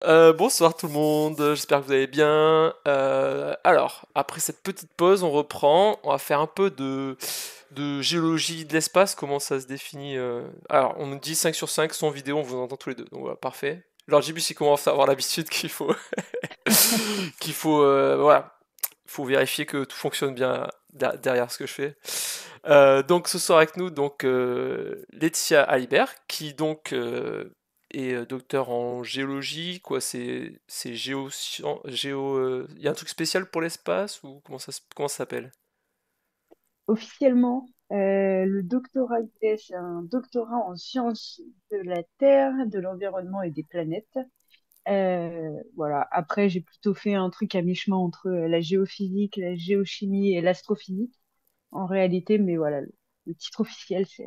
Bonsoir tout le monde, j'espère que vous allez bien. Alors, après cette petite pause, on reprend. On va faire un peu de géologie de l'espace, comment ça se définit. Alors, on nous dit 5 sur 5 son vidéo, on vous entend tous les deux, donc voilà, parfait. Alors, JBC commence à avoir l'habitude qu'il faut, voilà, faut vérifier que tout fonctionne bien derrière ce que je fais. Donc ce soir avec nous, donc Laetitia Alibert, qui donc est docteur en géologie, quoi, c'est il y a un truc spécial pour l'espace ou comment ça s'appelle? Officiellement, le doctorat que j'ai, c'est un doctorat en sciences de la Terre, de l'environnement et des planètes. Voilà. Après, j'ai plutôt fait un truc à mi-chemin entre la géophysique, la géochimie et l'astrophysique, en réalité. Mais voilà, le titre officiel, c'est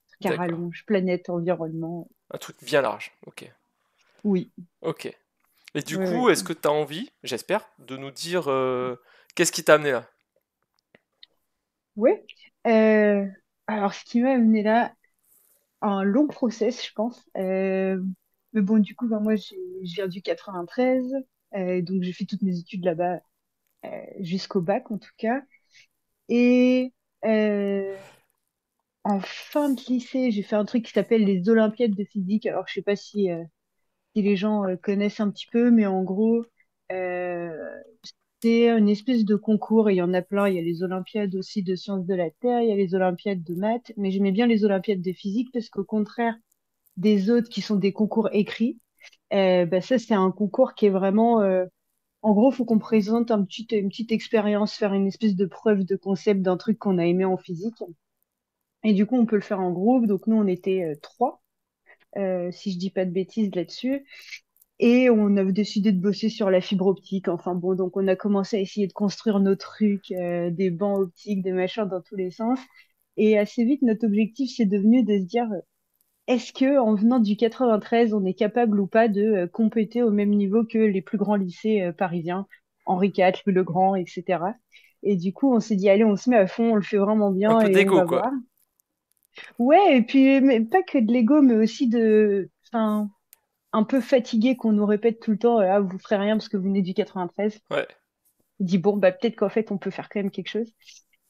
truc à D'accord. rallonge, planète, environnement. Un truc bien large. Ok. Oui, Ok. Et du oui, coup, oui. est-ce que tu as envie, j'espère, de nous dire qu'est-ce qui t'a amené là? Oui. Euh, alors, ce qui m'a amené là, un long process, je pense. Mais bon, du coup, ben, moi, je viens du 93, donc j'ai fait toutes mes études là-bas jusqu'au bac, en tout cas. Et euh, en fin de lycée, j'ai fait un truc qui s'appelle les Olympiades de physique. Alors, je sais pas si les gens connaissent un petit peu, mais en gros, euh, c'est une espèce de concours, et il y en a plein. Il y a les Olympiades aussi de sciences de la Terre, il y a les Olympiades de maths, mais j'aimais bien les Olympiades de physique parce qu'au contraire des autres qui sont des concours écrits, bah ça, c'est un concours qui est vraiment... en gros, faut qu'on présente une petite expérience, faire une espèce de preuve de concept d'un truc qu'on a aimé en physique. Et du coup, on peut le faire en groupe. Donc, nous, on était trois, si je dis pas de bêtises là-dessus. Et on a décidé de bosser sur la fibre optique. Enfin bon, donc on a commencé à essayer de construire nos trucs, des bancs optiques, des machins dans tous les sens. Et assez vite, notre objectif, c'est devenu de se dire, est-ce que, en venant du 93, on est capable ou pas de compéter au même niveau que les plus grands lycées parisiens, Henri IV, Louis le Grand, etc. Et du coup, on s'est dit, allez, on se met à fond, on le fait vraiment Un bien peu et on d'ego, va quoi. voir. Ouais, et puis mais pas que de l'ego, mais aussi enfin, un peu fatigué qu'on nous répète tout le temps, ah, vous ferez rien parce que vous venez du 93. Ouais. On dit, bon, bah, peut-être qu'en fait, on peut faire quand même quelque chose.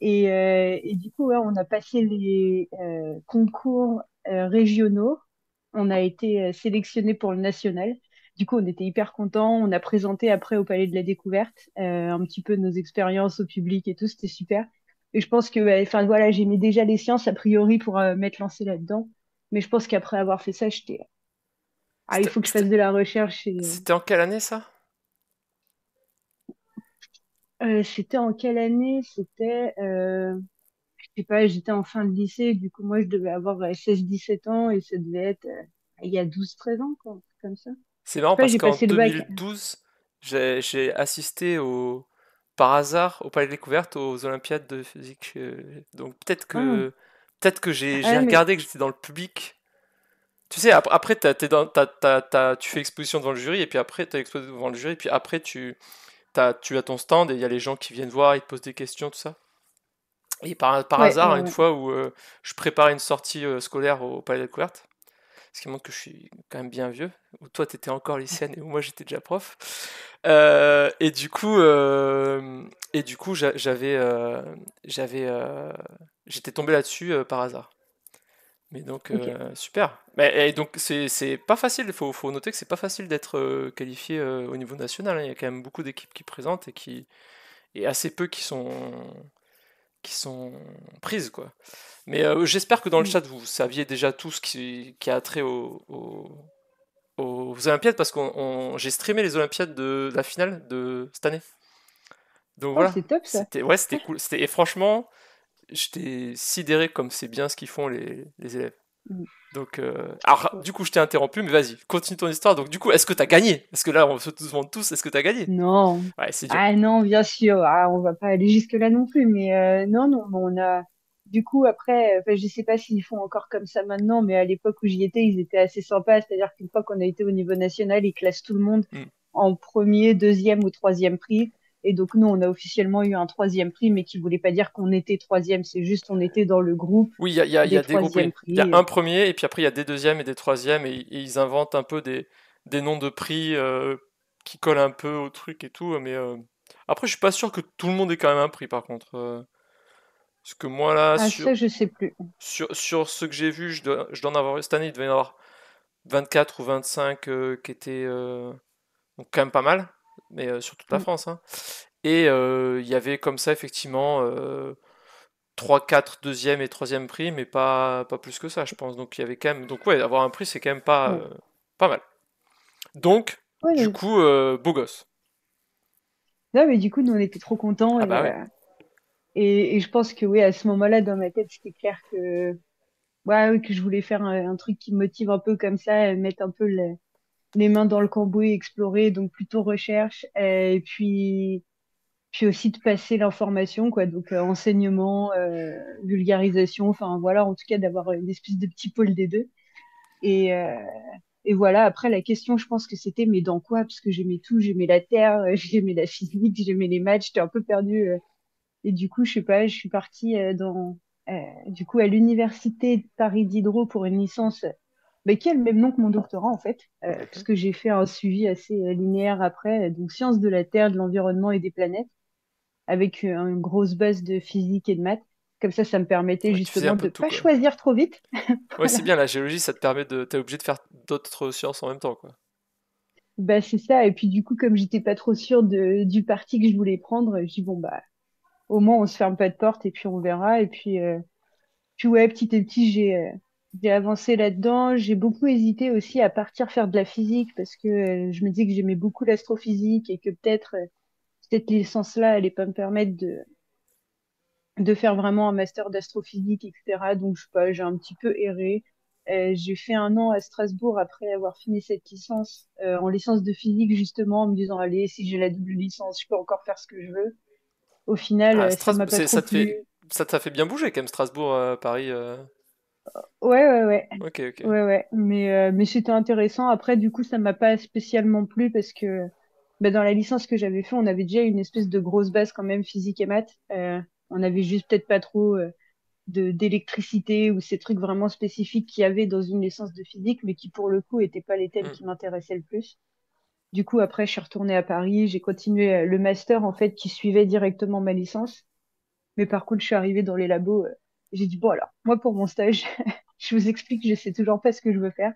Et du coup, ouais, on a passé les concours régionaux. On a été sélectionné pour le national. Du coup, on était hyper contents. On a présenté après au Palais de la Découverte un petit peu nos expériences au public et tout. C'était super. Et je pense que, ouais, enfin voilà, j'aimais déjà les sciences a priori pour m'être lancée là-dedans. Mais je pense qu'après avoir fait ça, j'étais, ah, il C'était faut que je fasse c'était- de la recherche. c'était en quelle année ça? C'était en quelle année? C'était, je sais pas, j'étais en fin de lycée. Du coup, moi, je devais avoir 16-17 ans et ça devait être il y a 12-13 ans, quoi, comme ça. C'est Je sais marrant pas, parce j'ai qu'en passé le bac. 2012, j'ai assisté par hasard au Palais de Découverte aux Olympiades de physique. Donc Ah, peut-être que j'ai ah, mais regardé que j'étais dans le public. Tu sais, après tu fais exposition devant le jury et puis après t'as exposé devant le jury et puis après tu as ton stand et il y a les gens qui viennent voir, ils te posent des questions, tout ça. Et par ouais, hasard, une fois où je préparais une sortie scolaire au Palais de Découverte, ce qui montre que je suis quand même bien vieux, où toi t'étais encore lycéenne et où moi j'étais déjà prof. Et du coup j'avais, j'étais tombé là-dessus par hasard. Mais donc ok. super. Mais, et donc c'est pas facile, faut noter que c'est pas facile d'être qualifié au niveau national, hein. Il y a quand même beaucoup d'équipes qui présentent et assez peu qui sont prises quoi. Mais j'espère que dans le Mm. chat vous saviez déjà tout ce qui a trait aux Olympiades parce j'ai streamé les Olympiades de la finale de cette année. Donc Oh, voilà, c'est top ça. c'était ouais, c'était cool. Et franchement, j'étais sidéré comme c'est bien ce qu'ils font les élèves. Mm. Donc, alors, du coup, je t'ai interrompu, mais vas-y, continue ton histoire. Donc, du coup, est-ce que t'as gagné? Parce que là, on se demande tous, est-ce que t'as gagné? Non. Ouais, c'est dur. Ah non, bien sûr. Ah, on va pas aller jusque-là non plus. Mais non, non, on a. Du coup, après, enfin, je sais pas s'ils font encore comme ça maintenant, mais à l'époque où j'y étais, ils étaient assez sympas. C'est-à-dire qu'une fois qu'on a été au niveau national, ils classent tout le monde Hmm. en premier, deuxième ou troisième prix. Et donc, nous, on a officiellement eu un troisième prix, mais qui voulait pas dire qu'on était troisième. C'est juste on était dans le groupe Oui, il y des a des groupes, oui. troisièmes Il y a prix. un premier, et puis après, il y a des deuxièmes et des troisièmes, et ils inventent un peu des noms de prix qui collent un peu au truc et tout, mais après je suis pas sûr que tout le monde ait quand même un prix par contre. Parce que moi là, Ah, ça, je sais plus. sur ce que j'ai vu, je dois en avoir, cette année il devait y en avoir 24 ou 25 qui étaient donc quand même pas mal, mais sur toute la Mm. France, hein. Et il y avait comme ça effectivement 3-4 deuxième et troisième prix, mais pas plus que ça, je pense. Donc il y avait quand même. Donc ouais, avoir un prix, c'est quand même Ouais. pas mal. Donc, Ouais, du coup, beau gosse. non, mais du coup, nous, on était trop contents Ah bah oui. et je pense que oui, à ce moment-là, dans ma tête, c'était clair que, ouais, oui, que je voulais faire un truc qui me motive un peu comme ça, mettre un peu les mains dans le cambouis, explorer, donc plutôt recherche, et puis aussi de passer l'information, quoi, donc enseignement, vulgarisation, enfin voilà, en tout cas d'avoir une espèce de petit pôle des deux. Et, euh, et voilà, après la question, je pense que c'était, mais dans quoi? Parce que j'aimais tout, j'aimais la terre, j'aimais la physique, j'aimais les maths, j'étais un peu perdue. Et du coup, je sais pas, je suis partie du coup, à l'université de Paris Diderot pour une licence, mais qui a le même nom que mon doctorat, en fait, parce Mhm. que j'ai fait un suivi assez linéaire après, donc sciences de la Terre, de l'environnement et des planètes, avec une grosse base de physique et de maths. Comme ça me permettait Ouais, tu faisais un justement peu de de tout, pas quoi. choisir trop vite. Ouais, c'est Voilà. bien, la géologie, ça te permet de. T'es obligé de faire d'autres sciences en même temps, quoi. Bah, c'est ça. Et puis, du coup, comme j'étais pas trop sûre du parti que je voulais prendre, je dis, bon, bah, au moins, on se ferme pas de porte et puis on verra. Et puis ouais, petit à petit, j'ai avancé là-dedans. J'ai beaucoup hésité aussi à partir faire de la physique parce que je me disais que j'aimais beaucoup l'astrophysique et que peut-être cette licence-là allait pas me permettre de faire vraiment un master d'astrophysique, etc. Donc, je sais pas, j'ai un petit peu erré. J'ai fait un an à Strasbourg après avoir fini cette licence, en licence de physique, justement, en me disant, allez, si j'ai la double licence, je peux encore faire ce que je veux. Au final, Ah, ça m'a Strasbourg, pas trop ça te fait. plu. Ça t'a fait bien bouger quand même, Strasbourg, Paris. Ouais, ouais, ouais. Ok, ok. Ouais, ouais. Mais c'était intéressant. Après, du coup, ça m'a pas spécialement plu parce que bah, dans la licence que j'avais fait, on avait déjà une espèce de grosse base quand même, physique et maths. On avait juste peut-être pas trop d'électricité ou ces trucs vraiment spécifiques qu'il y avait dans une licence de physique, mais qui pour le coup étaient pas les thèmes Hmm. qui m'intéressaient le plus. Du coup, après, je suis retournée à Paris, j'ai continué le master en fait qui suivait directement ma licence. Mais par contre, je suis arrivée dans les labos, j'ai dit bon alors, moi pour mon stage, je vous explique, je sais toujours pas ce que je veux faire.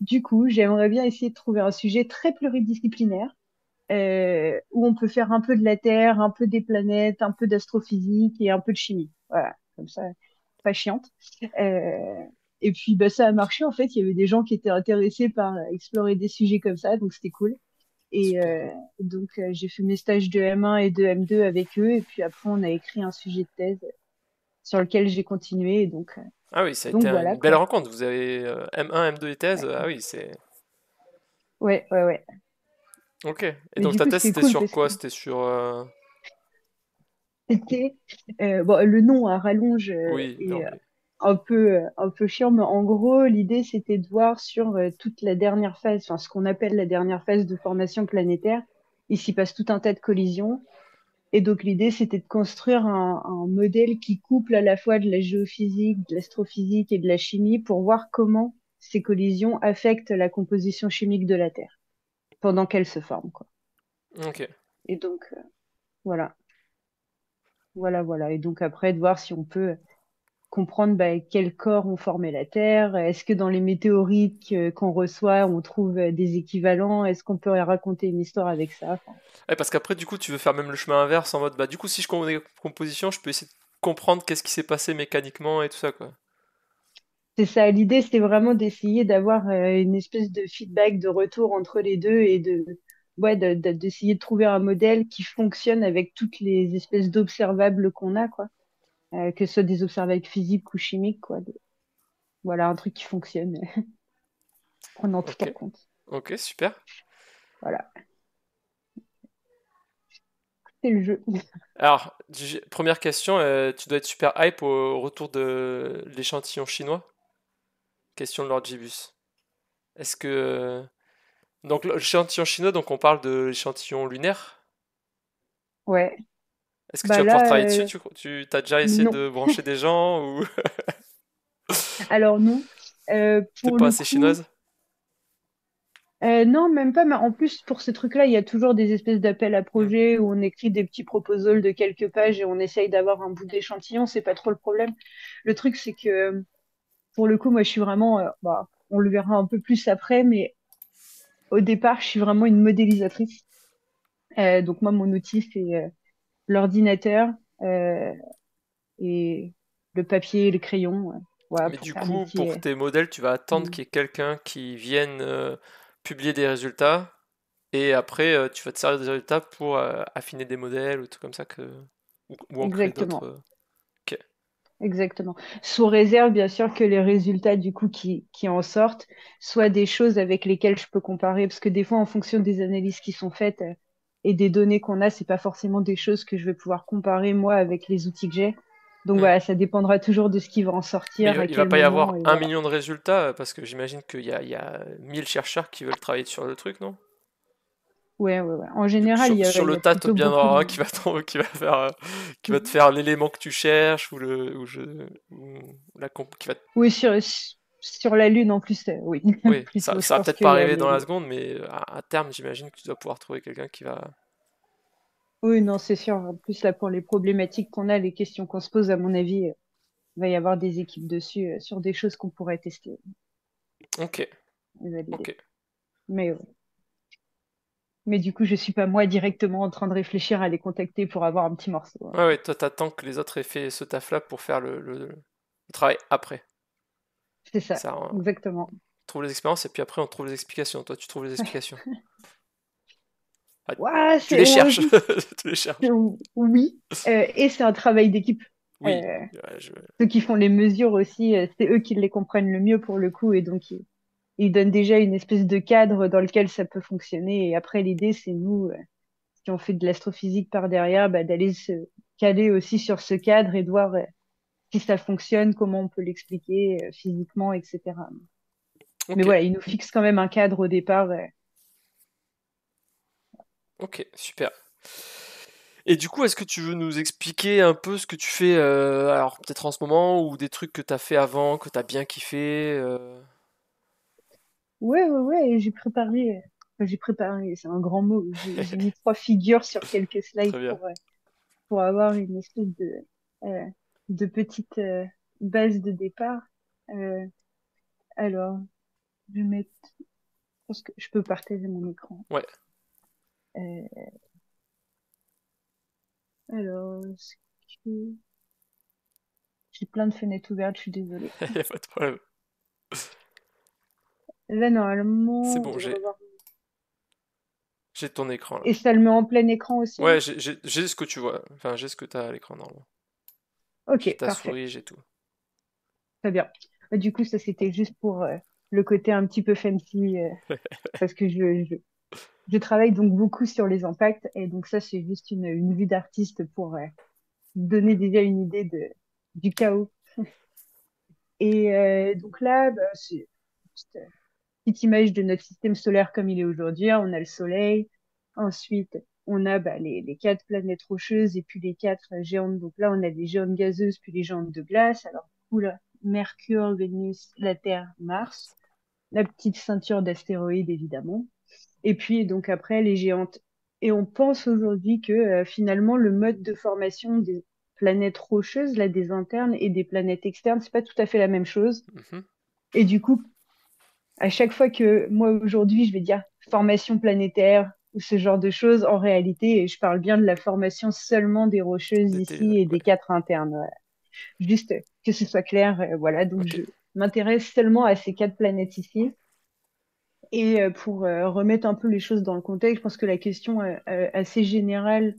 Du coup, j'aimerais bien essayer de trouver un sujet très pluridisciplinaire où on peut faire un peu de la Terre, un peu des planètes, un peu d'astrophysique et un peu de chimie. Voilà, comme ça, pas chiante. Euh, et puis bah, ça a marché en fait. Il y avait des gens qui étaient intéressés par explorer des sujets comme ça, donc c'était cool. Et Super. donc j'ai fait mes stages de M1 et de M2 avec eux. Et puis après, on a écrit un sujet de thèse sur lequel j'ai continué. Et Ah oui, ça a été donc voilà une belle quoi. rencontre. Vous avez M1, M2 et thèse. Ah oui, c'est. Ouais, ouais, ouais. Ok. Et Mais donc du ta coup, thèse, c'était c'était cool sur parce que quoi? C'était sur. c'était bon, le nom à rallonge Oui, est non, mais. un peu chiant, mais en gros, l'idée c'était de voir sur toute la dernière phase, enfin ce qu'on appelle la dernière phase de formation planétaire. Il s'y passe tout un tas de collisions. Et donc l'idée c'était de construire un modèle qui couple à la fois de la géophysique, de l'astrophysique et de la chimie pour voir comment ces collisions affectent la composition chimique de la Terre pendant qu'elle se forme, quoi. Ok. Et donc voilà, voilà. Et donc après de voir si on peut comprendre bah, quels corps ont formé la Terre. Est-ce que dans les météorites qu'on reçoit, on trouve des équivalents? Est-ce qu'on peut raconter une histoire avec ça? Enfin, Ouais, parce qu'après, du coup, tu veux faire même le chemin inverse en mode, bah, du coup, si je connais la composition, je peux essayer de comprendre qu'est-ce qui s'est passé mécaniquement et tout ça, quoi. c'est ça. L'idée, c'était vraiment d'essayer d'avoir une espèce de feedback, de retour entre les deux et ouais, d'essayer de trouver un modèle qui fonctionne avec toutes les espèces d'observables qu'on a, quoi. Que ce soit des observables physiques ou chimiques, quoi. Voilà, un truc qui fonctionne, prenant tout en Ok. compte. Ok, super. Voilà, c'est le jeu. Alors, première question, tu dois être super hype au retour de l'échantillon chinois. Question de Lord Gibus. Est-ce que... Donc, l'échantillon chinois, donc on parle de l'échantillon lunaire. Ouais. Est-ce que tu Bah vas pouvoir là, travailler dessus? Tu t'as déjà essayé non. de brancher des gens ou Alors non. t'es Pour pas le assez coup, chinoise? Non, même pas. Mais en plus, pour ces trucs-là, il y a toujours des espèces d'appels à Hmm. projets où on écrit des petits proposals de quelques pages et on essaye d'avoir un bout d'échantillon. C'est pas trop le problème. Le truc, c'est que pour le coup, moi, je suis vraiment, bah, on le verra un peu plus après, mais au départ, je suis vraiment une modélisatrice. Donc moi, mon outil, c'est l'ordinateur euh, et le papier et le crayon, voilà, Mais pour du faire des coup, petits. pour tes modèles, tu vas attendre Mm. qu'il y ait quelqu'un qui vienne publier des résultats, et après, tu vas te servir des résultats pour affiner des modèles ou tout comme ça ou en créer d'autres. Exactement. Ok. Exactement. Sous réserve, bien sûr, que les résultats du coup qui en sortent soient des choses avec lesquelles je peux comparer, parce que des fois, en fonction des analyses qui sont faites et des données qu'on a, c'est pas forcément des choses que je vais pouvoir comparer moi avec les outils que j'ai. Donc Hmm. voilà, ça dépendra toujours de ce qui va en Mais sortir, à il va quel pas y moment, avoir et un voilà. million de résultats, parce que j'imagine qu'il y a 1000 chercheurs qui veulent travailler sur le truc, non? Ouais, ouais, ouais. En Du coup, général, sur il y le a tas, tu vas plutôt bien en beaucoup avoir de un monde. qui va te faire l'élément que tu cherches ou qui va. Oui, sur la Lune, en plus, oui, Oui, plutôt. Je ça va pense peut-être qu'il pas y a arriver dans la seconde, mais à terme, j'imagine que tu dois pouvoir trouver quelqu'un qui va. Oui, non, c'est sûr. En plus, là, pour les problématiques qu'on a, les questions qu'on se pose, à mon avis, il va y avoir des équipes dessus sur des choses qu'on pourrait tester Ok, et valider. ok. Mais, mais du coup, je suis pas moi directement en train de réfléchir à les contacter pour avoir un petit morceau, hein. Ouais, ouais, toi, t'attends que les autres aient fait ce taf-là pour faire le travail après. C'est ça, Ça, on exactement. trouve les expériences et puis après, on trouve les explications. Toi, tu trouves les explications. Ah, Ouah, tu les c'est, cherches. Tu les cherches. oui, et c'est un travail d'équipe. Oui. Euh, Ouais, Ceux qui font les mesures aussi, c'est eux qui les comprennent le mieux pour le coup, et donc ils donnent déjà une espèce de cadre dans lequel ça peut fonctionner. Et après, l'idée, c'est nous, qui ont fait de l'astrophysique par derrière, bah, d'aller se caler aussi sur ce cadre et de voir si ça fonctionne, comment on peut l'expliquer physiquement, etc. Mais Ok, voilà, ils nous fixent quand même un cadre au départ. ok, super. Et du coup, est-ce que tu veux nous expliquer un peu ce que tu fais, alors peut-être en ce moment, ou des trucs que t'as fait avant, que t'as bien kiffé Ouais, ouais, ouais, et j'ai préparé, c'est un grand mot. J'ai mis trois figures sur quelques Très slides bien. pour avoir une espèce euh, de petite base de départ. Euh, alors, je vais mettre, je pense que je peux partager mon écran. Ouais, Euh, alors, est-ce que- j'ai plein de fenêtres ouvertes, je suis désolée. y a pas de problème. Là, C'est normalement, on bon, devrait voir. j'ai ton écran là. Et ça le met en plein écran aussi? Ouais, j'ai ce que tu vois. Enfin, j'ai ce que t'as à l'écran normalement. J'ai Ok, ta parfait. souris, j'ai tout. Très bien. Bah, du coup, ça, c'était juste pour le côté un petit peu fancy, parce que je travaille donc beaucoup sur les impacts, et donc ça, c'est juste une vue d'artiste pour donner déjà une idée du chaos. Et donc là, bah, c'est juste une petite image de notre système solaire comme il est aujourd'hui. On a le Soleil. Ensuite, on a bah, les quatre planètes rocheuses et puis les quatre géantes. Donc là, on a les géantes gazeuses puis les géantes de glace. Alors, du coup, là, Mercure, Vénus, la Terre, Mars. La petite ceinture d'astéroïdes, évidemment. Et puis, donc après, les géantes. Et on pense aujourd'hui que finalement, le mode de formation des planètes rocheuses, là, des internes et des planètes externes, c'est pas tout à fait la même chose. Mhm. Et du coup, à chaque fois que moi aujourd'hui je vais dire formation planétaire ou ce genre de choses, en réalité, et je parle bien de la formation seulement des rocheuses ici et Ouais, des quatre internes. Voilà. Juste que ce soit clair, voilà. Donc ok. je m'intéresse seulement à ces quatre planètes ici. Et pour remettre un peu les choses dans le contexte, je pense que la question assez générale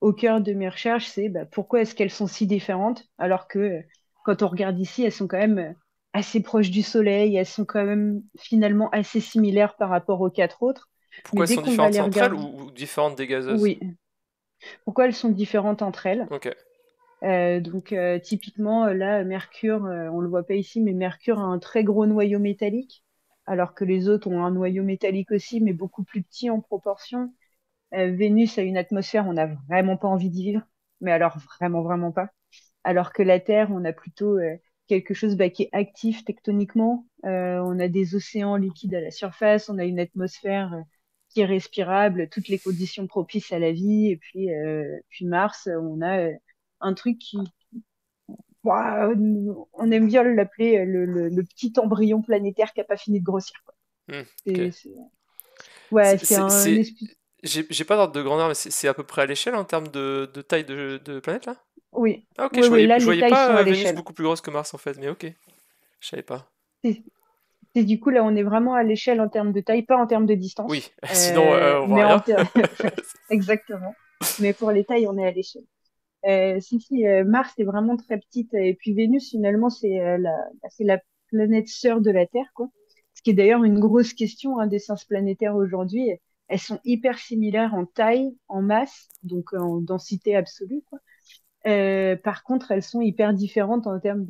au cœur de mes recherches, c'est bah, pourquoi est-ce qu'elles sont si différentes, alors que quand on regarde ici, elles sont quand même assez proches du Soleil, elles sont quand même finalement assez similaires par rapport aux quatre autres. Mais Pourquoi elles dès sont qu'on va différentes les entre elles regarder, ou différentes des gazeuses? oui, pourquoi elles sont différentes entre elles? Ok. Donc typiquement là, Mercure, on le voit pas ici, mais Mercure a un très gros noyau métallique, alors que les autres ont un noyau métallique aussi, mais beaucoup plus petit en proportion. Vénus a une atmosphère, on n'a vraiment pas envie d'y vivre, mais alors vraiment, vraiment pas. Alors que la Terre, on a plutôt quelque chose qui est actif tectoniquement. On a des océans liquides à la surface, on a une atmosphère qui est respirable, toutes les conditions propices à la vie. Et puis Mars, on a un truc qui, ouah, on aime bien l'appeler le petit embryon planétaire qui a pas fini de grossir, quoi. Ok. C'est- Ouais, C'est, c'est c'est- un c'est- espèce. j'ai pas d'ordre de grandeur, mais c'est à peu près à l'échelle en termes de taille de planète là? Oui, Ah ok, oui, oui. Là, je les voyais tailles sont pas à Vénus l'échelle. beaucoup plus grosse que Mars en fait, mais ok, je savais pas. C'est c'est du coup là, on est vraiment à l'échelle en termes de taille, pas en termes de distance, Oui, sinon on voit mais en rien. termes exactement. Mais pour les tailles, on est à l'échelle. Si, Mars est vraiment très petite et puis Vénus finalement c'est la planète sœur de la Terre, quoi. Ce qui est d'ailleurs une grosse question des sciences planétaires aujourd'hui. Elles sont hyper similaires en taille, en masse, donc en densité absolue, quoi. Par contre, elles sont hyper différentes en termes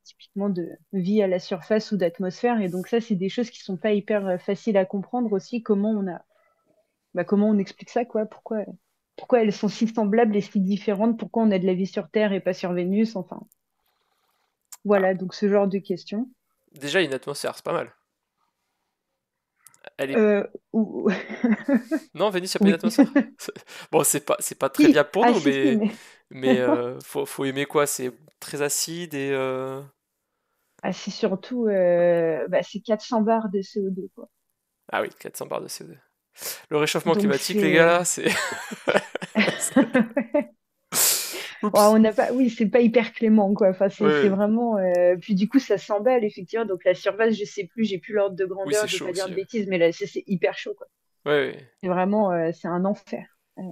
typiquement de vie à la surface ou d'atmosphère. Et donc ça, c'est des choses qui sont pas hyper faciles à comprendre aussi. Comment on explique ça, quoi? Pourquoi elles sont si semblables et si différentes? Pourquoi on a de la vie sur Terre et pas sur Vénus? Enfin, Ah, voilà. Donc ce genre de questions. déjà une atmosphère, c'est pas mal. Elle est... Euh, ou- Non, Vénus, y a pas une oui. atmosphère? Bon, c'est pas très Si. viable pour Ah nous, si, mais mais faut aimer quoi? C'est très acide et ah, c'est surtout c'est 400 bars de CO2, quoi. ah oui, 400 barres de CO2. Le réchauffement Donc climatique, les gars, c'est là, c'est... Ouais, Oups. on n'a pas, oui, c'est pas hyper clément, quoi. Enfin, Oui, c'est oui, vraiment. Puis du coup, ça s'emballe, effectivement. Donc la surface, je sais plus, j'ai plus l'ordre de oui, c'est grandeur, je vais chaud pas dire aussi. de Ouais, bêtises, mais là, c'est hyper chaud, quoi. ouais, ouais. C'est vraiment, c'est un enfer. Euh,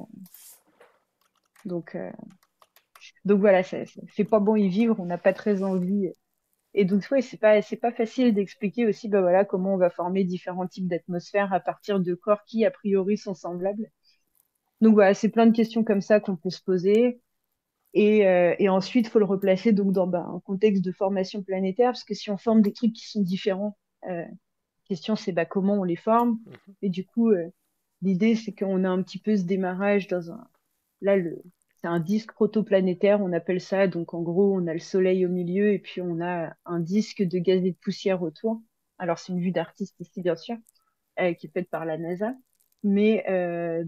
donc, euh, donc voilà, ça fait pas bon y vivre, on n'a pas très envie. Et donc, ouais, c'est pas facile d'expliquer aussi, voilà, comment on va former différents types d'atmosphères à partir de corps qui, a priori, sont semblables. Donc voilà, c'est plein de questions comme ça qu'on peut se poser. Et ensuite, il faut le replacer donc dans un contexte de formation planétaire, parce que si on forme des trucs qui sont différents, la question c'est comment on les forme. Mhm. Et du coup, l'idée c'est qu'on a un petit peu ce démarrage dans un. Là, c'est un disque protoplanétaire, on appelle ça. Donc en gros, on a le Soleil au milieu et puis on a un disque de gaz et de poussière autour. Alors c'est une vue d'artiste ici, bien sûr, qui est faite par la NASA, mais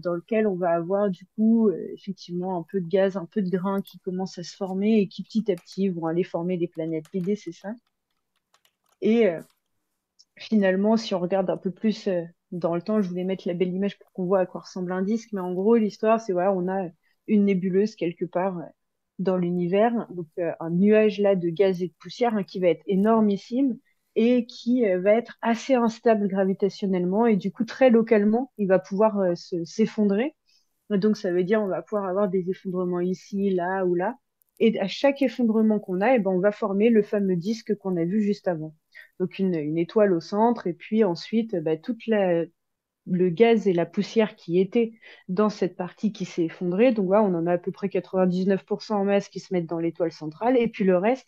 dans lequel on va avoir du coup effectivement un peu de gaz, un peu de grains qui commencent à se former et qui petit à petit vont aller former des planètes. L'idée, c'est ça. Et finalement, si on regarde un peu plus dans le temps, je voulais mettre la belle image pour qu'on voit à quoi ressemble un disque, mais en gros, l'histoire, c'est voilà, on a une nébuleuse quelque part dans l'univers, donc un nuage là de gaz et de poussière qui va être énormissime et qui va être assez instable gravitationnellement et du coup très localement, il va pouvoir s'effondrer. Donc ça veut dire on va pouvoir avoir des effondrements ici, là ou là. Et à chaque effondrement qu'on a, on va former le fameux disque qu'on a vu juste avant. Donc une étoile au centre, et puis ensuite le gaz et la poussière qui étaient dans cette partie qui s'est effondrée. Donc là, on en a à peu près 99% en masse qui se mettent dans l'étoile centrale, et puis le reste,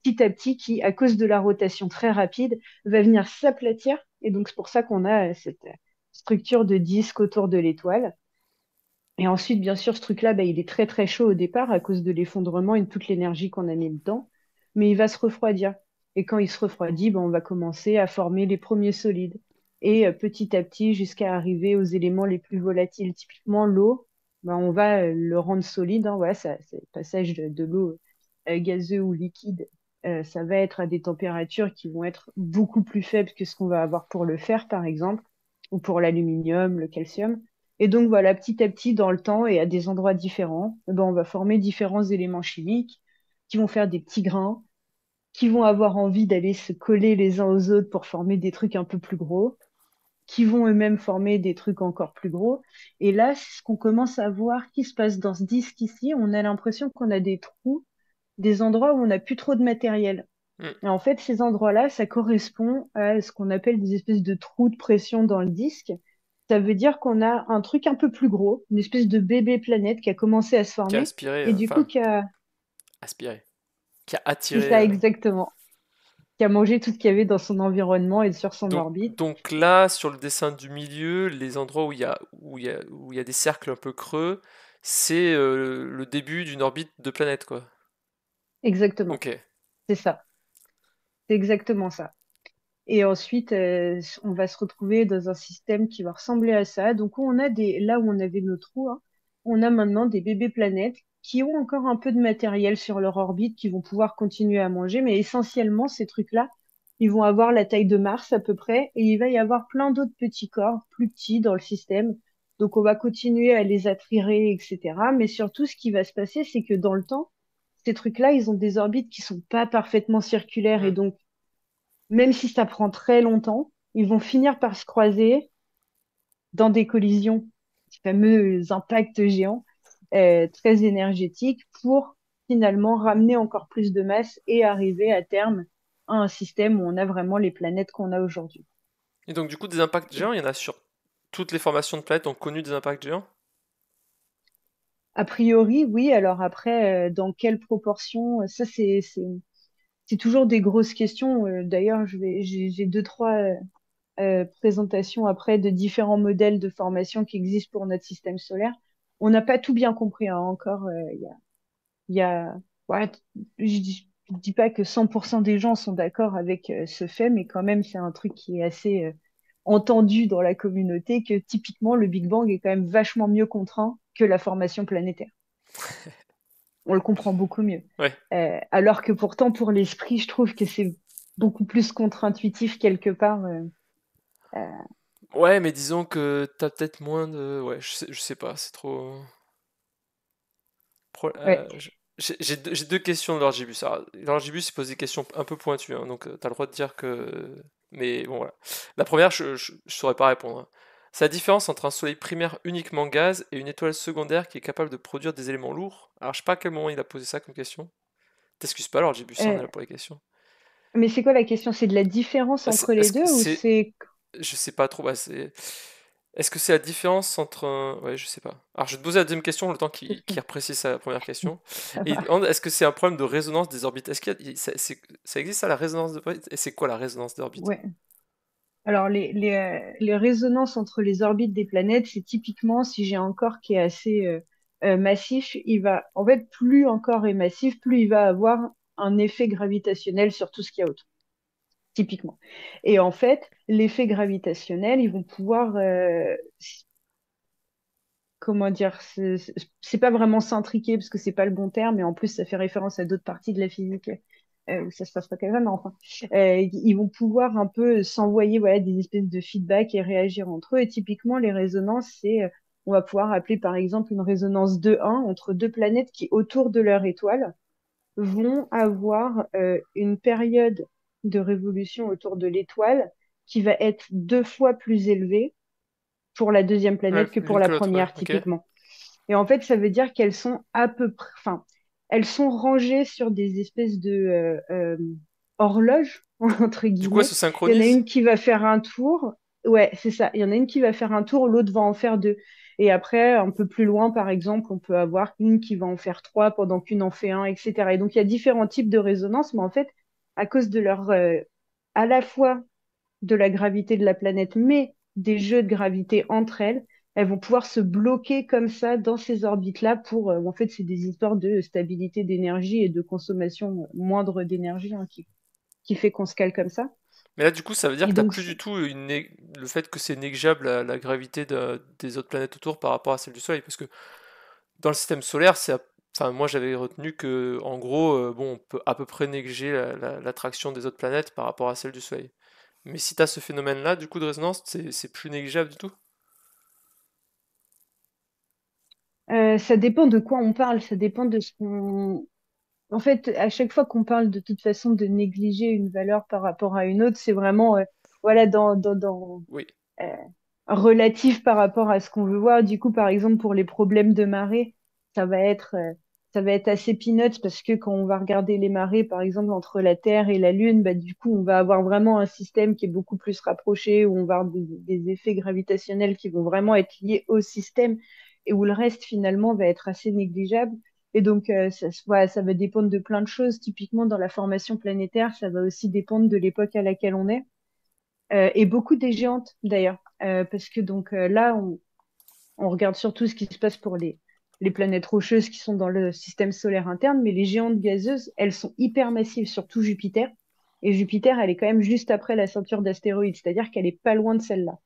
petit à petit, qui, à cause de la rotation très rapide, va venir s'aplatir. Et donc c'est pour ça qu'on a cette structure de disque autour de l'étoile. Et ensuite, bien sûr, ce truc-là, il est très très chaud au départ à cause de l'effondrement et de toute l'énergie qu'on a mis dedans, mais il va se refroidir. Et quand il se refroidit, on va commencer à former les premiers solides. Et petit à petit, jusqu'à arriver aux éléments les plus volatiles. Typiquement, l'eau, on va le rendre solide, hein. Voilà, c'est le passage de l'eau gazeux ou liquide. Ça va être à des températures qui vont être beaucoup plus faibles que ce qu'on va avoir pour le fer, par exemple, ou pour l'aluminium, le calcium. Et donc voilà, petit à petit, dans le temps et à des endroits différents, on va former différents éléments chimiques qui vont faire des petits grains, qui vont avoir envie d'aller se coller les uns aux autres pour former des trucs un peu plus gros, qui vont eux-mêmes former des trucs encore plus gros. Et là, c'est ce qu'on commence à voir qui se passe dans ce disque ici. On a l'impression qu'on a des trous, des endroits où on n'a plus trop de matériel. Mm. Et en fait, ces endroits-là, ça correspond à ce qu'on appelle des espèces de trous de pression dans le disque. Ça veut dire qu'on a un truc un peu plus gros, une espèce de bébé planète qui a commencé à se Qui a former aspiré, et du coup enfin, aspiré, qui a c'est attiré. ça exactement, qui a mangé tout ce qu'il y avait dans son environnement et sur son Donc, orbite. donc là, sur le dessin du milieu, les endroits où il y a des cercles un peu creux, c'est le début d'une orbite de planète, quoi. Exactement, Ok. c'est ça. C'est exactement ça. Et ensuite, on va se retrouver dans un système qui va ressembler à ça. Donc, là où on avait nos trous, hein, on a maintenant des bébés planètes qui ont encore un peu de matériel sur leur orbite, qui vont pouvoir continuer à manger. Mais essentiellement, ces trucs-là, ils vont avoir la taille de Mars à peu près. Et il va y avoir plein d'autres petits corps plus petits dans le système. Donc, on va continuer à les attirer, etc. Mais surtout, ce qui va se passer, c'est que dans le temps, ces trucs-là, ils ont des orbites qui sont pas parfaitement circulaires. Et Hmm. donc, même si ça prend très longtemps, ils vont finir par se croiser dans des collisions, ces fameux impacts géants, très énergétiques, pour finalement ramener encore plus de masse et arriver à terme à un système où on a vraiment les planètes qu'on a aujourd'hui. Et donc, du coup, des impacts géants, il y en a sur toutes les formations de planètes ont connu des impacts géants? A priori, oui. Alors après, dans quelle proportion, ça c'est toujours des grosses questions. D'ailleurs, j'ai deux, trois présentation après de différents modèles de formation qui existent pour notre système solaire. On n'a pas tout bien compris hein, encore. Il y a, ouais, je dis pas que 100% des gens sont d'accord avec ce fait, mais quand même, c'est un truc qui est assez entendu dans la communauté que typiquement, le Big Bang est quand même vachement mieux contraint que la formation planétaire. On le comprend beaucoup mieux. Ouais. Alors que pourtant, pour l'esprit, je trouve que c'est beaucoup plus contre-intuitif quelque part. Euh, Ouais, mais disons que t'as peut-être moins de... Ouais, je sais pas, c'est trop... ouais. J'ai deux questions de l'Argibus. Alors, l'Argibus il pose des questions un peu pointues, hein, donc t'as le droit de dire que... Mais bon, voilà. La première, je saurais pas répondre, hein. C'est la différence entre un soleil primaire uniquement gaz et une étoile secondaire qui est capable de produire des éléments lourds. Alors, je sais pas à quel moment il a posé ça comme question. T'excuses pas, l'Argibus, on Euh, est là pour les questions. Mais c'est quoi la question? C'est de la différence entre les Est-ce que deux ou c'est... c'est... Je sais pas trop, bah, c'est... Est-ce que c'est la différence entre Ouais, je sais pas. Alors, je vais te poser la deuxième question, le temps qu'il reprécise sa première question. Ça Et il marche. demande, est-ce que c'est un problème de résonance des orbites? Est-ce qu'il y a... ça existe, ça, la résonance d'orbite? Et c'est quoi la résonance d'orbite? Ouais. Alors, les résonances entre les orbites des planètes, c'est typiquement si j'ai un corps qui est assez massif, en fait, plus un corps est massif, plus il va avoir un effet gravitationnel sur tout ce qu'il y a autour, typiquement. Et en fait, l'effet gravitationnel, ils vont pouvoir, comment dire, c'est pas vraiment s'intriquer parce que c'est pas le bon terme, et en plus ça fait référence à d'autres parties de la physique où ça se passe pas quand même, mais enfin, ils vont pouvoir un peu s'envoyer voilà des espèces de feedback et réagir entre eux. Et typiquement les résonances, on va pouvoir appeler par exemple une résonance 2-1 entre deux planètes qui autour de leur étoile vont avoir une période de révolution autour de l'étoile qui va être deux fois plus élevée pour la deuxième Ouais, planète que pour l'une la que l'autre, ouais, première, ok. typiquement. Et en fait, ça veut dire qu'elles sont à peu près, enfin, elles sont rangées sur des espèces de horloges, entre Du coup, elles guillemets. se Il y en a synchronisent? une qui va faire un tour. Ouais, c'est ça. Il y en a une qui va faire un tour, l'autre va en faire deux. Et après, un peu plus loin, par exemple, on peut avoir une qui va en faire trois pendant qu'une en fait un, etc. Et donc, il y a différents types de résonance, mais en fait, à cause de à la fois de la gravité de la planète, mais des jeux de gravité entre elles, elles vont pouvoir se bloquer comme ça dans ces orbites-là pour, en fait, c'est des histoires de stabilité d'énergie et de consommation moindre d'énergie hein, qui fait qu'on se cale comme ça. Mais là, du coup, ça veut dire Et que t'as donc, plus du tout le fait que c'est négligeable la gravité des autres planètes autour par rapport à celle du Soleil. Parce que dans le système solaire, enfin, moi j'avais retenu que, en gros, bon, on peut à peu près négliger l'attraction des autres planètes par rapport à celle du Soleil. Mais si t'as ce phénomène-là, du coup, de résonance, c'est plus négligeable du tout? ça dépend de quoi on parle, ça dépend de ce qu'on... En fait, à chaque fois qu'on parle de toute façon de négliger une valeur par rapport à une autre, c'est vraiment, voilà, Oui. euh, relatif par rapport à ce qu'on veut voir. Du coup, par exemple, pour les problèmes de marée, ça va être, euh, ça va être assez peanuts parce que quand on va regarder les marées, par exemple, entre la Terre et la Lune, bah, du coup, on va avoir vraiment un système qui est beaucoup plus rapproché, où on va avoir des effets gravitationnels qui vont vraiment être liés au système et où le reste, finalement, va être assez négligeable. Et donc, voilà, ça va dépendre de plein de choses. Typiquement, dans la formation planétaire, ça va aussi dépendre de l'époque à laquelle on est. Et beaucoup des géantes d'ailleurs, parce que donc là, on regarde surtout ce qui se passe pour les planètes rocheuses qui sont dans le système solaire interne, mais les géantes gazeuses, elles sont hyper massives, surtout Jupiter. Et Jupiter, elle est quand même juste après la ceinture d'astéroïdes, c'est-à-dire qu'elle est pas loin de celle-là.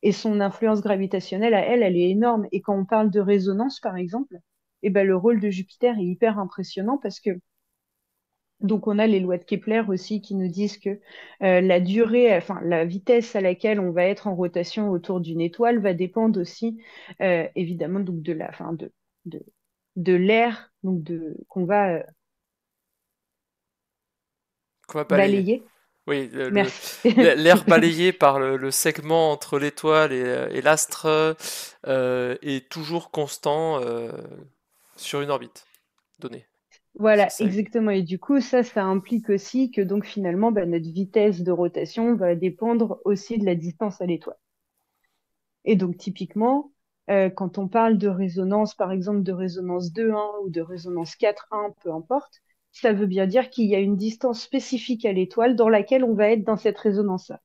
Et son influence gravitationnelle à elle, elle est énorme. Et quand on parle de résonance, par exemple, eh ben, le rôle de Jupiter est hyper impressionnant parce que donc on a les lois de Kepler aussi qui nous disent que la durée, enfin la vitesse à laquelle on va être en rotation autour d'une étoile va dépendre aussi évidemment donc de la, enfin de, de l'air donc de qu'on va Qu'on va balayer. balayer. Oui, Merci. l'air balayé par le segment entre l'étoile et l'astre est toujours constant sur une orbite donnée. C'est Voilà, ça l'idée. exactement. Et du coup, ça implique aussi que donc finalement, bah, notre vitesse de rotation va dépendre aussi de la distance à l'étoile. Et donc typiquement, quand on parle de résonance, par exemple de résonance 2,1 ou de résonance 4,1, peu importe, ça veut bien dire qu'il y a une distance spécifique à l'étoile dans laquelle on va être dans cette résonance-là.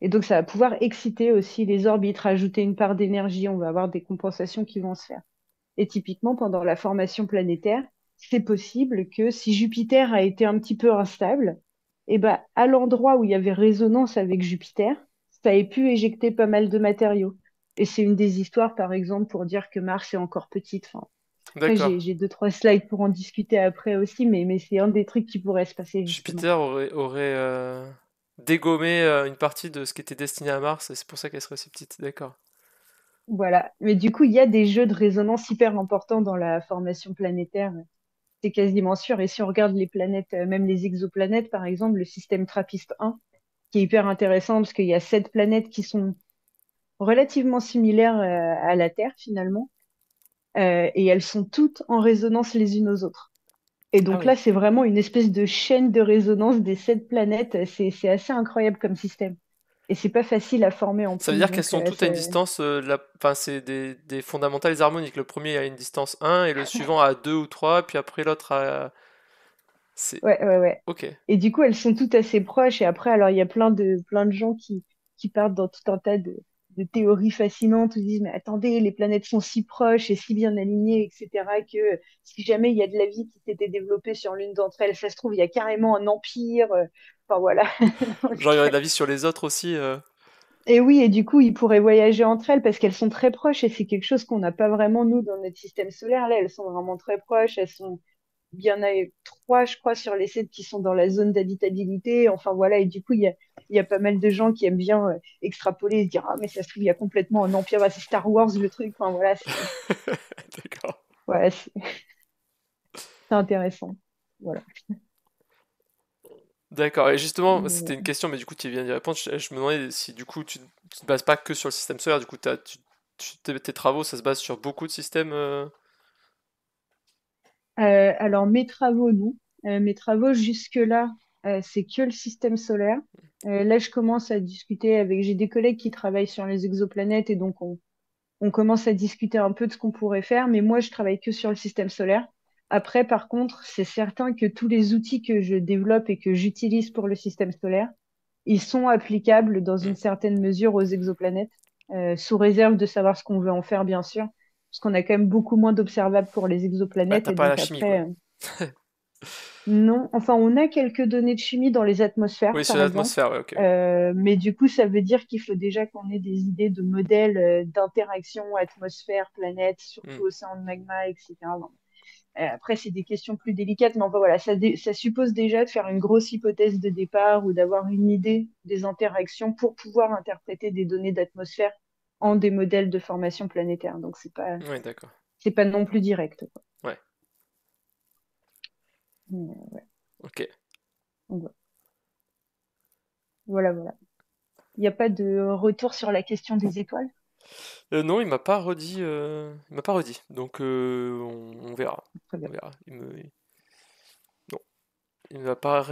Et donc ça va pouvoir exciter aussi les orbites, rajouter une part d'énergie, on va avoir des compensations qui vont se faire. Et typiquement, pendant la formation planétaire, c'est possible que si Jupiter a été un petit peu instable, et ben, à l'endroit où il y avait résonance avec Jupiter, ça ait pu éjecter pas mal de matériaux. Et c'est une des histoires, par exemple, pour dire que Mars est encore petite. Enfin, après, D'accord. j'ai deux, trois slides pour en discuter après aussi, mais c'est un des trucs qui pourrait se passer, justement. Jupiter aurait dégommé une partie de ce qui était destiné à Mars, et c'est pour ça qu'elle serait si petite. D'accord. Voilà. Mais du coup, il y a des jeux de résonance hyper importants dans la formation planétaire. C'est quasiment sûr. Et si on regarde les planètes, même les exoplanètes, par exemple, le système TRAPPIST-1, qui est hyper intéressant parce qu'il y a 7 planètes qui sont relativement similaires à la Terre, finalement, et elles sont toutes en résonance les unes aux autres. Et Ah donc oui. là, c'est vraiment une espèce de chaîne de résonance des 7 planètes. C'est assez incroyable comme système. Et c'est pas facile à former en Ça veut plus. dire qu'elles Donc, sont toutes à une distance, enfin c'est des fondamentales harmoniques. Le premier a une distance 1 et le suivant a 2 ou 3, puis après l'autre a... C'est... ouais, ouais, ouais. Ok. Et du coup, elles sont toutes assez proches. Et après, alors, il y a plein de gens qui partent dans tout un tas de théories fascinantes où ils disent, mais attendez, les planètes sont si proches et si bien alignées, etc., que si jamais il y a de la vie qui s'était développée sur l'une d'entre elles, ça se trouve, il y a carrément un empire. Enfin, voilà. Donc, Genre il y aurait de la vie sur les autres aussi. et oui, et du coup, ils pourraient voyager entre elles parce qu'elles sont très proches et c'est quelque chose qu'on n'a pas vraiment, nous, dans notre système solaire. Là, elles sont vraiment très proches. Il y en a 3, je crois, sur les 7 qui sont dans la zone d'habitabilité. Enfin, voilà. Et du coup, il y a pas mal de gens qui aiment bien extrapoler et se dire, ah, mais ça se trouve, il y a complètement un empire. Bah, c'est Star Wars, le truc. Enfin, voilà. D'accord. Ouais, c'est intéressant. Voilà. D'accord. Et justement, c'était une Mais, question, mais du coup tu viens d'y répondre. Je me demandais si du coup tu te bases pas que sur le système solaire. Du coup, tes travaux, ça se base sur beaucoup de systèmes. alors, mes travaux, non. Mes travaux, jusque-là, c'est que le système solaire. Là, je commence à discuter avec, j'ai des collègues qui travaillent sur les exoplanètes et donc on commence à discuter un peu de ce qu'on pourrait faire, mais moi, je travaille que sur le système solaire. Après, par contre, c'est certain que tous les outils que je développe et que j'utilise pour le système solaire, ils sont applicables dans Hmm. une certaine mesure aux exoplanètes, sous réserve de savoir ce qu'on veut en faire, bien sûr, parce qu'on a quand même beaucoup moins d'observables pour les Bah, exoplanètes, t'as et pas la donc chimie, quoi. après, non, enfin, on a quelques données de chimie dans les Oui, atmosphères, sur par exemple. l'atmosphère, ouais, ok. Mais du coup, ça veut dire qu'il faut déjà qu'on ait des idées de modèles d'interaction atmosphère, planète, Hmm. surtout océan de magma, etc. Bon. Après, c'est des questions plus délicates, mais enfin, voilà, ça suppose déjà de faire une grosse hypothèse de départ ou d'avoir une idée des interactions pour pouvoir interpréter des données d'atmosphère en des modèles de formation planétaire. Donc, Ouais, d'accord. c'est pas non plus direct, quoi. Ouais, Ouais. ok. Donc, voilà, voilà. Il n'y a pas de retour sur la question des étoiles? Non, il m'a pas redit. Donc on verra. Très On bien. verra. Non, il ne m'a pas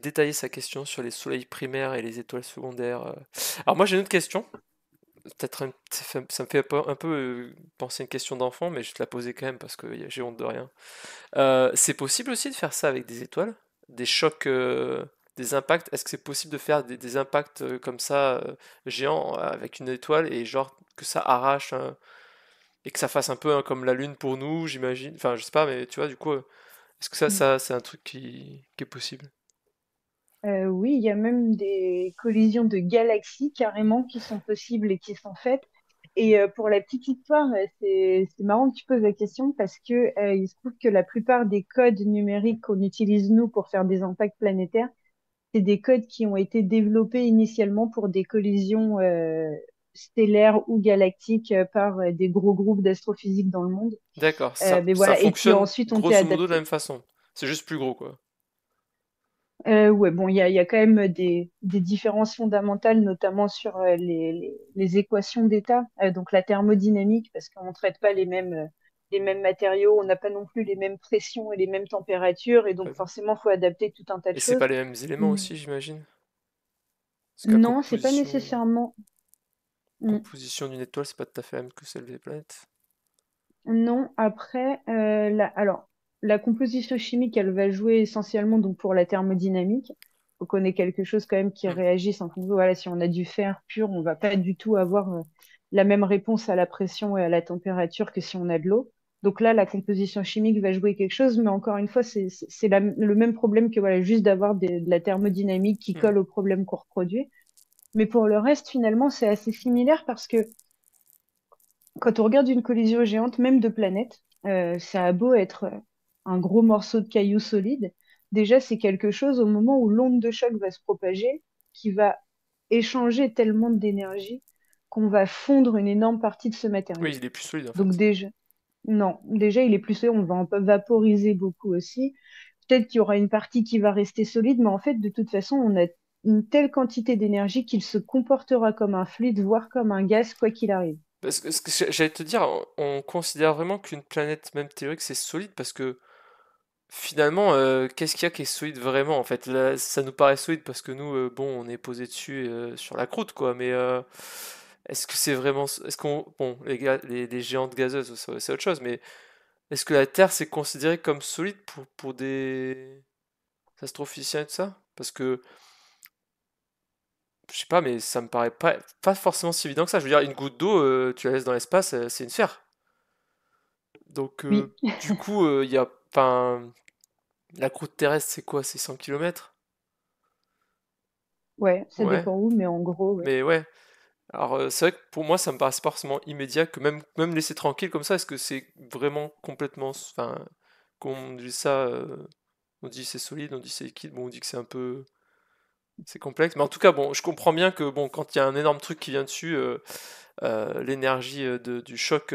détaillé sa question sur les soleils primaires et les étoiles secondaires. Alors moi j'ai une autre question. Peut-être ça me fait un peu penser à une question d'enfant, mais je vais te la poser quand même parce que j'ai honte de rien. C'est possible aussi de faire ça avec des étoiles? Des chocs, des impacts? Est-ce que c'est possible de faire des impacts comme ça géants avec une étoile et genre que ça arrache et que ça fasse un peu hein, comme la Lune pour nous, j'imagine. Enfin, je sais pas, mais tu vois, du coup, est-ce que ça, Mm. ça c'est un truc qui est possible? Oui, il y a même des collisions de galaxies carrément qui sont possibles et qui sont faites. Et pour la petite histoire, c'est marrant que tu poses la question parce que il se trouve que la plupart des codes numériques qu'on utilise nous pour faire des impacts planétaires, c'est des codes qui ont été développés initialement pour des collisions stellaires ou galactiques par des gros groupes d'astrophysique dans le monde. D'accord, Mais ça voilà, et qui fonctionne ensuite ont été grosso modo de la adaptés. même façon. C'est juste plus gros, quoi. Ouais, bon, il y a quand même des différences fondamentales, notamment sur les équations d'état, donc la thermodynamique, parce qu'on ne traite pas les mêmes matériaux, on n'a pas non plus les mêmes pressions et les mêmes températures, et donc Ouais. forcément, il faut adapter tout un tas de Et c'est pas choses. les mêmes éléments Mm. aussi, j'imagine? Parce que la Non, c'est pas nécessairement. Mm. composition d'une étoile, c'est pas tout à fait la même que celle des planètes. Non, après, alors, la composition chimique, elle va jouer essentiellement donc pour la thermodynamique. Faut qu'on ait quelque chose quand même qui Hmm. réagisse en fonction. Voilà, si on a du fer pur, on va pas du tout avoir la même réponse à la pression et à la température que si on a de l'eau. Donc là, la composition chimique va jouer quelque chose, mais encore une fois, le même problème que voilà, juste d'avoir de la thermodynamique qui Hmm. colle au problème qu'on reproduit. Mais pour le reste, finalement, c'est assez similaire parce que quand on regarde une collision géante, même de planètes, ça a beau être un gros morceau de cailloux solide, déjà c'est quelque chose au moment où l'onde de choc va se propager, qui va échanger tellement d'énergie qu'on va fondre une énorme partie de ce Oui, matériau. il est plus solide en Donc fait. déjà, non, déjà il est plus solide, on va un peu vaporiser beaucoup aussi. Peut-être qu'il y aura une partie qui va rester solide, mais en fait de toute façon on a une telle quantité d'énergie qu'il se comportera comme un fluide, voire comme un gaz, quoi qu'il arrive. Parce que, ce que j'allais te dire, on considère vraiment qu'une planète, même théorique, c'est solide parce que finalement, qu'est-ce qu'il y a qui est solide vraiment en fait? Là, ça nous paraît solide parce que nous, bon, on est posé dessus sur la croûte quoi, mais est-ce que c'est vraiment. Est-ce qu'on. Bon, les géantes gazeuses, c'est autre chose, mais est-ce que la Terre c'est considéré comme solide pour des astrophysiciens et tout ça? Parce que, je sais pas, mais ça me paraît pas forcément si évident que ça. Je veux dire, une goutte d'eau, tu la laisses dans l'espace, c'est une sphère. Donc, Oui. du coup, il y a. Enfin, la croûte terrestre, c'est quoi? C'est 100 kilomètres. Ouais, ça Ouais. dépend où, mais en gros, ouais. Mais ouais. Alors, c'est vrai que pour moi, ça me paraît pas forcément immédiat que même laisser tranquille comme ça, est-ce que c'est vraiment complètement. Enfin, qu'on dit ça, on dit c'est solide, on dit c'est liquide, bon, on dit que c'est un peu. C'est complexe. Mais en tout cas, bon, je comprends bien que bon, quand il y a un énorme truc qui vient dessus, l'énergie du choc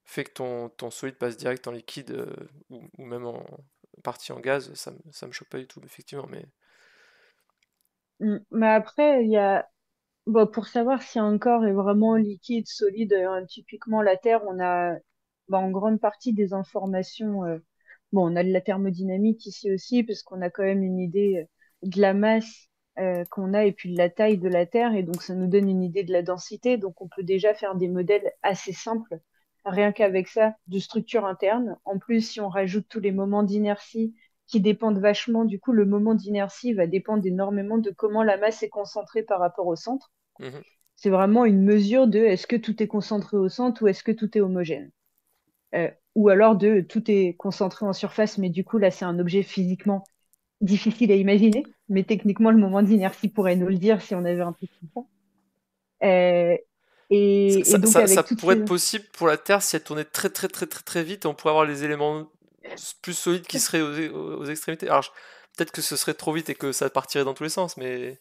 fait que ton solide passe direct en liquide ou même en partie en gaz, ça me choque pas du tout, effectivement. Mais Mais après, il y a, bon, pour savoir si un corps est vraiment liquide, solide, typiquement la Terre, on a, en grande partie des informations. Bon, on a de la thermodynamique ici aussi, parce qu'on a quand même une idée de la masse qu'on a et puis de la taille de la Terre, et donc ça nous donne une idée de la densité. Donc on peut déjà faire des modèles assez simples, rien qu'avec ça, de structure interne. En plus, si on rajoute tous les moments d'inertie qui dépendent vachement, du coup, le moment d'inertie va dépendre énormément de comment la masse est concentrée par rapport au centre. mhm. C'est vraiment une mesure de est-ce que tout est concentré au centre ou est-ce que tout est homogène. Ou alors de tout est concentré en surface, mais du coup, là, c'est un objet physiquement difficile à imaginer, mais techniquement, le moment d'inertie pourrait nous le dire si on avait un truc comme ça. Et donc, Ça avec toutes pourrait ces... être possible pour la Terre si elle tournait très très très très très vite, on pourrait avoir les éléments plus solides qui seraient aux extrémités. Alors, peut-être que ce serait trop vite et que ça partirait dans tous les sens, mais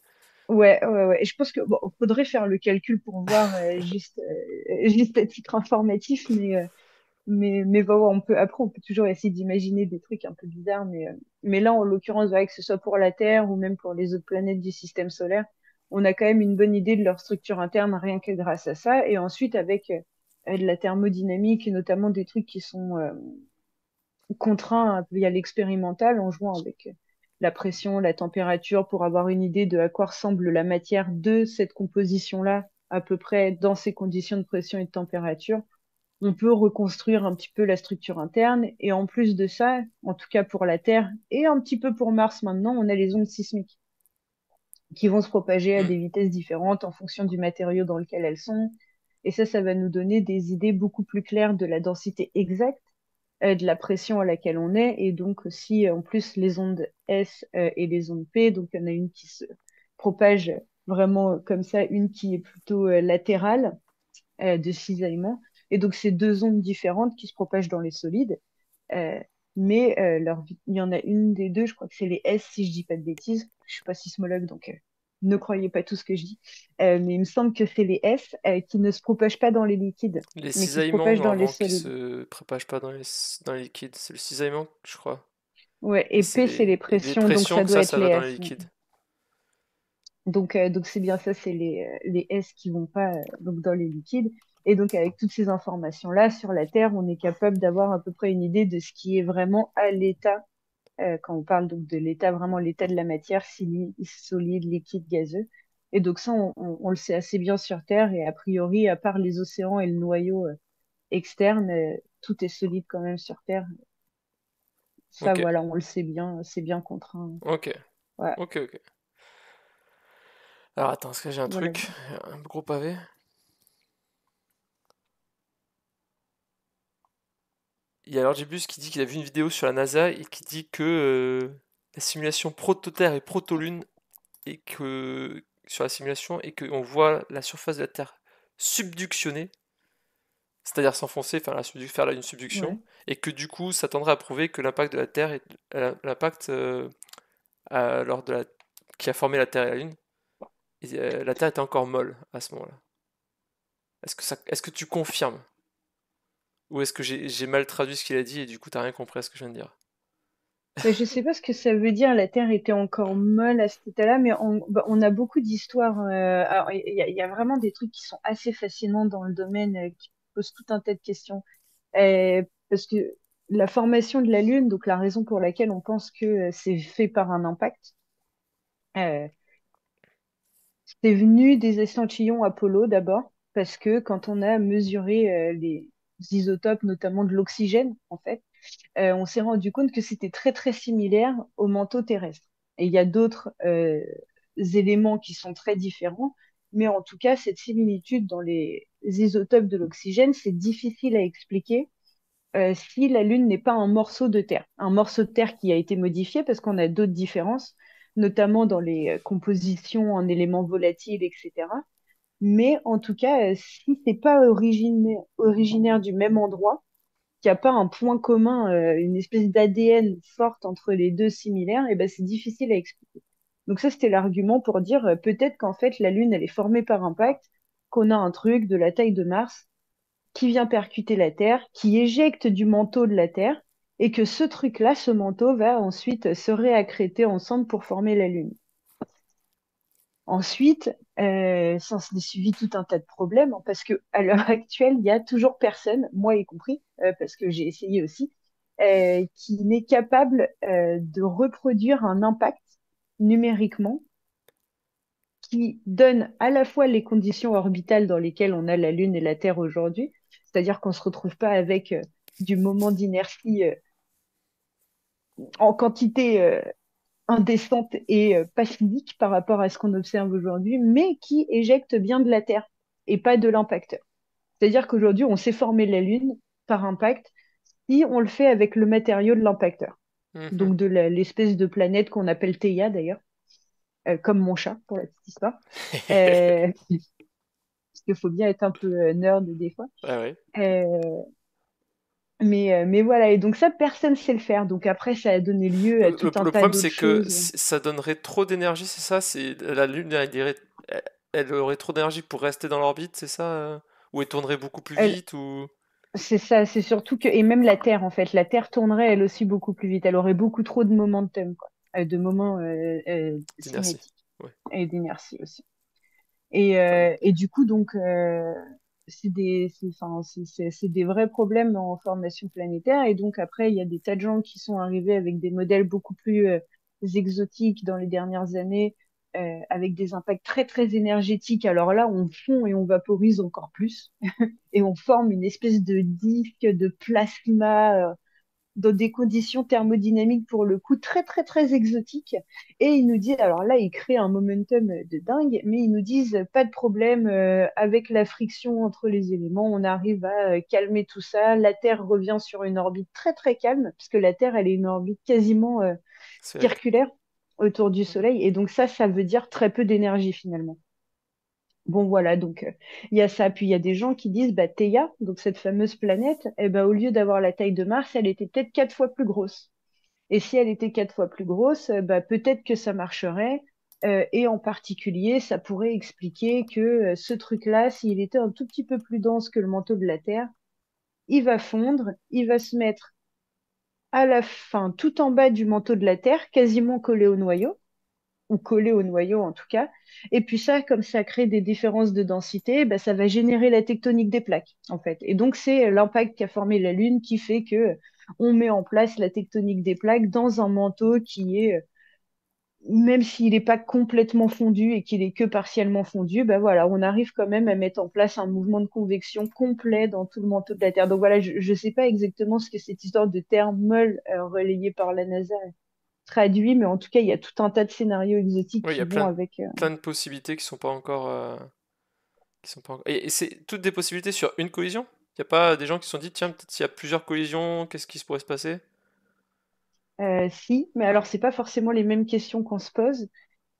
Ouais, ouais, ouais. Et je pense que bon, faudrait faire le calcul pour voir juste à titre informatif, mais voilà, après, on peut toujours essayer d'imaginer des trucs un peu bizarres, mais là, en l'occurrence, voilà, que ce soit pour la Terre ou même pour les autres planètes du système solaire, on a quand même une bonne idée de leur structure interne rien que grâce à ça. Et ensuite, avec de la thermodynamique, et notamment des trucs qui sont contraints via l'expérimental, en jouant avec la pression, la température, pour avoir une idée de à quoi ressemble la matière de cette composition-là, à peu près dans ces conditions de pression et de température on peut reconstruire un petit peu la structure interne. Et en plus de ça, en tout cas pour la Terre et un petit peu pour Mars maintenant, on a les ondes sismiques qui vont se propager à hmm. des vitesses différentes en fonction du matériau dans lequel elles sont. Et ça va nous donner des idées beaucoup plus claires de la densité exacte. de la pression à laquelle on est, et donc aussi en plus les ondes S et les ondes P. Donc il y en a une qui se propage vraiment comme ça, une qui est plutôt latérale de cisaillement. Et donc c'est deux ondes différentes qui se propagent dans les solides. Euh, mais il y en a une des deux, je crois que c'est les S si je dis pas de bêtises. Je suis pas sismologue, donc ne croyez pas tout ce que je dis. Mais il me semble que c'est les S qui ne se propagent pas dans les liquides, Les mais qui se cisaillements, propagent dans les normalement, qui solides. se propagent pas dans les liquides. C'est le cisaillement, je crois. Ouais, Et et P c'est les et les pressions, donc pressions ça que doit être ça les va dans les S. liquides. Donc c'est bien ça, c'est les S qui vont pas donc dans les liquides. Et donc avec toutes ces informations-là sur la Terre, on est capable d'avoir à peu près une idée de ce qui est vraiment à l'état quand on parle donc de l'état, vraiment l'état de la matière, solide, liquide, gazeux. Et donc ça, on le sait assez bien sur Terre. Et a priori, à part les océans et le noyau externe, tout est solide quand même sur Terre. Ça, Ok, voilà, on le sait bien, c'est bien contraint. ok, Voilà, ok. Alors attends, est-ce que j'ai un voilà. truc? Un gros pavé? Il y a Lorgibus qui dit qu'il a vu une vidéo sur la NASA et qui dit que la simulation proto-Terre et proto-Lune et que sur la simulation et qu'on voit la surface de la Terre subductionnée, c'est-à-dire s'enfoncer, enfin faire là une subduction, Ouais. et que du coup ça tendrait à prouver que l'impact de la Terre est l'impact lors de la qui a formé la Terre et la Lune, la Terre était encore molle à ce moment-là. Est-ce que tu confirmes? Ou est-ce que j'ai mal traduit ce qu'il a dit et du coup t'as rien compris à ce que je viens de dire? Mais je sais pas ce que ça veut dire. La Terre était encore molle à cet état-là, mais on a beaucoup d'histoires. Alors, il y a vraiment des trucs qui sont assez fascinants dans le domaine, qui posent tout un tas de questions. Parce que la formation de la Lune, donc la raison pour laquelle on pense que c'est fait par un impact, euh, c'est venu des échantillons Apollo d'abord, parce que quand on a mesuré les isotopes, notamment de l'oxygène, en fait, on s'est rendu compte que c'était très très similaire au manteau terrestre. Et il y a d'autres éléments qui sont très différents, mais en tout cas, cette similitude dans les isotopes de l'oxygène, c'est difficile à expliquer si la Lune n'est pas un morceau de terre. Un morceau de terre qui a été modifié parce qu'on a d'autres différences, notamment dans les compositions en éléments volatiles, etc. Mais en tout cas, si c'est pas originaire du même endroit, qu'il n'y a pas un point commun, une espèce d'ADN forte entre les deux similaires, et ben c'est difficile à expliquer. Donc ça, c'était l'argument pour dire peut-être qu'en fait la Lune, elle est formée par impact, qu'on a un truc de la taille de Mars qui vient percuter la Terre, qui éjecte du manteau de la Terre, et que ce truc-là, ce manteau, va ensuite se réaccréter ensemble pour former la Lune. Ensuite, ça s'en est suivi tout un tas de problèmes, hein, parce que à l'heure actuelle, il y a toujours personne, moi y compris, parce que j'ai essayé aussi, qui n'est capable de reproduire un impact numériquement qui donne à la fois les conditions orbitales dans lesquelles on a la Lune et la Terre aujourd'hui, c'est-à-dire qu'on ne se retrouve pas avec du moment d'inertie en quantité indécente et pas physique par rapport à ce qu'on observe aujourd'hui, mais qui éjecte bien de la Terre et pas de l'impacteur. C'est-à-dire qu'aujourd'hui, on sait former la Lune par impact si on le fait avec le matériau de l'impacteur. Mhm. Donc de l'espèce de planète qu'on appelle Theia d'ailleurs, comme mon chat pour la petite histoire. Parce qu'il faut bien être un peu nerd des fois. Ouais, ouais. Euh, mais voilà, et donc ça, personne ne sait le faire. Donc après, ça a donné lieu à tout un Le tas problème, d'autres c'est que choses. ça donnerait trop d'énergie, c'est ça? C'est la Lune, elle aurait trop d'énergie pour rester dans l'orbite, c'est ça? Ou elle tournerait beaucoup plus Elle, vite, ou c'est ça, c'est surtout que, et même la Terre, en fait, la Terre tournerait elle aussi beaucoup plus vite. Elle aurait beaucoup trop de momentum, quoi, de moments d'inertie. cinétiques Ouais. et d'inertie aussi. Enfin, Et du coup, donc, enfin, c'est des vrais problèmes en formation planétaire. Et donc, après, il y a des tas de gens qui sont arrivés avec des modèles beaucoup plus exotiques dans les dernières années, avec des impacts très, très énergétiques. Alors là, on fond et on vaporise encore plus. Et on forme une espèce de disque de plasma dans des conditions thermodynamiques pour le coup très très très exotiques. Et ils nous disent, alors là, ils créent un momentum de dingue, mais ils nous disent pas de problème avec la friction entre les éléments, on arrive à calmer tout ça. La Terre revient sur une orbite très très calme, puisque la Terre, elle est une orbite quasiment Sphérique. circulaire autour du Mhm. Soleil. Et donc ça veut dire très peu d'énergie finalement. Bon, voilà, donc il y a ça. Puis il y a des gens qui disent, bah, Theia, donc cette fameuse planète, eh ben, au lieu d'avoir la taille de Mars, elle était peut-être 4 fois plus grosse. Et si elle était 4 fois plus grosse, bah, peut-être que ça marcherait. Et en particulier, ça pourrait expliquer que ce truc-là, s'il était un tout petit peu plus dense que le manteau de la Terre, il va fondre, il va se mettre à la fin tout en bas du manteau de la Terre, quasiment collé au noyau ou collé au noyau en tout cas. Et puis ça, comme ça crée des différences de densité, bah, ça va générer la tectonique des plaques, en fait. Et donc c'est l'impact qu'a formé la Lune qui fait que on met en place la tectonique des plaques dans un manteau qui est, même s'il n'est pas complètement fondu et qu'il est que partiellement fondu, bah voilà, on arrive quand même à mettre en place un mouvement de convection complet dans tout le manteau de la Terre. Donc voilà, je ne sais pas exactement ce que cette histoire de terre molle relayée par la NASA traduit, mais en tout cas, il y a tout un tas de scénarios exotiques Oui, il y qui a vont avec. plein de possibilités qui sont pas encore, qui sont pas encore... Et c'est toutes des possibilités sur une collision? Il n'y a pas des gens qui se sont dit, tiens, peut-être s'il y a plusieurs collisions, qu'est-ce qui se pourrait se passer? Si, mais alors c'est pas forcément les mêmes questions qu'on se pose,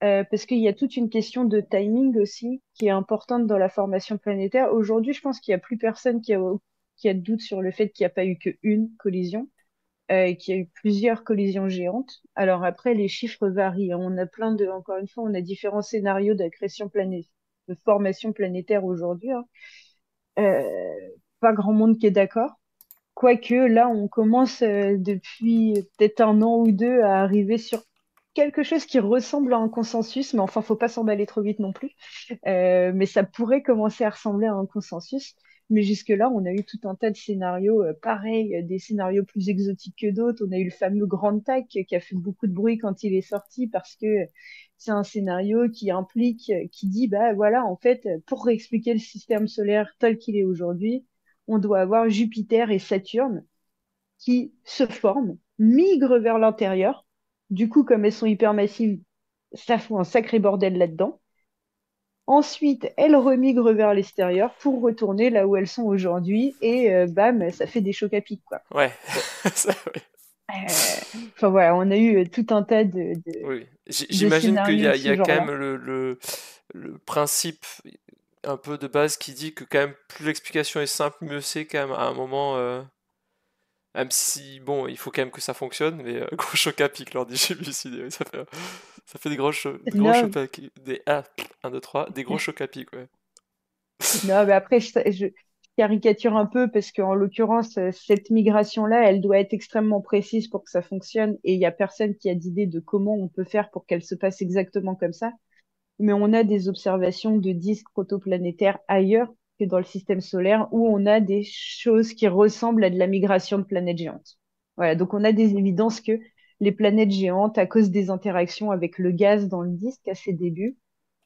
parce qu'il y a toute une question de timing aussi qui est importante dans la formation planétaire. Aujourd'hui, je pense qu'il y a plus personne qui a de doute sur le fait qu'il n'y a pas eu qu'une collision, et qu'il y a eu plusieurs collisions géantes. Alors après, les chiffres varient, hein. On a plein de, encore une fois, on a différents scénarios d'accrétion planétaire, de formation planétaire aujourd'hui, hein. Euh, Pas grand monde qui est d'accord. Quoique là, on commence depuis peut-être un an ou deux à arriver sur quelque chose qui ressemble à un consensus, mais enfin, faut pas s'emballer trop vite non plus. Mais ça pourrait commencer à ressembler à un consensus. Mais jusque-là, on a eu tout un tas de scénarios pareils, des scénarios plus exotiques que d'autres. On a eu le fameux Grand TAC qui a fait beaucoup de bruit quand il est sorti parce que c'est un scénario qui implique, qui dit, bah voilà, en fait, pour réexpliquer le système solaire tel qu'il est aujourd'hui, on doit avoir Jupiter et Saturne qui se forment, migrent vers l'intérieur. Du coup, comme elles sont hypermassives, ça fout un sacré bordel là-dedans. Ensuite, elles remigrent vers l'extérieur pour retourner là où elles sont aujourd'hui et bam, ça fait des chocs à pic, quoi. Ouais. Ça, oui. Euh, Enfin voilà, on a eu tout un tas Oui. de J'imagine qu'il scénarios de il y ce a quand genre-là. même le principe un peu de base qui dit que quand même plus l'explication est simple, mieux c'est quand même à un moment. Même si, bon, il faut quand même que ça fonctionne, mais gros choc à pic lors des gémicides, ouais, ça fait des gros chocs Non, à pic, des, ah, 1, 2, 3, des gros chocs à pic, ouais. non, mais après, je caricature un peu parce qu'en l'occurrence, cette migration-là, elle doit être extrêmement précise pour que ça fonctionne et il n'y a personne qui a d'idée de comment on peut faire pour qu'elle se passe exactement comme ça. Mais on a des observations de disques protoplanétaires ailleurs que dans le système solaire où on a des choses qui ressemblent à de la migration de planètes géantes. Voilà, donc on a des évidences que les planètes géantes, à cause des interactions avec le gaz dans le disque à ses débuts,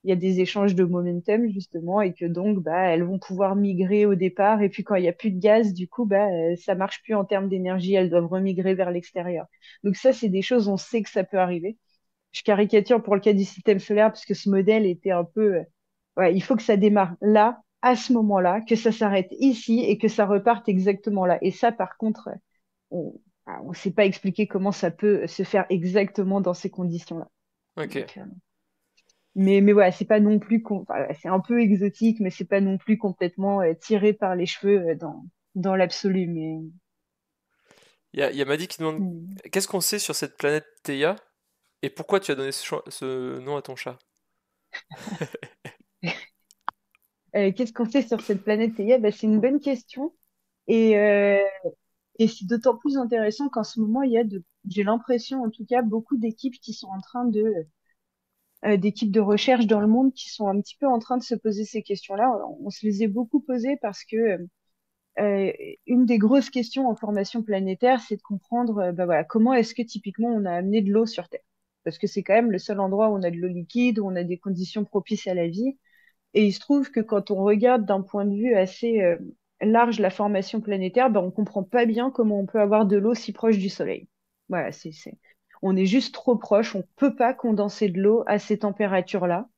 il y a des échanges de momentum justement et que donc bah elles vont pouvoir migrer au départ et puis quand il y a plus de gaz du coup bah ça marche plus en termes d'énergie, elles doivent remigrer vers l'extérieur. Donc ça c'est des choses on sait que ça peut arriver. Je caricature pour le cas du système solaire parce que ce modèle était un peu ouais, il faut que ça démarre là à ce moment-là, que ça s'arrête ici et que ça reparte exactement là. Et ça par contre on on sait pas expliquer comment ça peut se faire exactement dans ces conditions-là. Ok. Donc, mais voilà, c'est pas non plus, enfin, c'est un peu exotique, mais c'est pas non plus complètement tiré par les cheveux dans l'absolu. Mais Il y a Maddy qui demande hmm. qu'est-ce qu'on sait sur cette planète Theia et pourquoi tu as donné ce nom à ton chat? Qu'est-ce qu'on sait sur cette planète Theia? Bah, c'est une bonne question. Et, euh, et c'est d'autant plus intéressant qu'en ce moment, il y a j'ai l'impression, en tout cas, beaucoup d'équipes qui sont en train d'équipes de recherche dans le monde qui sont un petit peu en train de se poser ces questions-là. On se les est beaucoup posées parce que Euh, une des grosses questions en formation planétaire, c'est de comprendre bah voilà, comment est-ce que typiquement on a amené de l'eau sur Terre. Parce que c'est quand même le seul endroit où on a de l'eau liquide, où on a des conditions propices à la vie. Et il se trouve que quand on regarde d'un point de vue assez large la formation planétaire, ben, on comprend pas bien comment on peut avoir de l'eau si proche du Soleil. Voilà, on est juste trop proche, on peut pas condenser de l'eau à ces températures-là,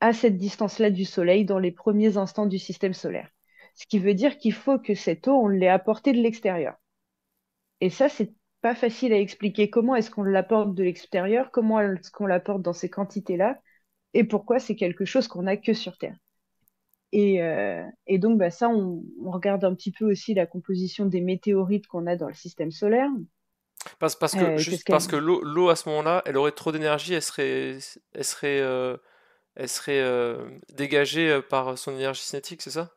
à cette distance-là du Soleil dans les premiers instants du système solaire. Ce qui veut dire qu'il faut que cette eau, on l'ait apportée de l'extérieur. Et ça, c'est pas facile à expliquer. Comment est-ce qu'on l'apporte de l'extérieur? Comment est-ce qu'on l'apporte dans ces quantités-là? Et pourquoi c'est quelque chose qu'on n'a que sur Terre? Et donc, bah, ça, on regarde un petit peu aussi la composition des météorites qu'on a dans le système solaire. Parce que, Qu'est-ce juste parce qu'elle... que l'eau à ce moment-là, elle aurait trop d'énergie, elle serait, dégagée par son énergie cinétique, c'est ça?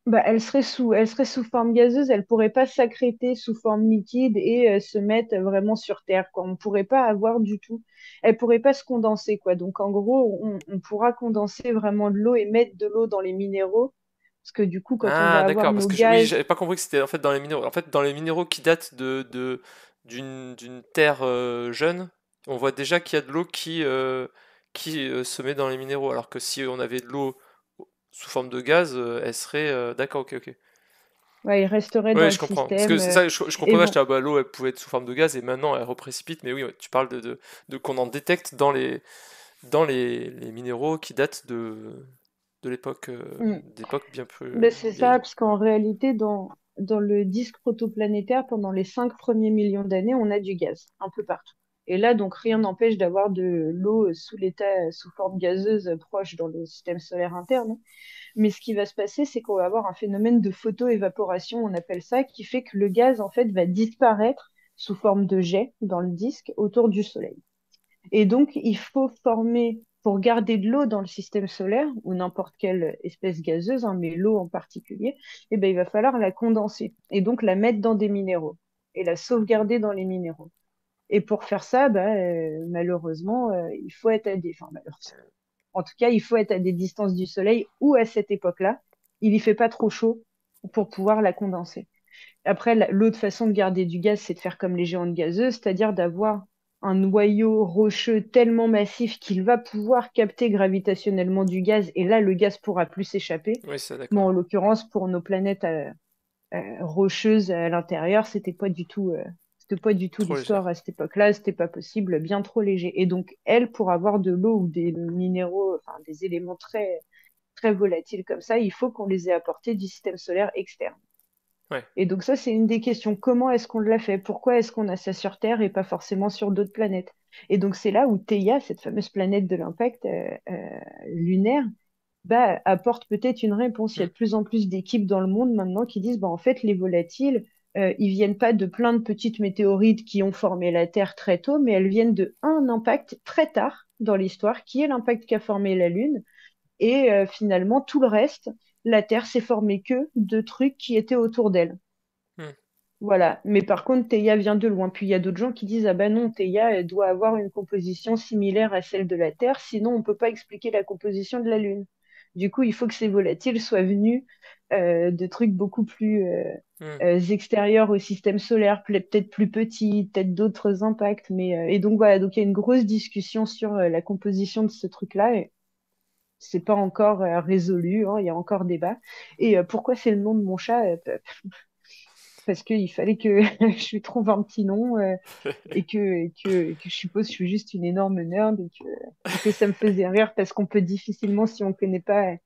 Bah, elle serait sous forme gazeuse, elle pourrait pas s'accréter sous forme liquide et se mettre vraiment sur Terre, quoi. On pourrait pas avoir du tout, elle pourrait pas se condenser, quoi. Donc en gros, on pourra condenser vraiment de l'eau et mettre de l'eau dans les minéraux, parce que du coup, quand on va Ah, avoir d'accord, parce nos que oui, gaz, j'avais pas compris que c'était en fait dans les minéraux. En fait, dans les minéraux qui datent d'une terre jeune, on voit déjà qu'il y a de l'eau qui se met dans les minéraux, alors que si on avait de l'eau sous forme de gaz, elle serait. D'accord, ok, ok. ouais, il resterait dans Oui, le je comprends. Parce que système. c'est ça, je Et comprenais, bon, j'étais, ah bah, l'eau, elle pouvait être sous forme de gaz et maintenant elle reprécipite, mais oui, ouais, tu parles de qu'on en détecte dans les minéraux qui datent de l'époque mm. d'époque bien plus Ben, c'est ça, vieille. parce qu'en réalité, dans le disque protoplanétaire, pendant les 5 premiers millions d'années, on a du gaz un peu partout. Et là, donc, rien n'empêche d'avoir de l'eau sous l'état, sous forme gazeuse proche dans le système solaire interne. Mais ce qui va se passer, c'est qu'on va avoir un phénomène de photoévaporation, on appelle ça, qui fait que le gaz, en fait, va disparaître sous forme de jet dans le disque autour du Soleil. Et donc, il faut former, pour garder de l'eau dans le système solaire, ou n'importe quelle espèce gazeuse, hein, mais l'eau en particulier, eh ben, il va falloir la condenser et donc la mettre dans des minéraux et la sauvegarder dans les minéraux. Et pour faire ça, bah, malheureusement, il faut être à des... Enfin, malheureusement. En tout cas, il faut être à des distances du Soleil ou à cette époque-là, il y fait pas trop chaud pour pouvoir la condenser. Après, l'autre façon de garder du gaz, c'est de faire comme les géantes gazeuses, c'est-à-dire d'avoir un noyau rocheux tellement massif qu'il va pouvoir capter gravitationnellement du gaz, et là, le gaz pourra plus s'échapper. Oui, c'est Mais d'accord. en l'occurrence, pour nos planètes rocheuses à l'intérieur, c'était pas du tout Trop l'histoire légère. à cette époque-là, c'était pas possible, bien trop léger. Et donc, elle, pour avoir de l'eau ou des minéraux, enfin des éléments très, très volatiles comme ça, il faut qu'on les ait apportés du système solaire externe. Ouais. Et donc ça, c'est une des questions. Comment est-ce qu'on l'a fait? Pourquoi est-ce qu'on a ça sur Terre et pas forcément sur d'autres planètes? Et donc c'est là où Theia, cette fameuse planète de l'impact lunaire, bah, apporte peut-être une réponse. Il y a Hmm. de plus en plus d'équipes dans le monde maintenant qui disent, bah, en fait, les volatiles, ils viennent pas de plein de petites météorites qui ont formé la Terre très tôt, mais elles viennent de un impact très tard dans l'histoire, qui est l'impact qui a formé la Lune. Et finalement, tout le reste, la Terre s'est formée que de trucs qui étaient autour d'elle. Hmm. Voilà. Mais par contre, Theia vient de loin. Puis il y a d'autres gens qui disent, ah ben non, Theia, elle doit avoir une composition similaire à celle de la Terre, sinon on ne peut pas expliquer la composition de la Lune. Du coup, il faut que ces volatiles soient venus de trucs beaucoup plus Hmm. extérieurs au système solaire, peut-être plus petits, peut-être d'autres impacts. Et donc voilà, donc il y a une grosse discussion sur la composition de ce truc-là. Et c'est pas encore résolu, hein, il y a encore débat. Et pourquoi c'est le nom de mon chat? Parce qu'il fallait que je lui trouve un petit nom et que je suppose que je suis juste une énorme nerd et que ça me faisait rire parce qu'on peut difficilement, si on connaît pas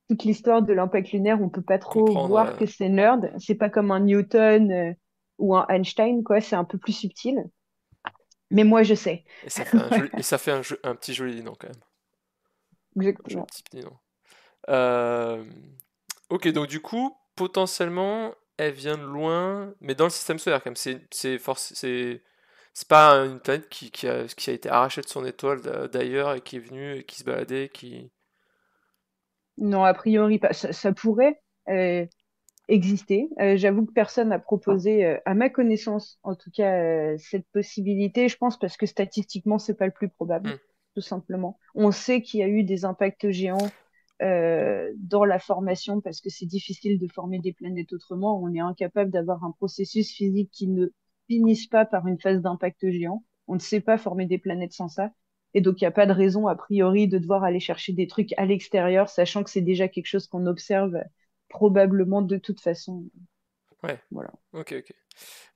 toute l'histoire de l'impact lunaire, on peut pas trop Comprendre. voir que c'est nerd. C'est pas comme un Newton ou un Einstein, quoi. C'est un peu plus subtil. Mais moi, je sais. Et ça fait un joli, et ça fait un petit joli nom quand même. Un joli Exactement. petit nom. Euh, Ok, donc du coup, potentiellement, elle vient de loin, mais dans le système solaire quand même. C'est pas une planète qui a été arrachée de son étoile d'ailleurs et qui est venue et qui se baladait, qui. Non, a priori pas. Ça pourrait exister. J'avoue que personne n'a proposé, à ma connaissance, en tout cas, cette possibilité. Je pense parce que statistiquement, c'est pas le plus probable, Hmm. tout simplement. On sait qu'il y a eu des impacts géants dans la formation parce que c'est difficile de former des planètes autrement. On est incapable d'avoir un processus physique qui ne finisse pas par une phase d'impact géant. On ne sait pas former des planètes sans ça. Et donc, il n'y a pas de raison, a priori, de devoir aller chercher des trucs à l'extérieur, sachant que c'est déjà quelque chose qu'on observe probablement de toute façon. Ouais. Voilà. Ok, ok.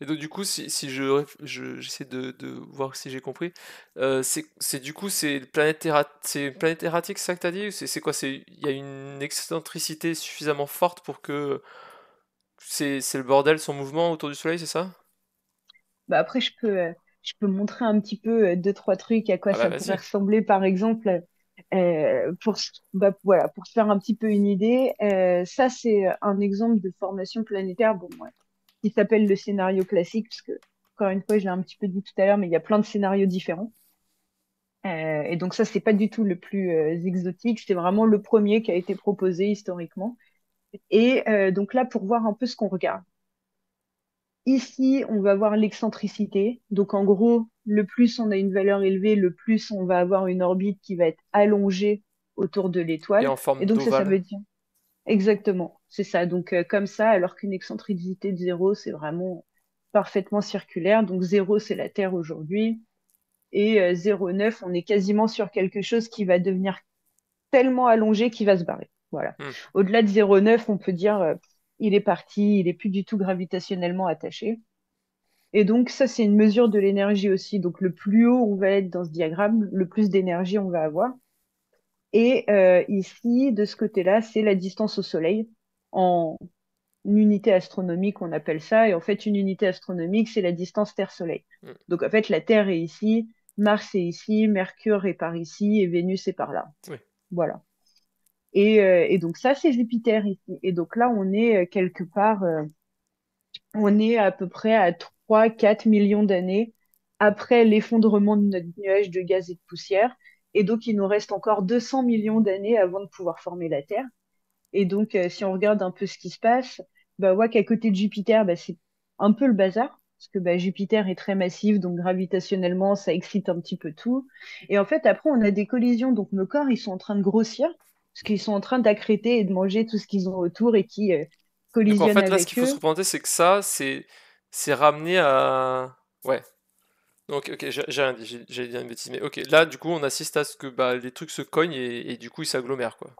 Et donc du coup, si j'essaie de voir si j'ai compris, c'est du coup c'est une planète erratique, c'est ça que t'as dit? C'est quoi? Il y a une excentricité suffisamment forte pour que c'est le bordel son mouvement autour du Soleil, c'est ça? Bah après, je peux montrer un petit peu deux, trois trucs à quoi Ah bah ça pourrait vas-y. ressembler, par exemple, voilà, pour se faire un petit peu une idée. Ça, c'est un exemple de formation planétaire, bon, ouais, qui s'appelle le scénario classique, parce que, encore une fois, je l'ai un petit peu dit tout à l'heure, mais il y a plein de scénarios différents. Et donc ça, c'est pas du tout le plus exotique, c'est vraiment le premier qui a été proposé historiquement. Et donc là, pour voir un peu ce qu'on regarde. Ici, on va voir l'excentricité. Donc, en gros, le plus on a une valeur élevée, le plus on va avoir une orbite qui va être allongée autour de Et l'étoile. en Et forme donc, ça d'ovale. veut dire exactement, c'est ça. Donc, comme ça, alors qu'une excentricité de zéro, c'est vraiment parfaitement circulaire. Donc, zéro, c'est la Terre aujourd'hui. Et 0,9, on est quasiment sur quelque chose qui va devenir tellement allongé qu'il va se barrer. Voilà. Hmm. Au-delà de 0,9, on peut dire, il est parti, il est plus du tout gravitationnellement attaché. Et donc, ça, c'est une mesure de l'énergie aussi. Donc, le plus haut on va être dans ce diagramme, le plus d'énergie on va avoir. Et ici, de ce côté-là, c'est la distance au Soleil en unité astronomique, on appelle ça. Et en fait, une unité astronomique, c'est la distance Terre-Soleil. Hmm. Donc, en fait, la Terre est ici, Mars est ici, Mercure est par ici et Vénus est par là. Oui. Voilà. Et donc, ça, c'est Jupiter ici. Et donc là, on est quelque part on est à peu près à 3, 4 millions d'années après l'effondrement de notre nuage de gaz et de poussière. Et donc, il nous reste encore 200 millions d'années avant de pouvoir former la Terre. Et donc, si on regarde un peu ce qui se passe, bah, on voit qu'à côté de Jupiter, bah, c'est un peu le bazar. Parce que bah, Jupiter est très massif, donc gravitationnellement, ça excite un petit peu tout. Et en fait, après, on a des collisions. Donc, nos corps, ils sont en train de grossir, parce qu'ils sont en train d'accréter et de manger tout ce qu'ils ont autour et qui Donc en collisionnent fait là, ce qu'il avec faut se eux. représenter, c'est que ça, c'est ramené à. Ouais. Donc ok, j'ai rien dit, j'ai dit une bêtise, mais ok. Là, du coup, on assiste à ce que bah, les trucs se cognent et du coup, ils s'agglomèrent, quoi.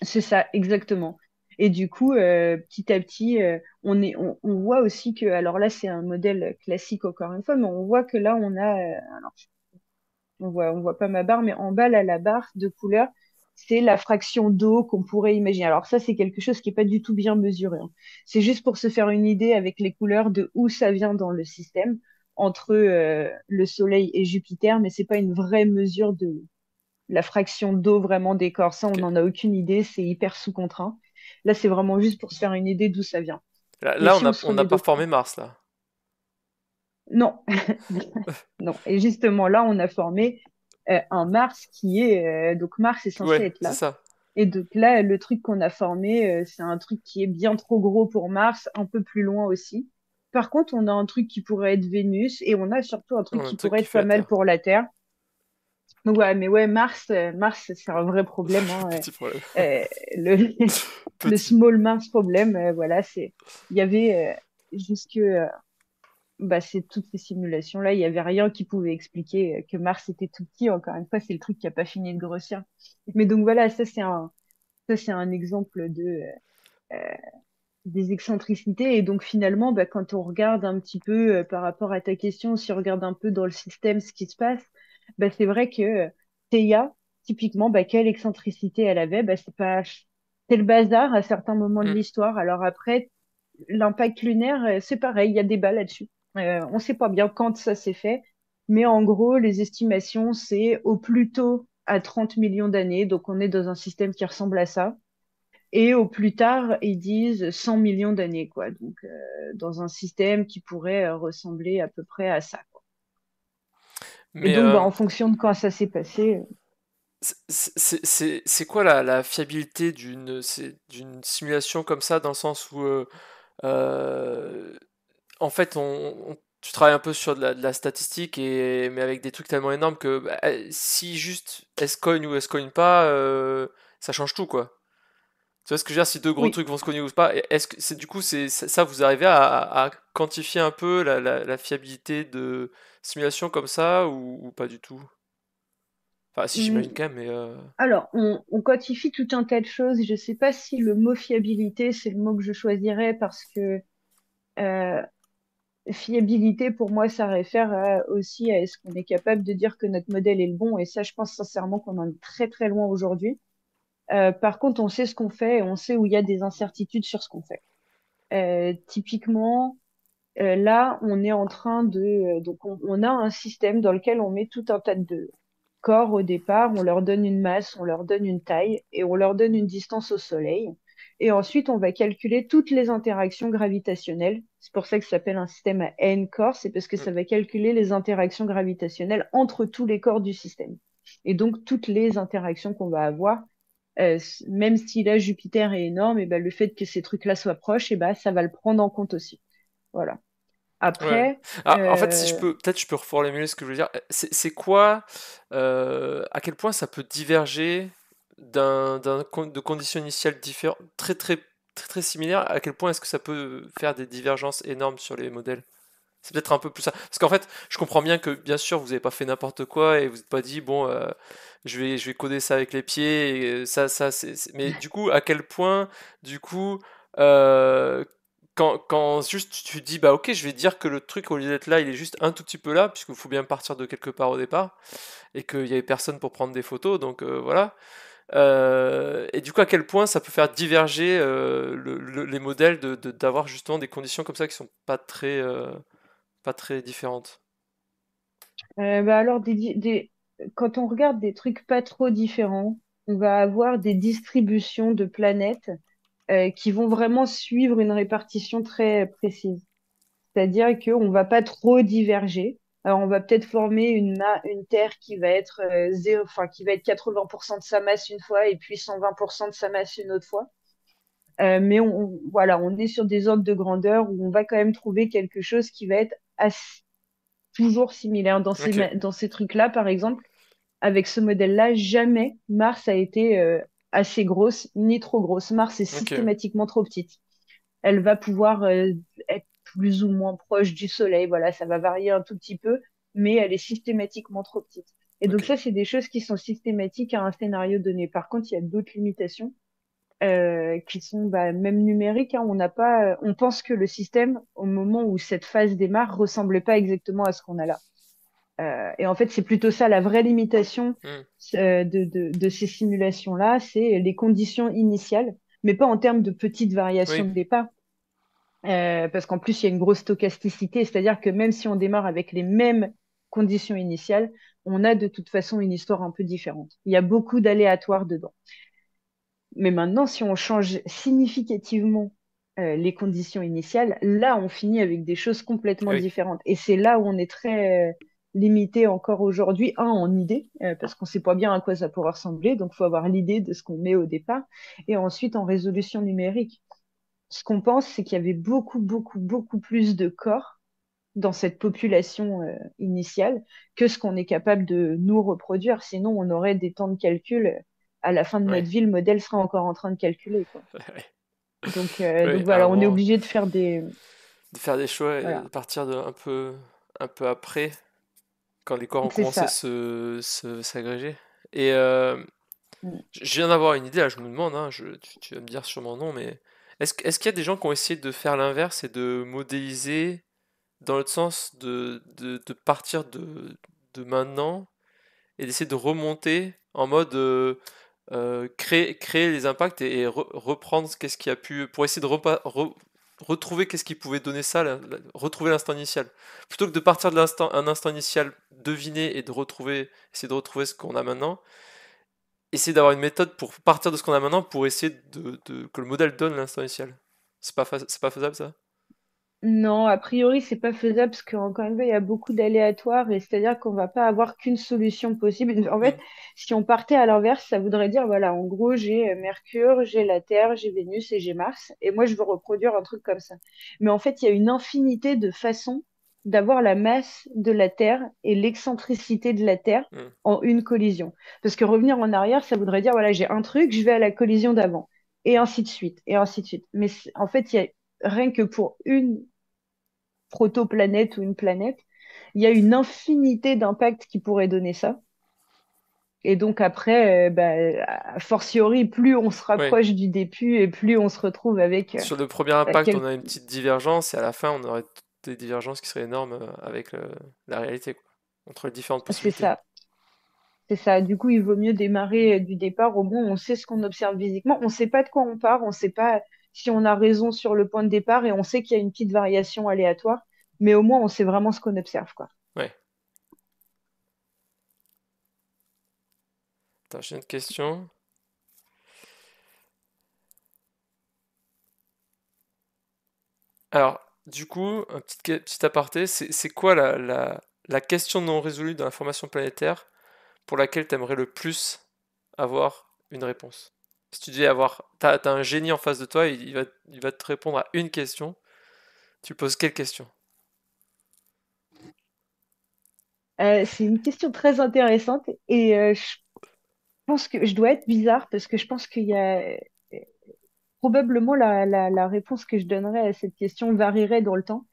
C'est ça, exactement. Et du coup, petit à petit, on voit aussi que, alors là, c'est un modèle classique encore une fois, mais on voit que là, alors, on voit pas ma barre, mais en bas, là, la barre de couleur, c'est la fraction d'eau qu'on pourrait imaginer. Alors ça, c'est quelque chose qui est pas du tout bien mesuré, hein. C'est juste pour se faire une idée avec les couleurs de où ça vient dans le système entre le Soleil et Jupiter, mais c'est pas une vraie mesure de la fraction d'eau vraiment des corps. Ça, on Ok. n'en a aucune idée, c'est hyper sous-contraint. Là, c'est vraiment juste pour se faire une idée d'où ça vient. Et Là, si on se on n'a remet pas donc... formé Mars, là. Non, non. Et justement, là, on a formé un Mars qui est... donc, Mars est censé Ouais, être c'est là. ça. Et donc là, le truc qu'on a formé, c'est un truc qui est bien trop gros pour Mars, un peu plus loin aussi. Par contre, on a un truc qui pourrait être Vénus et on a surtout un truc Un qui truc pourrait qui être fait pas la mal Terre. pour la Terre. Donc ouais, mais ouais, Mars, c'est un vrai problème, hein. Petit problème. Le, le Petit. small Mars problème, voilà, il y avait jusque, bah, c'est toutes ces simulations-là, il y avait rien qui pouvait expliquer que Mars était tout petit. Encore une fois, c'est le truc qui a pas fini de grossir. Mais donc voilà, ça c'est un exemple de des excentricités. Et donc finalement, bah, quand on regarde un petit peu par rapport à ta question, si on regarde un peu dans le système ce qui se passe, bah, c'est vrai que Théa, typiquement, bah, quelle excentricité elle avait, bah, c'est le bazar à certains moments de Hmm. l'histoire. Alors après, l'impact lunaire, c'est pareil, il y a débat là-dessus. On ne sait pas bien quand ça s'est fait, mais en gros, les estimations, c'est au plus tôt à 30 millions d'années, donc on est dans un système qui ressemble à ça. Et au plus tard, ils disent 100 millions d'années, quoi. Donc, dans un système qui pourrait ressembler à peu près à ça, quoi. Et Mais donc, bah, en fonction de quand ça s'est passé, c'est quoi la fiabilité d'une simulation comme ça, dans le sens où euh, en fait tu travailles un peu sur de la statistique mais avec des trucs tellement énormes que bah, si juste elle se cogne ou elle se cogne pas, ça change tout, quoi. Tu vois ce que je veux dire? Si deux gros oui. trucs vont se cogner ou pas, est-ce que c'est du coup ça, vous arrivez à quantifier un peu la fiabilité de simulation comme ça ou pas du tout? Enfin, si Hmm, j'imagine quand même, mais Alors, on quantifie tout un tas de choses. Je ne sais pas si le mot fiabilité, c'est le mot que je choisirais parce que euh, fiabilité, pour moi, ça réfère aussi à est-ce qu'on est capable de dire que notre modèle est le bon. Et ça, je pense sincèrement qu'on en est très, très loin aujourd'hui. Par contre, on sait ce qu'on fait et on sait où il y a des incertitudes sur ce qu'on fait. Typiquement, là, on est en train de... donc, on a un système dans lequel on met tout un tas de corps au départ, on leur donne une masse, on leur donne une taille et on leur donne une distance au Soleil. Et ensuite, on va calculer toutes les interactions gravitationnelles. C'est pour ça que ça s'appelle un système à n corps, c'est parce que mm, ça va calculer les interactions gravitationnelles entre tous les corps du système. Et donc, toutes les interactions qu'on va avoir, même si là, Jupiter est énorme, et ben, le fait que ces trucs-là soient proches, et ben, ça va le prendre en compte aussi. Voilà. ouais. Après, Ah, en fait, si je peux, peut-être je peux reformuler ce que je veux dire. C'est quoi, à quel point ça peut diverger de conditions initiales différentes, très similaires, à quel point est-ce que ça peut faire des divergences énormes sur les modèles? C'est peut-être un peu plus ça. Parce qu'en fait, je comprends bien que, bien sûr, vous n'avez pas fait n'importe quoi et vous n'êtes pas dit, bon, je vais coder ça avec les pieds, et Mais du coup, à quel point, du coup, euh, quand juste tu dis, bah ok, je vais dire que le truc, au lieu d'être là, il est juste un tout petit peu là, puisqu'il faut bien partir de quelque part au départ, et qu'il n'y avait personne pour prendre des photos, donc voilà. Et du coup, à quel point ça peut faire diverger les modèles d'avoir justement des conditions comme ça qui sont pas très différentes. bah alors, quand on regarde des trucs pas trop différents, on va avoir des distributions de planètes qui vont vraiment suivre une répartition très précise. C'est-à-dire qu'on va pas trop diverger. Alors, on va peut-être former une Terre qui va être enfin, qui va être 80% de sa masse une fois et puis 120% de sa masse une autre fois. Mais voilà, on est sur des ordres de grandeur où on va quand même trouver quelque chose qui va être toujours similaire. Ok, Dans ces trucs-là, par exemple, avec ce modèle-là, jamais Mars a été assez grosse ni trop grosse. Mars est ok, systématiquement trop petite. Elle va pouvoir être plus ou moins proche du Soleil. Voilà, ça va varier un tout petit peu, mais elle est systématiquement trop petite. Et donc ok. ça, c'est des choses qui sont systématiques à un scénario donné. Par contre, il y a d'autres limitations qui sont bah, même numériques. Hein. On n'a pas, on pense que le système, au moment où cette phase démarre, ressemblait pas exactement à ce qu'on a là. Et en fait, c'est plutôt ça la vraie limitation Hmm. de ces simulations-là, c'est les conditions initiales, mais pas en termes de petites variations Oui, de départ, parce qu'en plus, il y a une grosse stochasticité, c'est-à-dire que même si on démarre avec les mêmes conditions initiales, on a de toute façon une histoire un peu différente. Il y a beaucoup d'aléatoires dedans. Mais maintenant, si on change significativement les conditions initiales, là, on finit avec des choses complètement oui. différentes. Et c'est là où on est très limité encore aujourd'hui, en idée, parce qu'on ne sait pas bien à quoi ça pourra ressembler, donc il faut avoir l'idée de ce qu'on met au départ, et ensuite en résolution numérique. Ce qu'on pense, c'est qu'il y avait beaucoup, beaucoup, beaucoup plus de corps dans cette population initiale que ce qu'on est capable de nous reproduire. Sinon, on aurait des temps de calcul. À la fin de Ouais. notre vie, le modèle sera encore en train de calculer, quoi. Oui, Donc à un voilà, on est moment, obligé de faire des... de faire des choix et de Voilà, partir un peu après, quand les corps ont c'est commencé à ça. s'agréger. Et Mm. je viens d'avoir une idée, là, je me demande, hein, tu vas me dire sûrement non, mais est-ce qu'il y a des gens qui ont essayé de faire l'inverse et de modéliser dans l'autre sens, de partir de maintenant et d'essayer de remonter en mode créer les impacts et reprendre qu'est-ce qui a pu pour essayer de retrouver qu'est-ce qui pouvait donner ça, retrouver l'instant initial. Plutôt que de partir de un instant initial deviné et essayer de retrouver ce qu'on a maintenant, essayer d'avoir une méthode pour partir de ce qu'on a maintenant pour essayer que le modèle donne l'instant initial. C'est pas faisable ça? Non, a priori, c'est pas faisable parce qu'encore une fois, il y a beaucoup d'aléatoires et c'est-à-dire qu'on va pas avoir qu'une solution possible. En Hmm. fait, si on partait à l'inverse, ça voudrait dire, voilà, en gros, j'ai Mercure, j'ai la Terre, j'ai Vénus et j'ai Mars et moi, je veux reproduire un truc comme ça. Mais en fait, il y a une infinité de façons d'avoir la masse de la Terre et l'excentricité de la Terre Hmm. en une collision. Parce que revenir en arrière, ça voudrait dire, voilà, j'ai un truc, je vais à la collision d'avant et ainsi de suite et ainsi de suite. Mais en fait, il y a rien que pour une protoplanète ou une planète, il y a une infinité d'impacts qui pourraient donner ça. Et donc après, a fortiori, plus on se Oui. rapproche du début et plus on se retrouve avec Sur le premier impact, on quelques... a une petite divergence et à la fin, on aurait des divergences qui seraient énormes avec la réalité, quoi, entre les différentes C'est possibilités. ça, c'est ça. Du coup, il vaut mieux démarrer du départ. Au moins, on sait ce qu'on observe physiquement. On ne sait pas de quoi on part. On ne sait pas si on a raison sur le point de départ et on sait qu'il y a une petite variation aléatoire. Mais au moins, on sait vraiment ce qu'on observe, quoi. Ouais. Attends, j'ai une question. Alors, du coup, petit aparté, c'est quoi la question non résolue dans l'information planétaire pour laquelle tu aimerais le plus avoir une réponse? Si tu devais t'as un génie en face de toi, il va te répondre à une question. Tu poses quelle question? C'est une question très intéressante et je pense que je dois être bizarre parce que je pense qu'il y a probablement la réponse que je donnerais à cette question varierait dans le temps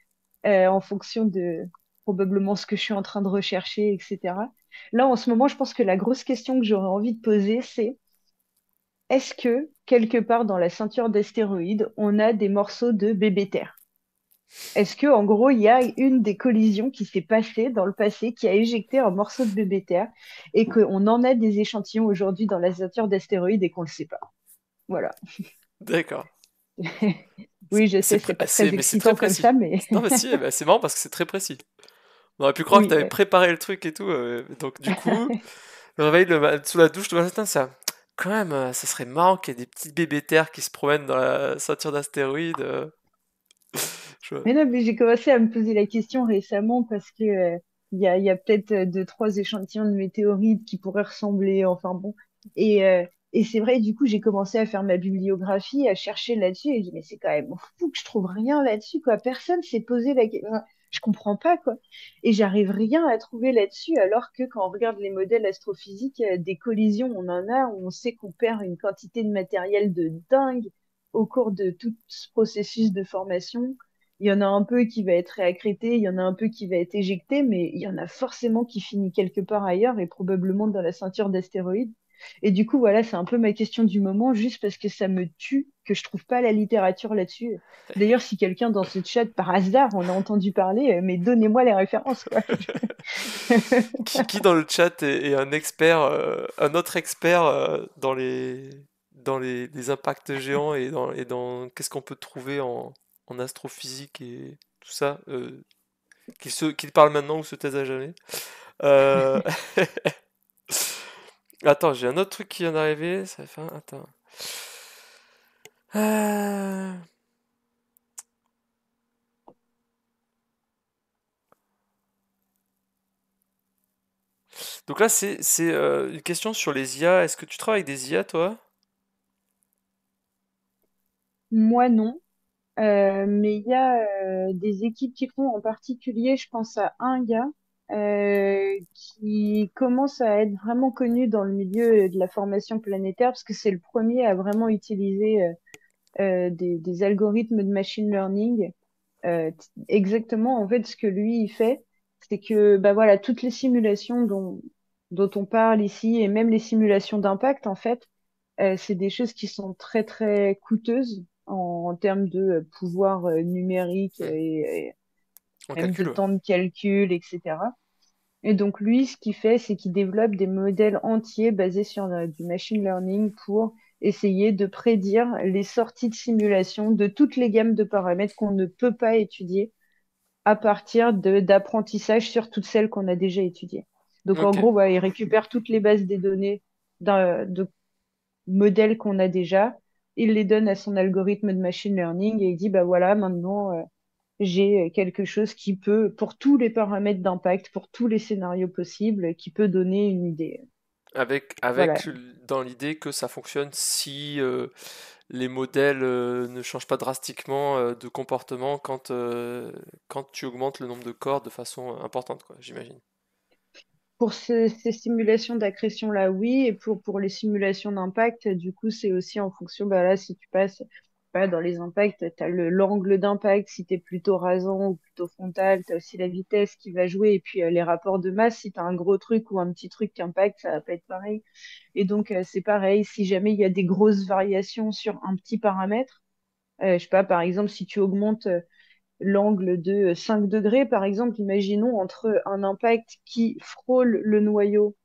en fonction de probablement ce que je suis en train de rechercher, etc. Là, en ce moment, je pense que la grosse question que j'aurais envie de poser, c'est est-ce que quelque part dans la ceinture d'astéroïdes, on a des morceaux de bébé Terre? Est-ce que, en gros, il y a une des collisions qui s'est passée dans le passé, qui a éjecté un morceau de bébé Terre, et qu'on en a des échantillons aujourd'hui dans la ceinture d'astéroïdes et qu'on ne le sait pas? Voilà. D'accord. Oui, je sais, c'est pas très Mais c'est très excitant comme précis. ça, mais Non, mais si, eh ben, c'est marrant parce que c'est très précis. On aurait pu croire que oui. t'avais préparé le truc et tout. Donc, du coup, le réveil sous la douche le matin, ça. Quand même, ça serait marrant qu'il y ait des petits bébés terres qui se promènent dans la ceinture d'astéroïdes. Je- Mais non, mais j'ai commencé à me poser la question récemment parce que il y a peut-être deux, trois échantillons de météorites qui pourraient ressembler, enfin bon. Et, euh, et c'est vrai, du coup, j'ai commencé à faire ma bibliographie, à chercher là-dessus, et je dis, mais c'est quand même fou que je trouve rien là-dessus, quoi. Personne s'est posé la question. Enfin, je comprends pas, quoi. Et j'arrive rien à trouver là-dessus, alors que quand on regarde les modèles astrophysiques, des collisions, on en a, on sait qu'on perd une quantité de matériel de dingue au cours de tout ce processus de formation. Il y en a un peu qui va être réaccrété, il y en a un peu qui va être éjecté, mais il y en a forcément qui finit quelque part ailleurs et probablement dans la ceinture d'astéroïdes. Et du coup, voilà, c'est un peu ma question du moment, juste parce que ça me tue que je trouve pas la littérature là-dessus. D'ailleurs, si quelqu'un dans ce chat, par hasard, en a entendu parler, mais donnez-moi les références, quoi. qui dans le chat est un expert, un autre expert dans les impacts géants et dans qu'est-ce qu'on peut trouver en astrophysique et tout ça, qu'il parle maintenant ou se taise à jamais. Euh, Attends, j'ai un autre truc qui vient d'arriver. Ça fait Attends. Euh, Donc là, c'est une question sur les IA. Est-ce que tu travailles avec des IA, toi? Moi, non. Mais il y a des équipes qui font, en particulier, je pense à un gars qui commence à être vraiment connu dans le milieu de la formation planétaire parce que c'est le premier à vraiment utiliser des algorithmes de machine learning. Exactement, en fait, ce que lui, il fait, c'est que bah voilà, toutes les simulations dont on parle ici et même les simulations d'impact, en fait, c'est des choses qui sont très, très coûteuses en termes de pouvoir numérique Hmm. et En même de calcul, ouais. temps de calcul, etc. Et donc, lui, ce qu'il fait, c'est qu'il développe des modèles entiers basés sur du machine learning pour essayer de prédire les sorties de simulation de toutes les gammes de paramètres qu'on ne peut pas étudier à partir d'apprentissage sur toutes celles qu'on a déjà étudiées. Donc, en Ok. gros, il récupère toutes les bases des données de modèles qu'on a déjà, il les donne à son algorithme de machine learning et il dit, bah voilà, maintenant, j'ai quelque chose qui peut, pour tous les paramètres d'impact, pour tous les scénarios possibles, qui peut donner une idée. Voilà. Dans l'idée que ça fonctionne si les modèles ne changent pas drastiquement de comportement quand tu augmentes le nombre de corps de façon importante, quoi, j'imagine. Pour ces simulations d'accrétion-là, oui, et pour les simulations d'impact, du coup, c'est aussi en fonction, bah là, si tu passes. pas, dans les impacts, tu as l'angle d'impact, si tu es plutôt rasant ou plutôt frontal, tu as aussi la vitesse qui va jouer, et puis les rapports de masse, si tu as un gros truc ou un petit truc qui impacte, ça va pas être pareil. Et donc, c'est pareil, si jamais il y a des grosses variations sur un petit paramètre, je sais pas, par exemple, si tu augmentes l'angle de 5 degrés, par exemple, imaginons entre un impact qui frôle le noyau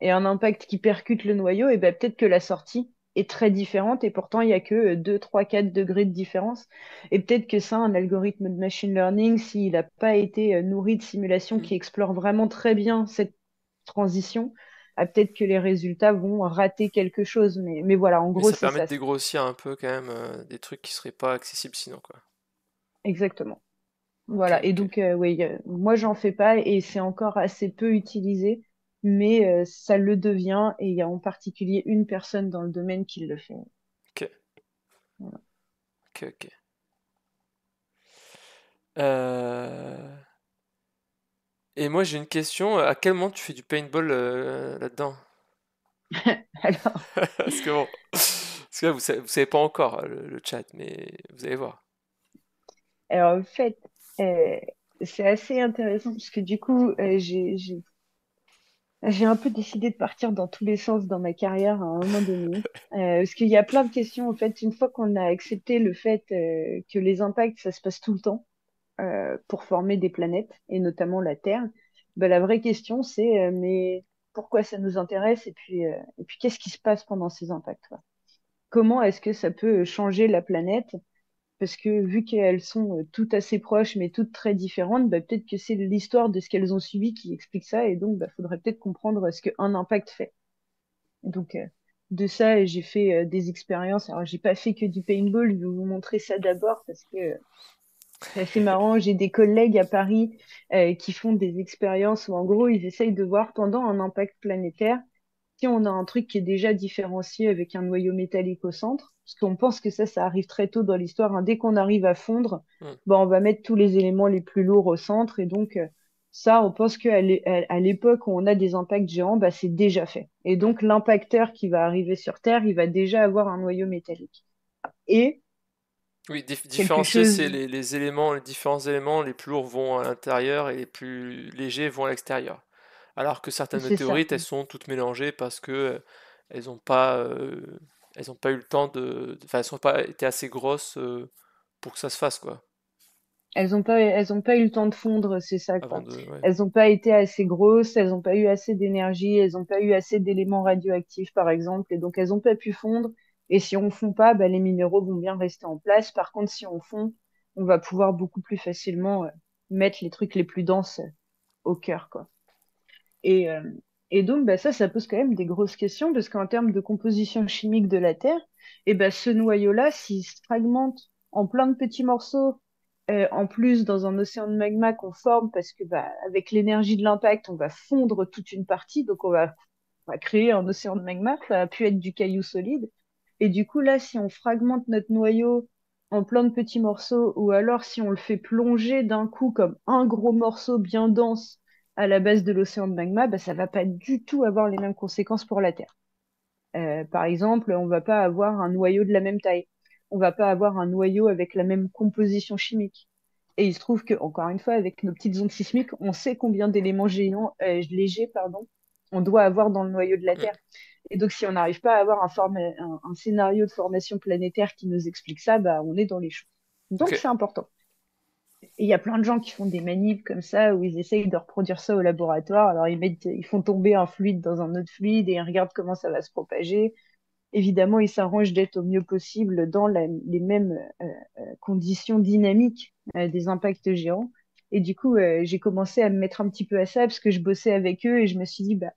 et un impact qui percute le noyau, et ben peut-être que la sortie est très différente et pourtant il y a que 2, 3, 4 degrés de différence. Et peut-être que ça, un algorithme de machine learning, s'il n'a pas été nourri de simulations Mm. qui explorent vraiment très bien cette transition, peut-être que les résultats vont rater quelque chose. Mais voilà, en Mais gros, ça c'est permet ça. de dégrossir un peu quand même des trucs qui seraient pas accessibles sinon, quoi. Exactement. Ok, Voilà, et ok. donc oui, moi j'en fais pas et c'est encore assez peu utilisé, mais ça le devient et il y a en particulier une personne dans le domaine qui le fait. Ok, Voilà. ok, ok. Euh, Et moi j'ai une question, à quel moment tu fais du paintball là-dedans? Alors, Parce que bon, parce que là, vous savez pas encore le chat, mais vous allez voir. en fait, euh, c'est assez intéressant parce que du coup, j'ai un peu décidé de partir dans tous les sens dans ma carrière à un moment donné. Parce qu'il y a plein de questions, en fait, une fois qu'on a accepté le fait que les impacts, ça se passe tout le temps pour former des planètes, et notamment la Terre, ben, la vraie question, c'est mais pourquoi ça nous intéresse et puis qu'est-ce qui se passe pendant ces impacts, quoi. Comment est-ce que ça peut changer la planète? Parce que vu qu'elles sont toutes assez proches, mais toutes très différentes, bah, peut-être que c'est l'histoire de ce qu'elles ont subi qui explique ça, et donc il faudrait peut-être comprendre ce qu'un impact fait. Et donc de ça, j'ai fait des expériences. Alors j'ai pas fait que du paintball, je vais vous montrer ça d'abord parce que c'est assez marrant. J'ai des collègues à Paris qui font des expériences où en gros ils essayent de voir pendant un impact planétaire si on a un truc qui est déjà différencié avec un noyau métallique au centre, parce qu'on pense que ça arrive très tôt dans l'histoire, hein. Dès qu'on arrive à fondre, Hmm. bon, on va mettre tous les éléments les plus lourds au centre. Et donc, ça, on pense à l'époque où on a des impacts géants, bah, c'est déjà fait. Et Hmm. donc, l'impacteur qui va arriver sur Terre, il va déjà avoir un noyau métallique. Et Oui, quelque différencier, c'est chose, les éléments, les différents éléments, les plus lourds vont à l'intérieur et les plus légers vont à l'extérieur. Alors que certaines c'est ça. météorites, elles sont toutes mélangées parce que elles n'ont pas, elles ont pas eu le temps enfin, elles n'ont pas été assez grosses pour que ça se fasse, quoi, Elles ont pas eu le temps de fondre, c'est ça, avant quoi. de, ouais. Elles ont pas été assez grosses, elles ont pas eu assez d'énergie, elles ont pas eu assez d'éléments radioactifs, par exemple, et donc elles ont pas pu fondre. Et si on fond pas, bah, les minéraux vont bien rester en place. Par contre, si on fond, on va pouvoir beaucoup plus facilement mettre les trucs les plus denses au cœur, quoi. Et, euh, et donc, bah, ça pose quand même des grosses questions, parce qu'en termes de composition chimique de la Terre, et ben ce noyau-là, s'il se fragmente en plein de petits morceaux, en plus dans un océan de magma qu'on forme, parce que bah, avec l'énergie de l'impact, on va fondre toute une partie, donc on va créer un océan de magma, ça va pu être du caillou solide. Et du coup, là, si on fragmente notre noyau en plein de petits morceaux, ou alors si on le fait plonger d'un coup comme un gros morceau bien dense à la base de l'océan de magma, bah, ça va pas du tout avoir les mêmes conséquences pour la Terre. Par exemple, on va pas avoir un noyau de la même taille. On va pas avoir un noyau avec la même composition chimique. Et il se trouve que, encore une fois, avec nos petites ondes sismiques, on sait combien d'éléments géants, légers, pardon, on doit avoir dans le noyau de la Hmm. Terre. Et donc, si on n'arrive pas à avoir un scénario de formation planétaire qui nous explique ça, bah, on est dans les choux. Ok. Donc, c'est important. Et il y a plein de gens qui font des manipes comme ça, où ils essayent de reproduire ça au laboratoire. Alors, ils font tomber un fluide dans un autre fluide et ils regardent comment ça va se propager. Évidemment, ils s'arrangent d'être au mieux possible dans les mêmes conditions dynamiques des impacts géants. Et du coup, j'ai commencé à me mettre un petit peu à ça parce que je bossais avec eux et je me suis dit, bah,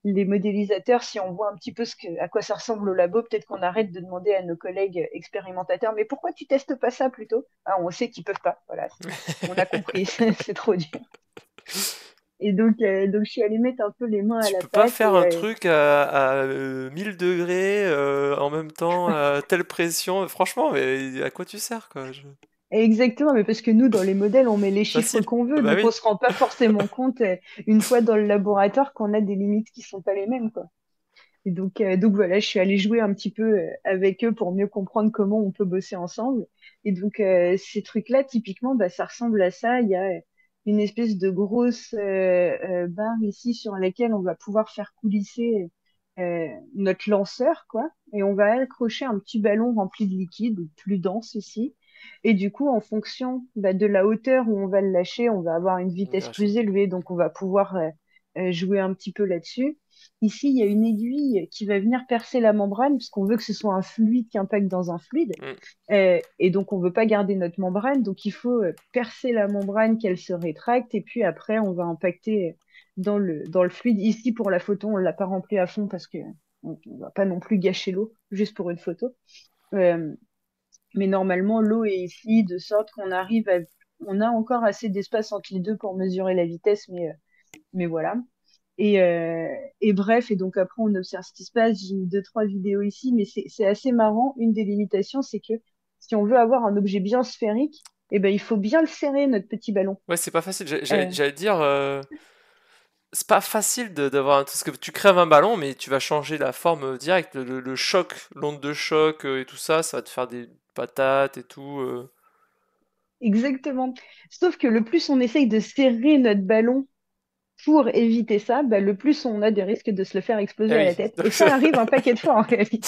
les modélisateurs, si on voit un petit peu à quoi ça ressemble au labo, peut-être qu'on arrête de demander à nos collègues expérimentateurs, mais pourquoi tu testes pas ça plutôt? Ah, on sait qu'ils peuvent pas. Voilà, on a compris, c'est trop dur. Et donc, je suis allée mettre un peu les mains à Tu la peux pas pâte faire et un truc à 1000 degrés en même temps, à telle pression. Franchement, mais à quoi tu sers, quoi? exactement, mais parce que nous, dans les modèles, on met les chiffres Facile. qu'on Ah veut, bah donc on oui. se rend pas forcément compte une fois dans le laboratoire qu'on a des limites qui sont pas les mêmes, quoi. Et donc voilà, je suis allée jouer un petit peu avec eux pour mieux comprendre comment on peut bosser ensemble. Et donc ces trucs-là, typiquement, bah, ça ressemble à ça. Il y a une espèce de grosse barre ici sur laquelle on va pouvoir faire coulisser notre lanceur, quoi. Et on va accrocher un petit ballon rempli de liquide, plus dense ici. Et du coup, en fonction bah, de la hauteur où on va le lâcher, on va avoir une vitesse J'imagine. plus élevée. Donc on va pouvoir jouer un petit peu là-dessus. Ici, il y a une aiguille qui va venir percer la membrane, puisqu'on veut que ce soit un fluide qui impacte dans un fluide. Mm. Et donc, on veut pas garder notre membrane. Donc, il faut percer la membrane, qu'elle se rétracte. Et puis après, on va impacter dans le fluide. Ici, pour la photo, on l'a pas rempli à fond parce que on va pas non plus gâcher l'eau juste pour une photo. Euh, mais normalement, l'eau est ici de sorte qu'on arrive à... On a encore assez d'espace entre les deux pour mesurer la vitesse, mais voilà. Et, euh, et bref, et donc après, on observe ce qui se passe. J'ai mis deux, trois vidéos ici, mais c'est assez marrant. Une des limitations, c'est que si on veut avoir un objet bien sphérique, eh ben, il faut bien le serrer, notre petit ballon. Ouais, c'est pas facile. Euh, J'allais dire, c'est pas facile d'avoir parce que tu crèves un ballon, mais tu vas changer la forme directe. Le choc, l'onde de choc et tout ça, ça va te faire des patates et tout. exactement. Sauf que le plus on essaye de serrer notre ballon pour éviter ça, bah, le plus on a des risques de se le faire Ah exploser à oui. la tête. Et ça arrive un paquet de fois en réalité.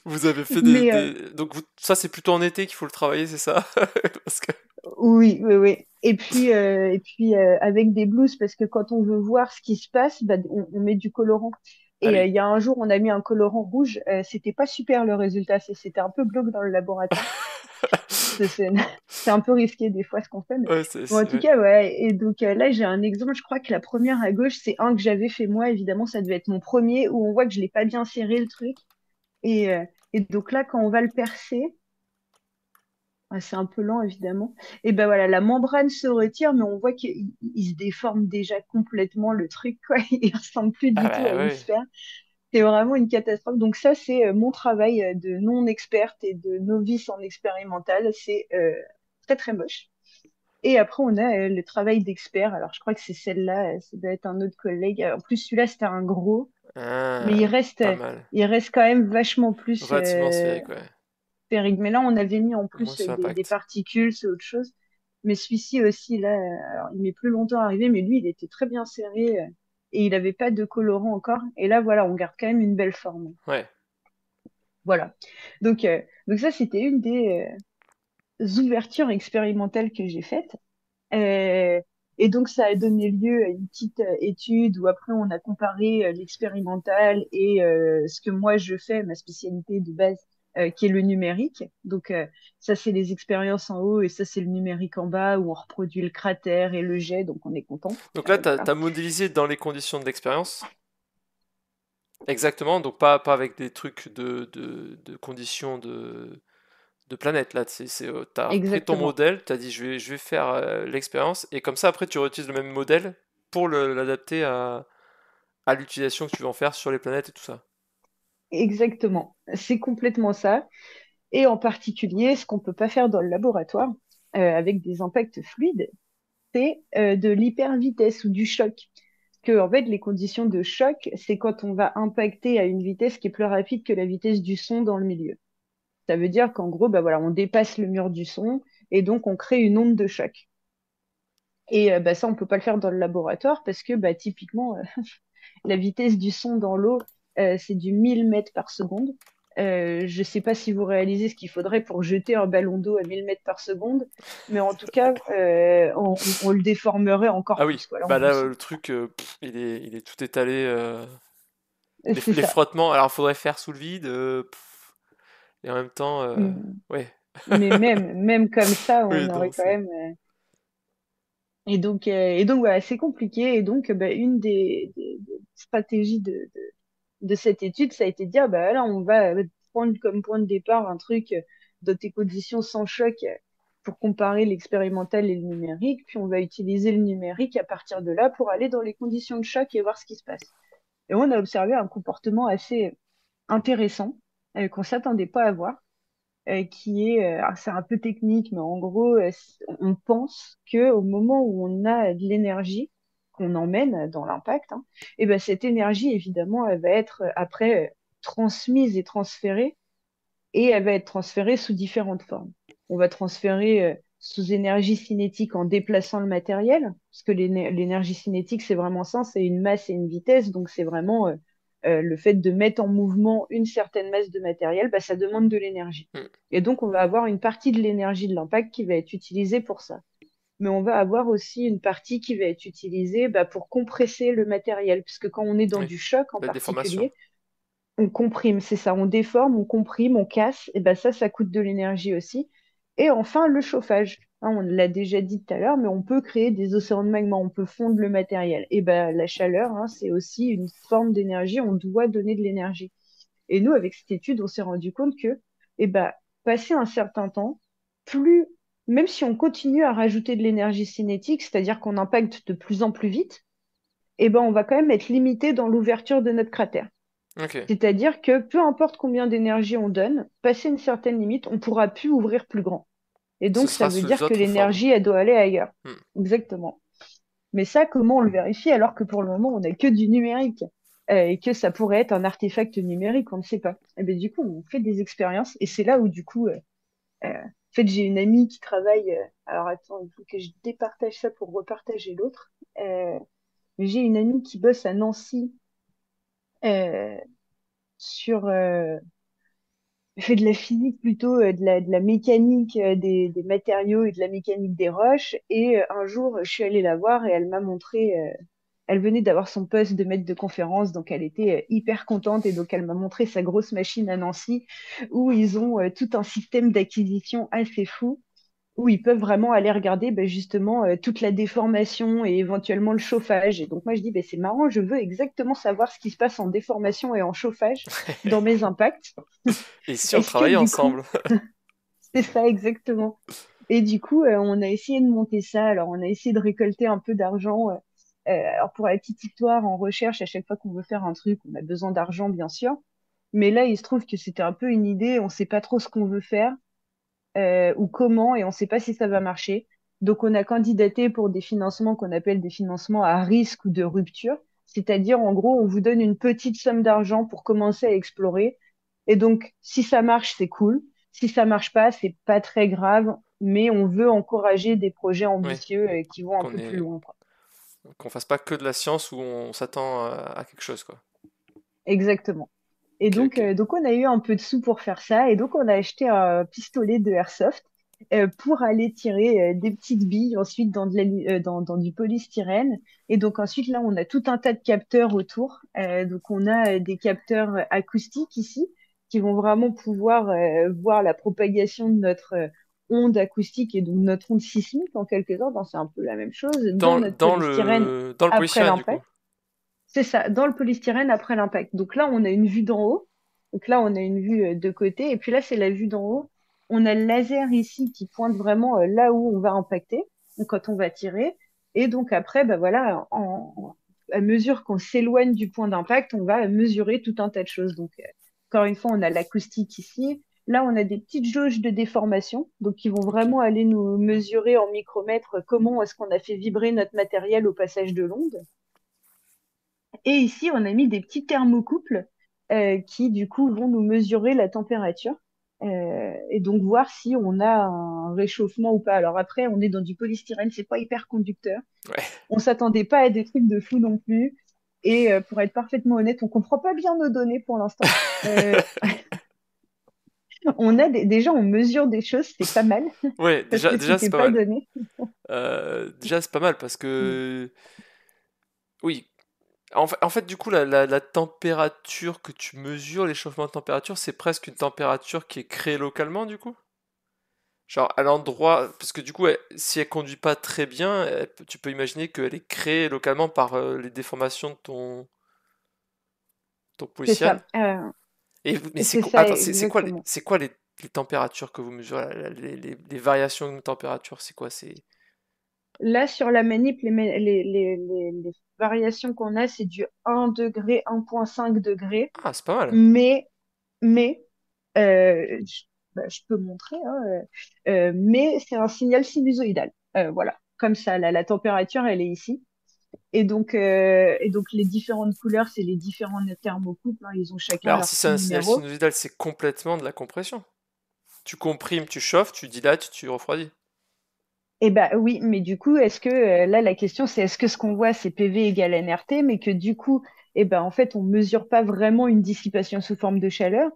Vous avez fait Mais donc ça c'est plutôt en été qu'il faut le travailler, c'est ça? Parce que oui, oui, oui. Et puis avec des blues, parce que quand on veut voir ce qui se passe, bah, on met du colorant. ah Et oui. il y a un jour, on a mis un colorant rouge. C'était pas super le résultat. C'était un peu glauque dans le laboratoire. C'est c'est un peu risqué des fois ce qu'on fait. Mais Ouais, bon, en tout ouais. cas, ouais. Et donc là, j'ai un exemple. Je crois que la première à gauche, c'est un que j'avais fait moi. Évidemment, ça devait être mon premier où on voit que je l'ai pas bien serré le truc. Et donc là, quand on va le percer, c'est un peu lent, évidemment. Et ben voilà, la membrane se retire, mais on voit qu'il se déforme déjà complètement le truc, quoi. Il ressemble plus Ah du tout à bah une ouais. sphère. C'est vraiment une catastrophe. Donc ça, c'est mon travail de non-experte et de novice en expérimental. C'est très, très moche. Et après, on a le travail d'expert. Alors, je crois que c'est celle-là, ça doit être un autre collègue. En plus, celui-là, c'était un gros, mais Ah, pas mal. il reste quand même vachement plus Relativement sphérique, ouais. sphérique. Mais là, on avait mis en Au moins plus sur des l'impact. particules, c'est autre chose. Mais celui-ci aussi, là, alors, il met plus longtemps à arriver, mais lui, il était très bien serré et il n'avait pas de colorant encore. Et là, voilà, on garde quand même une belle forme. Ouais. Voilà. Donc ça, c'était une des ouvertures expérimentales que j'ai faites. Euh, et donc, ça a donné lieu à une petite étude où après, on a comparé l'expérimental et ce que moi, je fais, ma spécialité de base, qui est le numérique. Donc, ça, c'est les expériences en haut et ça, c'est le numérique en bas où on reproduit le cratère et le jet. Donc, on est content. Donc là, Voilà. t'as modélisé dans les conditions de l'expérience. Exactement, donc pas avec des trucs de conditions de planète là. T'as repris ton Exactement. modèle, t'as dit je vais faire l'expérience, et comme ça après tu réutilises le même modèle pour l'adapter à l'utilisation que tu veux en faire sur les planètes et tout ça. Exactement. C'est complètement ça. Et en particulier, ce qu'on peut pas faire dans le laboratoire avec des impacts fluides, c'est de l'hypervitesse ou du choc. Que, en fait, les conditions de choc, c'est quand on va impacter à une vitesse qui est plus rapide que la vitesse du son dans le milieu. Ça veut dire qu'en gros, bah voilà, on dépasse le mur du son et donc on crée une onde de choc. Et bah, ça, on peut pas le faire dans le laboratoire parce que bah, typiquement, la vitesse du son dans l'eau, c'est du 1000 mètres par seconde. Je sais pas si vous réalisez ce qu'il faudrait pour jeter un ballon d'eau à 1000 mètres par seconde, mais en tout cas, on le déformerait encore Ah oui, plus, quoi, l'onde bah du là son. le truc il est tout étalé. C'est Les ça. frottements, alors faudrait faire sous le vide, et en même temps, Mm. ouais. Mais même comme ça, Oui, on non, aurait quand c'est. même. Et donc voilà, c'est compliqué. Et donc, bah, une des stratégies de cette étude, ça a été de dire, bah là, on va prendre comme point de départ un truc dans tes conditions sans choc pour comparer l'expérimental et le numérique, puis on va utiliser le numérique à partir de là pour aller dans les conditions de choc et voir ce qui se passe. Et on a observé un comportement assez intéressant qu'on s'attendait pas à voir, qui est, alors c'est un peu technique, mais en gros, on pense que au moment où on a de l'énergie qu'on emmène dans l'impact, hein, et ben cette énergie, évidemment, elle va être après. transmise et transférée, et elle va être transférée sous différentes formes. On va transférer sous énergie cinétique en déplaçant le matériel, parce que l'énergie cinétique, c'est vraiment ça, c'est une masse et une vitesse, donc c'est vraiment le fait de mettre en mouvement une certaine masse de matériel, bah, ça demande de l'énergie. Mm. Et donc, on va avoir une partie de l'énergie de l'impact qui va être utilisée pour ça. Mais on va avoir aussi une partie qui va être utilisée bah, pour compresser le matériel, puisque quand on est dans Oui, du choc en la déformation. particulier, on comprime, c'est ça, on déforme, on comprime, on casse, et ben ça coûte de l'énergie aussi. Et enfin, le chauffage. Hein, on l'a déjà dit tout à l'heure, mais on peut créer des océans de magma, on peut fondre le matériel. Et ben la chaleur, hein, c'est aussi une forme d'énergie, on doit donner de l'énergie. Et nous, avec cette étude, on s'est rendu compte que, eh ben, passé un certain temps, plus, même si on continue à rajouter de l'énergie cinétique, c'est-à-dire qu'on impacte de plus en plus vite, eh ben, on va quand même être limité dans l'ouverture de notre cratère. Ok. C'est-à-dire que peu importe combien d'énergie on donne, passé une certaine limite, on pourra plus ouvrir plus grand. Et Ce donc, ça sera veut sous dire que autre forme. l'énergie, elle doit aller ailleurs. Hmm. Exactement. Mais ça, comment on le vérifie alors que pour le moment, on n'a que du numérique et que ça pourrait être un artefact numérique, on ne sait pas. Et bien, du coup, on fait des expériences et c'est là où, du coup, en fait, j'ai une amie qui travaille. Alors, attends, il faut que je départage ça pour repartager l'autre. J'ai une amie qui bosse à Nancy euh, sur, fait de la physique plutôt, de la mécanique des matériaux et de la mécanique des roches. Et un jour, je suis allée la voir et elle m'a montré, elle venait d'avoir son poste de maître de conférence, donc elle était hyper contente et donc elle m'a montré sa grosse machine à Nancy où ils ont tout un système d'acquisition assez fou où ils peuvent vraiment aller regarder ben, justement toute la déformation et éventuellement le chauffage. Et donc moi je dis ben, c'est marrant, je veux exactement savoir ce qui se passe en déformation et en chauffage dans mes impacts. Et si on Est-ce que travaillait du coup, ensemble? c'est ça exactement. Et du coup, on a essayé de monter ça. Alors, on a essayé de récolter un peu d'argent. Alors, pour la petite histoire, en recherche, à chaque fois qu'on veut faire un truc, on a besoin d'argent, bien sûr. Mais là, il se trouve que c'était un peu une idée. On ne sait pas trop ce qu'on veut faire ou comment, et on ne sait pas si ça va marcher. Donc, on a candidaté pour des financements qu'on appelle des financements à risque ou de rupture. C'est-à-dire, en gros, on vous donne une petite somme d'argent pour commencer à explorer. Et donc, si ça marche, c'est cool. Si ça marche pas, c'est pas très grave, mais on veut encourager des projets Oui, ambitieux qui vont un qu'on peu plus est, loin, quoi. qu'on fasse pas que de la science où on s'attend à quelque chose, quoi. Exactement. Et Ok, ok. donc, on a eu un peu de sous pour faire ça. Et donc, on a acheté un pistolet de airsoft pour aller tirer des petites billes ensuite dans du polystyrène. Et donc, ensuite, là, on a tout un tas de capteurs autour. Donc, on a des capteurs acoustiques ici qui vont vraiment pouvoir voir la propagation de notre onde acoustique et donc notre onde sismique en quelque sorte. Ben, c'est un peu la même chose dans notre polystyrène Dans le après polystyrène, du coup. l'impact. C'est ça, dans le polystyrène après l'impact. Donc là, on a une vue d'en haut. Donc là, on a une vue de côté. Et puis là, c'est la vue d'en haut. On a le laser ici qui pointe vraiment là où on va impacter, donc quand on va tirer. Et donc après, bah voilà, à mesure qu'on s'éloigne du point d'impact, on va mesurer tout un tas de choses. Donc, encore une fois, on a l'acoustique ici. Là, on a des petites jauges de déformation, donc qui vont Ok. vraiment aller nous mesurer en micromètres comment est-ce qu'on a fait vibrer notre matériel au passage de l'onde. Et ici, on a mis des petits thermocouples qui, du coup, vont nous mesurer la température et donc voir si on a un réchauffement ou pas. Alors après, on est dans du polystyrène, c'est pas hyper conducteur. Ouais. On s'attendait pas à des trucs de fou non plus. Et pour être parfaitement honnête, on comprend pas bien nos données pour l'instant. Euh, déjà, on mesure des choses, c'est pas mal Ouais, parce que déjà c'est c'était pas pas mal. donné. Déjà c'est pas mal parce Mm. que oui. En fait, du coup, la température que tu mesures, l'échauffement de température, c'est presque une température qui est créée localement, du coup? Genre à l'endroit, parce que du coup, si elle conduit pas très bien, tu peux imaginer qu'elle est créée localement par les déformations de ton C'est polystyrène. ça, Mais c'est ça attends, exactement. c'est quoi les températures que vous mesurez, les variations de température, c'est quoi? Là, sur la manip, les variations qu'on a, c'est du 1 degré, 1,5 degré. Ah, c'est pas mal. Mais, mais je peux montrer, hein, mais c'est un signal sinusoïdal. Voilà, comme ça, la température, elle est ici. Et donc les différentes couleurs, c'est les différents thermocouples, hein, ils ont Mais chacun alors, leur si c'est petit un signal numéro. sinusoïdal, c'est complètement de la compression. Tu comprimes, tu chauffes, tu dilates, tu refroidis. Eh ben oui, mais du coup, est-ce que là la question c'est est-ce que ce qu'on voit c'est PV égale nRT, mais que du coup, eh ben en fait on mesure pas vraiment une dissipation sous forme de chaleur.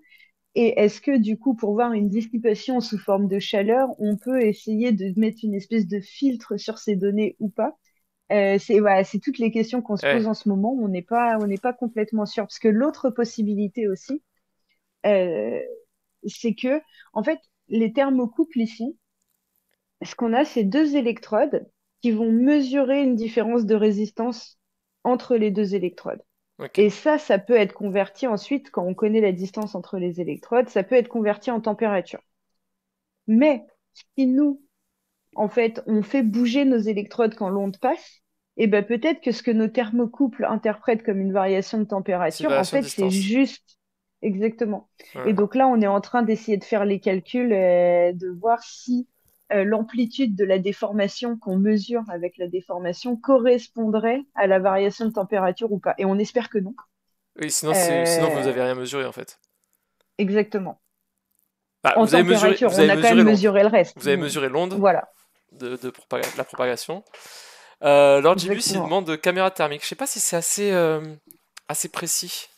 Et est-ce que du coup, pour voir une dissipation sous forme de chaleur, on peut essayer de mettre une espèce de filtre sur ces données ou pas? C'est voilà, c'est toutes les questions qu'on se Ouais, pose en ce moment. On n'est pas complètement sûr parce que l'autre possibilité aussi, euh, c'est que en fait les thermocouples ici, ce qu'on a, c'est deux électrodes qui vont mesurer une différence de résistance entre les deux électrodes. ok. Et ça peut être converti ensuite, quand on connaît la distance entre les électrodes, ça peut être converti en température. Mais si nous, en fait, on fait bouger nos électrodes quand l'onde passe, et ben peut-être que ce que nos thermocouples interprètent comme une variation de C'est une température, en variation de fait, c'est distance. juste exactement. Et Ouais. donc là, on est en train d'essayer de faire les calculs, de voir si l'amplitude de la déformation qu'on mesure avec la déformation correspondrait à la variation de température ou pas. Et on espère que non. Oui, sinon vous Euh, avez rien mesuré en fait. exactement. Bah, En température, vous avez on a quand même mesuré l'onde. mesuré le reste. Vous avez mesuré l'onde Voilà, de la propagation. Lord Gibus, il exactement. demande de caméra thermique. Je sais pas si c'est assez précis,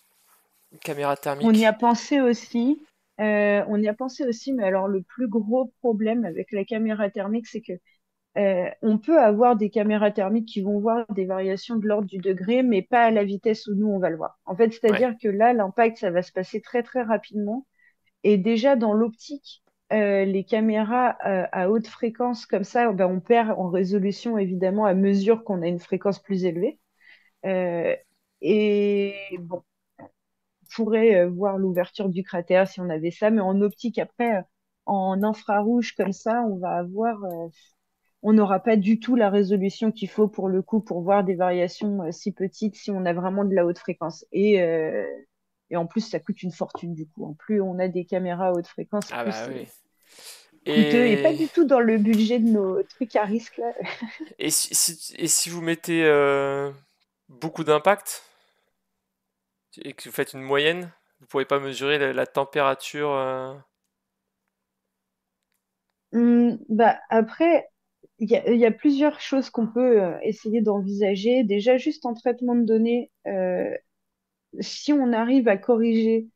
une caméra On y a thermique. pensé aussi. On y a pensé aussi, mais alors le plus gros problème avec la caméra thermique, c'est que on peut avoir des caméras thermiques qui vont voir des variations de l'ordre du degré, mais pas à la vitesse où nous on va le voir. En fait, Ouais. c'est-à-dire que là, l'impact, ça va se passer très très rapidement. Et déjà dans l'optique, les caméras à haute fréquence comme ça, ben, on perd en résolution évidemment à mesure qu'on a une fréquence plus élevée. Euh, et bon, pourrait voir l'ouverture du cratère si on avait ça, mais en optique, après, en infrarouge comme ça, on n'aura pas du tout la résolution qu'il faut pour le coup pour voir des variations si petites si on a vraiment de la haute fréquence. Et en plus, ça coûte une fortune du coup. En plus, on a des caméras à haute fréquence, Ah plus bah oui. c'est coûteux et pas Et, du tout dans le budget de nos trucs à risque là. et si vous mettez beaucoup d'impact et que vous faites une moyenne, vous pourrez pas mesurer la température. Bah, après, il y a plusieurs choses qu'on peut essayer d'envisager. Déjà, juste en traitement de données, si on arrive à corriger,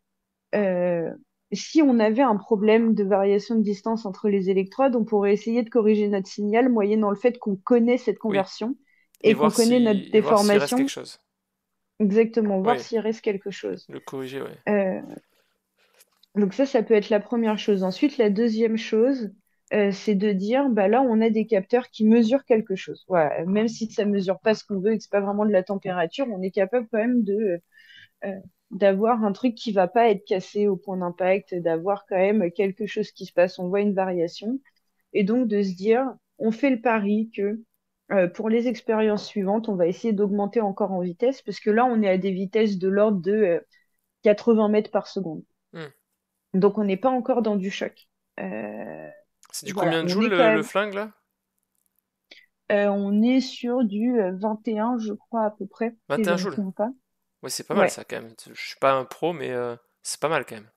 euh, si on avait un problème de variation de distance entre les électrodes, on pourrait essayer de corriger notre signal moyennant le fait qu'on connaît cette Oui. conversion et qu'on connaît notre Et voir s'il reste quelque déformation, chose. exactement, voir Oui. s'il reste quelque chose. Le corriger, ouais. Euh, Donc ça peut être la première chose. Ensuite, la deuxième chose, c'est de dire, bah là, on a des capteurs qui mesurent quelque chose. Voilà. Même si ça mesure pas ce qu'on veut et que c'est pas vraiment de la température, on est capable quand même euh, d'avoir un truc qui va pas être cassé au point d'impact, d'avoir quand même quelque chose qui se passe. On voit une variation. Et donc de se dire, on fait le pari que pour les expériences suivantes, on va essayer d'augmenter encore en vitesse, parce que là, on est à des vitesses de l'ordre de 80 mètres par seconde. Hmm. Donc, on n'est pas encore dans du choc. Euh, C'est du voilà, combien de on joules est quand le même, flingue là? on est sur du 21, je crois, à peu près, si je 21 ne me joules. trompe pas. Ouais, c'est pas mal Ouais, ça quand même. Je suis pas un pro, mais c'est pas mal quand même.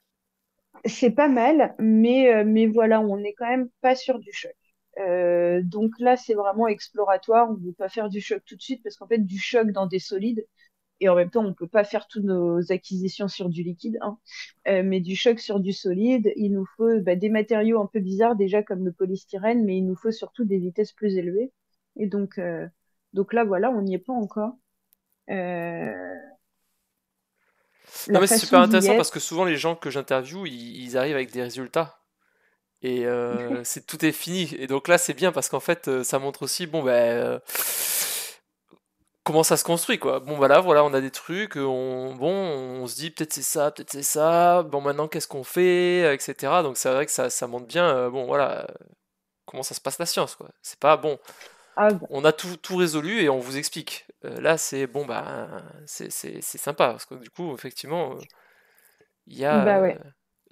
c'est pas mal, mais voilà, on n'est quand même pas sur du choc. Donc là, c'est vraiment exploratoire. On ne veut pas faire du choc tout de suite parce qu'en fait, du choc dans des solides, et en même temps, on ne peut pas faire toutes nos acquisitions sur du liquide, hein. Mais du choc sur du solide, il nous faut bah, des matériaux un peu bizarres déjà comme le polystyrène, mais il nous faut surtout des vitesses plus élevées. Et donc là, voilà, on n'y est pas encore. Euh, Non la mais c'est façon super d'y intéressant parce être, que souvent les gens que j'interviewe, ils arrivent avec des résultats. Et tout est fini. Et donc là c'est bien parce qu'en fait ça montre aussi, bon ben, comment ça se construit quoi. Bon voilà, on a des trucs, on se dit peut-être c'est ça, bon maintenant qu'est-ce qu'on fait, etc. Donc c'est vrai que ça montre bien, bon voilà, comment ça se passe la science quoi. C'est pas bon, ah, bah, on a tout résolu et on vous explique. Là c'est bon bah c'est sympa parce que du coup effectivement il y a bah euh, ouais.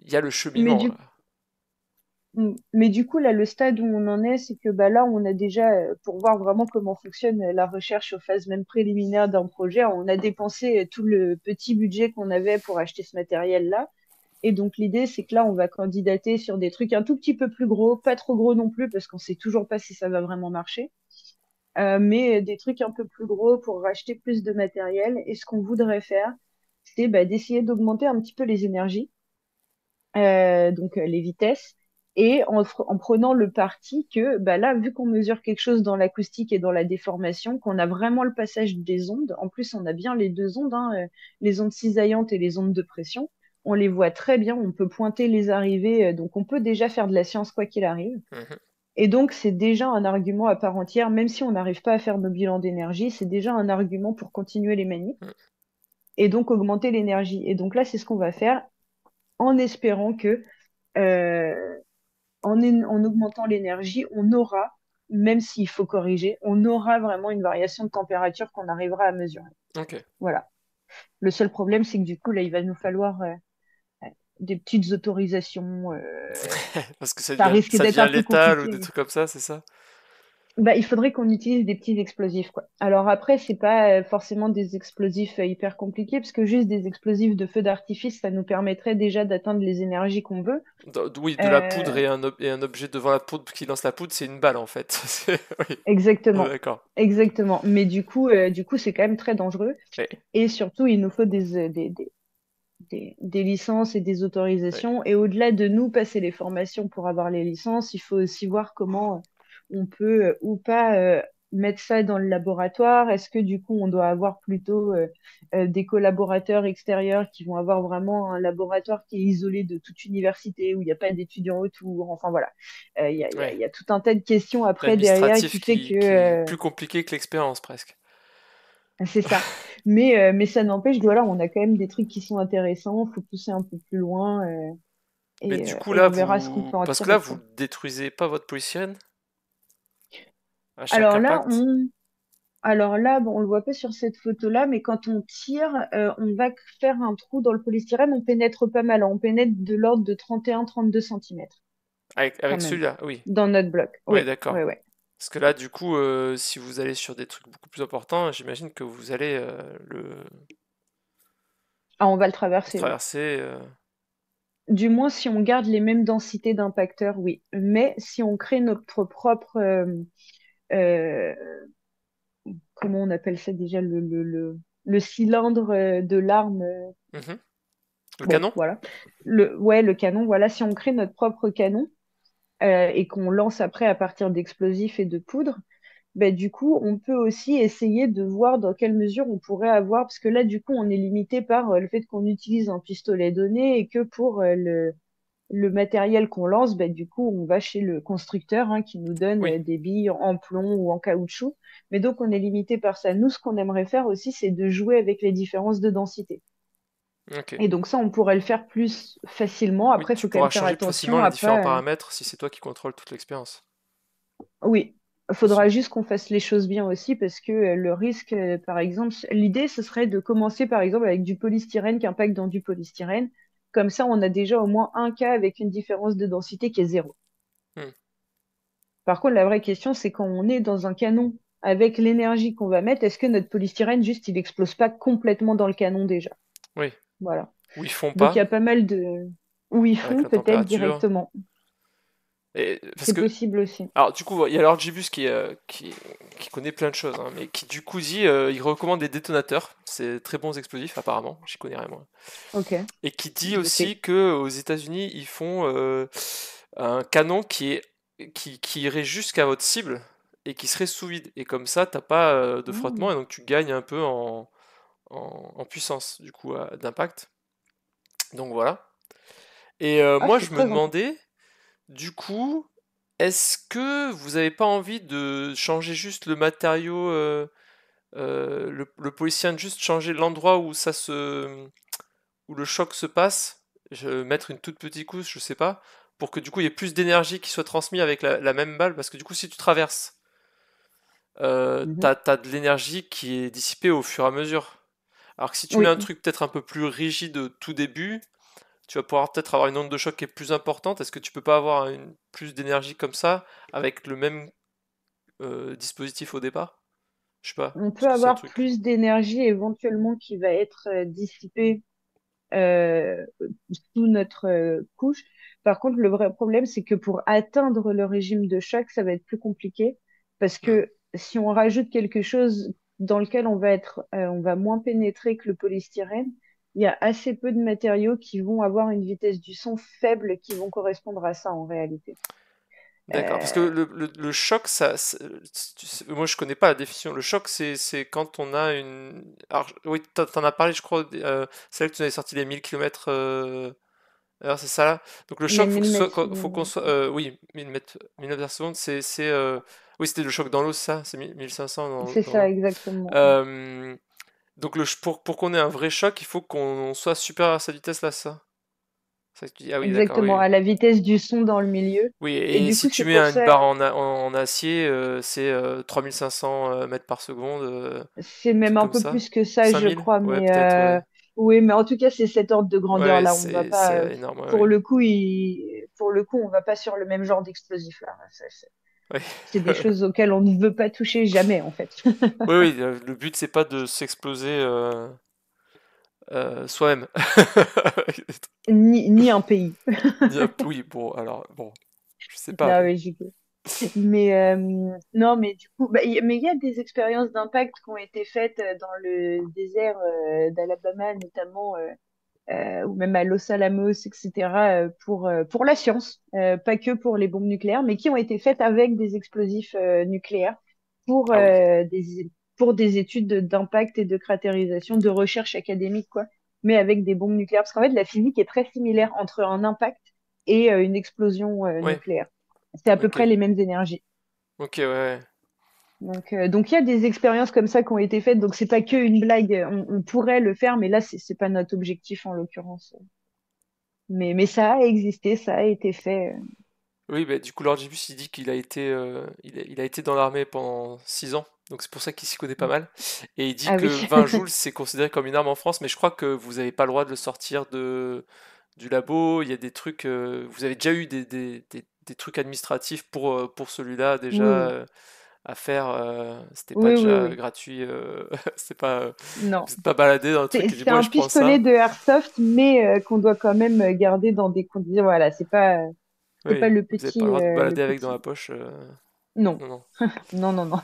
il y a le Mais cheminement du là. Mais du coup, là, le stade où on en est, c'est que bah, là, on a déjà, pour voir vraiment comment fonctionne la recherche aux phases même préliminaires d'un projet, on a dépensé tout le petit budget qu'on avait pour acheter ce matériel-là. Et donc, l'idée, c'est que là, on va candidater sur des trucs un tout petit peu plus gros, pas trop gros non plus, parce qu'on sait toujours pas si ça va vraiment marcher, mais des trucs un peu plus gros pour racheter plus de matériel. Et ce qu'on voudrait faire, c'est bah, d'essayer d'augmenter un petit peu les énergies, donc les vitesses, et en prenant le parti que bah là, vu qu'on mesure quelque chose dans l'acoustique et dans la déformation, qu'on a vraiment le passage des ondes, en plus on a bien les deux ondes, hein, les ondes cisaillantes et les ondes de pression, on les voit très bien, on peut pointer les arrivées, donc on peut déjà faire de la science quoi qu'il arrive. Mhm. Et donc c'est déjà un argument à part entière, même si on n'arrive pas à faire nos bilans d'énergie, c'est déjà un argument pour continuer les manips Mhm. et donc augmenter l'énergie. Et donc là, c'est ce qu'on va faire en espérant que euh, en augmentant l'énergie, on aura, même s'il faut corriger, on aura vraiment une variation de température qu'on arrivera à mesurer. Ok. Voilà. Le seul problème, c'est que du coup, là, il va nous falloir des petites autorisations. Parce que Ça risque ça d'être devient un peu létal ou compliqué. des trucs comme ça, c'est ça? Bah, il faudrait qu'on utilise des petits explosifs, quoi. Alors après, c'est pas forcément des explosifs hyper compliqués, parce que juste des explosifs de feu d'artifice, ça nous permettrait déjà d'atteindre les énergies qu'on veut. Oui, de la Euh, poudre et un objet devant la poudre qui lance la poudre, c'est une balle en fait. Oui, on est Exactement, d'accord. exactement. Mais du coup, c'est quand même très dangereux. Oui, Et surtout, il nous faut des licences et des oui, autorisations. Et au-delà de nous passer les formations pour avoir les licences, il faut aussi voir comment on peut ou pas mettre ça dans le laboratoire. Est-ce que du coup, on doit avoir plutôt des collaborateurs extérieurs qui vont avoir vraiment un laboratoire qui est isolé de toute université, où il n'y a pas d'étudiants autour. Enfin voilà, oui. il y a tout un tas de questions après derrière L'administratif qui fait que qui est plus compliqué que l'expérience presque. c'est ça. Mais ça n'empêche, voilà, on a quand même des trucs qui sont intéressants, faut pousser un peu plus loin Mais du coup et là, on verra ce qu'on peut vous... en Parce que là, tirer, vous quoi. détruisez pas votre policienne à chaque Alors là, impact? alors là, bon, on le voit pas sur cette photo-là, mais quand on tire, on va faire un trou dans le polystyrène, on pénètre pas mal, hein. On pénètre de l'ordre de 31-32 centimètres, quand Avec même, celui-là, oui. dans notre bloc. Oui, Oui, d'accord. oui, oui. Parce que là, du coup, si vous allez sur des trucs beaucoup plus importants, j'imagine que vous allez Ah, on va le le traverser, oui. traverser. Du moins, si on garde les mêmes densités d'impacteurs, oui. Mais si on crée notre propre euh, comment on appelle ça déjà, le cylindre de l'arme. Mhm. Le Bon, canon? voilà. Ouais, le canon. Voilà, si on crée notre propre canon et qu'on lance après à partir d'explosifs et de poudre, ben, du coup, on peut aussi essayer de voir dans quelle mesure on pourrait avoir, parce que là, du coup, on est limité par le fait qu'on utilise un pistolet donné et que pour le matériel qu'on lance, ben, du coup, on va chez le constructeur hein, qui nous donne Oui. des billes en plomb ou en caoutchouc. Mais donc, on est limité par ça. Nous, ce qu'on aimerait faire aussi, c'est de jouer avec les différences de densité. Ok. Et donc, ça, on pourrait le faire plus facilement. Oui, Après, il tu faut quand même pourras faire changer plus facilement attention les à différents pas. paramètres si c'est toi qui contrôles toute l'expérience. Oui, il Aussi. faudra juste qu'on fasse les choses bien aussi parce que le risque, par exemple, l'idée, ce serait de commencer, par exemple, avec du polystyrène qui impacte dans du polystyrène. Comme ça, on a déjà au moins un cas avec une différence de densité qui est zéro. Hmm. Par contre, la vraie question, c'est quand on est dans un canon avec l'énergie qu'on va mettre, est-ce que notre polystyrène, juste, il explose pas complètement dans le canon déjà? Oui. Voilà. Ou ils font Donc, il y pas a pas mal de... Où ils avec font la peut-être température. directement. Et parce C'est que possible aussi. alors du coup, il y a l'Orgibus qui connaît plein de choses, hein, mais qui du coup dit, il recommande des détonateurs, c'est très bons explosifs apparemment, j'y connais rien moi. Ok, Et qui dit aussi noté. que aux États-Unis ils font un canon qui irait jusqu'à votre cible et qui serait sous vide. Et comme ça, t'as pas de frottement Hmm. et donc tu gagnes un peu en puissance du coup d'impact. Donc voilà. Et Ah, moi c'est je me très intéressant. demandais du coup, est-ce que vous avez pas envie de changer juste le matériau, le policier, juste changer l'endroit où le choc se passe, mettre une toute petite couche, je sais pas, pour que du coup il y ait plus d'énergie qui soit transmise avec la même balle, parce que du coup si tu traverses, Mhm. t'as de l'énergie qui est dissipée au fur et à mesure. Alors que si tu mets un Oui. truc peut-être un peu plus rigide au tout début, tu vas pouvoir peut-être avoir une onde de choc qui est plus importante. Est-ce que tu peux pas avoir plus d'énergie comme ça avec le même dispositif au départ? Je sais pas. On Est-ce peut que c'est un avoir truc? plus d'énergie éventuellement qui va être dissipée euh, sous notre couche. Par contre, le vrai problème, c'est que pour atteindre le régime de choc, ça va être plus compliqué parce Hmm. que si on rajoute quelque chose dans lequel on va moins pénétrer que le polystyrène, il y a assez peu de matériaux qui vont avoir une vitesse du son faible qui vont correspondre à ça en réalité. D'accord. Parce que Euh, le choc, moi je connais pas la définition. Le choc, c'est quand on a une. Alors, oui, t'en as parlé, je crois. C'est là que tu avais sorti les 1000 km. Alors c'est ça là. Donc le les choc, faut que ce soit, 1000 mètres, faut qu'on soit, oui, 1000 mètres, 1000 mètres par seconde, oui, c'était le choc dans l'eau, c'est ça, c'est 1500 c'est dans ça l'eau. exactement. Euh, donc pour qu'on ait un vrai choc, il faut qu'on soit supérieur à cette vitesse là, ça. C'est ça que tu dis. Ah oui, d'accord, Exactement, oui. à la vitesse du son dans le milieu. Oui, Et et du si coup, tu c'est mets pour une ça, barre en acier, c'est 3500 mètres par seconde, c'est truc même un comme peu ça. plus que ça, je 5000? crois. Ouais, Mais peut-être, ouais. oui, mais en tout cas, c'est cet ordre de grandeur Ouais, là. On va pas, c'est énorme, ouais, pour ouais. le coup, on va pas sur le même genre d'explosif là. Ouais. C'est des choses auxquelles on ne veut pas toucher jamais en fait, Oui, oui, le but c'est pas de s'exploser soi-même. ni un pays. Oui, bon, alors, bon, je sais pas, Non, mais. mais mais non, mais du coup, mais il y a des expériences d'impact qui ont été faites dans le désert d'Alabama notamment. Ou même à Los Alamos, etc., pour la science, pas que pour les bombes nucléaires, mais qui ont été faites avec des explosifs nucléaires pour, Ah oui, euh, des, pour des études d'impact et de cratérisation, de recherche académique, quoi, mais avec des bombes nucléaires. Parce qu'en fait, la physique est très similaire entre un impact et une explosion ouais, nucléaire. C'est à peu ok. près les mêmes énergies. Ok, ouais, ouais. Donc il y a des expériences comme ça qui ont été faites. Donc c'est pas que une blague. On pourrait le faire, mais là c'est pas notre objectif en l'occurrence. Mais ça a existé, ça a été fait. Oui, bah, du coup, Lord Jibus, il dit qu'il a été, il a été dans l'armée pendant 6 ans, donc c'est pour ça qu'il s'y connaît pas mal. Et il dit Ah que oui. 20 joules, c'est considéré comme une arme en France, mais je crois que vous n'avez pas le droit de le sortir du labo. Il y a des trucs, vous avez déjà eu des trucs administratifs pour celui-là déjà Oui, oui. à faire. C'était pas Oui, oui, déjà oui. gratuit. C'est pas, Non. vous n'êtes pas baladé dans le truc et dit, C'est bon, un je prends pistolet ça. de airsoft, mais qu'on doit quand même garder dans des conditions. Voilà, c'est pas Oui, vous n'avez pas le droit de vous le balader avec dans la petit. poche. Non, Non, non. non, non, non.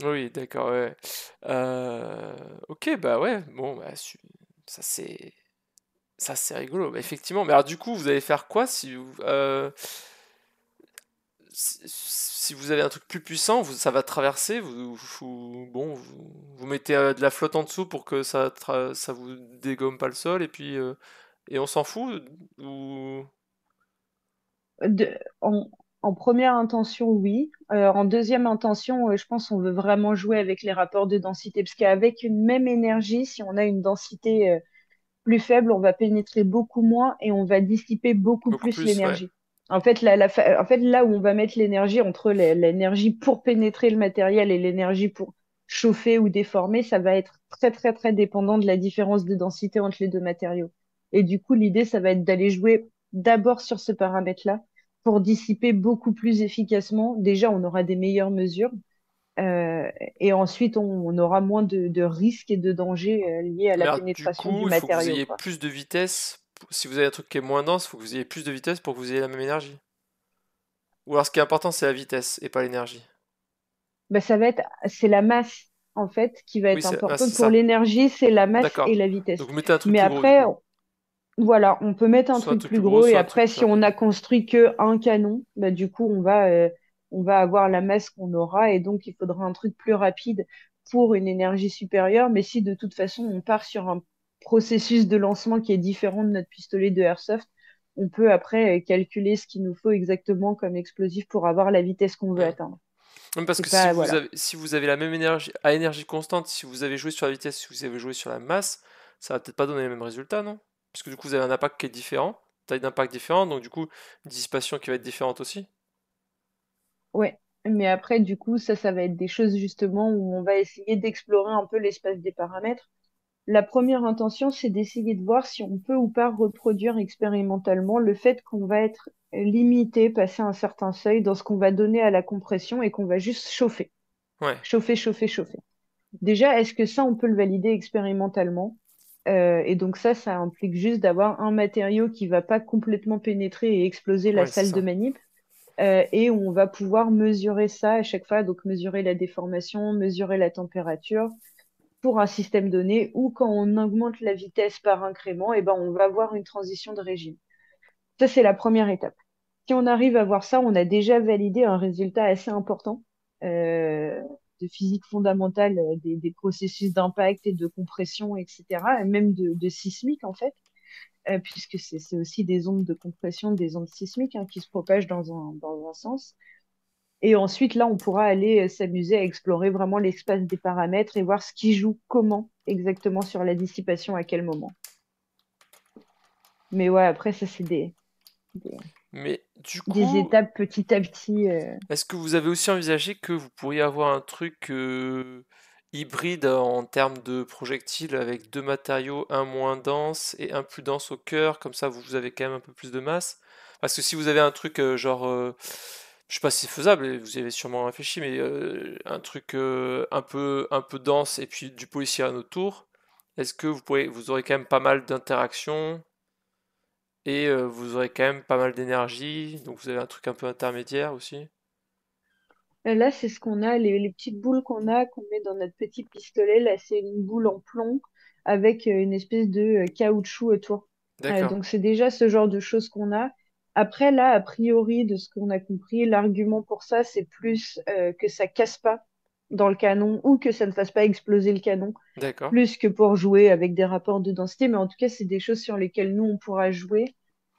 Oui, d'accord, ouais. Ok, bah ouais, bon, bah, ça c'est ça c'est rigolo. Bah, effectivement, mais alors du coup, vous allez faire quoi si vous avez un truc plus puissant, ça va traverser, bon, vous mettez de la flotte en dessous pour que ça vous dégomme pas le sol et on s'en fout ou De- en, en première intention, oui. En deuxième intention, je pense qu'on veut vraiment jouer avec les rapports de densité, parce qu'avec une même énergie, si on a une densité plus faible, on va pénétrer beaucoup moins et on va dissiper beaucoup beaucoup plus plus, ouais. l'énergie. En fait, là où on va mettre l'énergie entre l'énergie pour pénétrer le matériel et l'énergie pour chauffer ou déformer, ça va être très, très, très dépendant de la différence de densité entre les deux matériaux. Et du coup, l'idée, ça va être d'aller jouer d'abord sur ce paramètre-là pour dissiper beaucoup plus efficacement. Déjà, on aura des meilleures mesures. euh, et ensuite, on aura moins de risques et de dangers liés à Mais la alors, du pénétration du coup, il faut que vous matériau, ayez quoi. plus de vitesse. Si vous avez un truc qui est moins dense, il faut que vous ayez plus de vitesse pour que vous ayez la même énergie. Ou alors ce qui est important, c'est la vitesse et pas l'énergie. Bah, c'est la masse, en fait, qui va être C'est importante. Pour ça. l'énergie, c'est la masse et D'accord. la Donc vitesse. vous mettez un truc Mais plus gros du après, coup. voilà, on peut mettre un Soit un truc truc plus plus gros, gros et soit un truc après, plus si on a rapide. construit que un canon, bah, du coup, on va avoir la masse qu'on aura et donc il faudra un truc plus rapide pour une énergie supérieure. Mais si de toute façon, on part sur un processus de lancement qui est différent de notre pistolet de airsoft, on peut après calculer ce qu'il nous faut exactement comme explosif pour avoir la vitesse qu'on veut Hmm. atteindre. Même parce C'est que pas, voilà. si vous avez la même énergie, à énergie constante, si vous avez joué sur la vitesse, si vous avez joué sur la masse, ça va peut-être pas donner les mêmes résultats, non? Parce que du coup, vous avez un impact qui est différent, taille d'impact différente, donc du coup, une dissipation qui va être différente aussi. Ouais, mais après, du coup, ça va être des choses justement où on va essayer d'explorer un peu l'espace des paramètres. La première intention, c'est d'essayer de voir si on peut ou pas reproduire expérimentalement le fait qu'on va être limité, passer un certain seuil dans ce qu'on va donner à la compression et qu'on va juste chauffer, Ouais, chauffer, chauffer, chauffer. Déjà, est-ce que ça, on peut le valider expérimentalement? Et donc ça implique juste d'avoir un matériau qui va pas complètement pénétrer et exploser la ouais, c'est salle de ça. manip. Et on va pouvoir mesurer ça à chaque fois, donc mesurer la déformation, mesurer la température pour un système donné, ou quand on augmente la vitesse par incrément, et ben on va avoir une transition de régime. Ça, c'est la première étape. Si on arrive à voir ça, on a déjà validé un résultat assez important euh, de physique fondamentale des processus d'impact et de compression, etc., et même de sismique en fait, puisque c'est aussi des ondes de compression, des ondes sismiques qui se propagent dans un sens. Et ensuite, là, on pourra aller s'amuser à explorer vraiment l'espace des paramètres et voir ce qui joue comment exactement sur la dissipation à quel moment. Mais ouais, après, ça, c'est des, Mais du des coup, étapes petit à petit. est-ce que vous avez aussi envisagé que vous pourriez avoir un truc hybride en termes de projectiles avec deux matériaux, un moins dense et un plus dense au cœur, comme ça vous avez quand même un peu plus de masse? Parce que si vous avez un truc je sais pas si c'est faisable, et vous y avez sûrement réfléchi, mais un truc un peu dense et puis du polystyrène autour, est-ce que vous aurez quand même pas mal d'interactions et vous aurez quand même pas mal d'énergie, donc vous avez un truc un peu intermédiaire aussi? Là, c'est ce qu'on a, les petites boules qu'on a, qu'on met dans notre petit pistolet. Là, c'est une boule en plomb avec une espèce de caoutchouc autour. D'accord, Donc, c'est déjà ce genre de choses qu'on a. Après, là, a priori, de ce qu'on a compris, l'argument pour ça, c'est plus que ça casse pas dans le canon ou que ça ne fasse pas exploser le canon, d'accord. plus que pour jouer avec des rapports de densité. Mais en tout cas, c'est des choses sur lesquelles nous, on pourra jouer.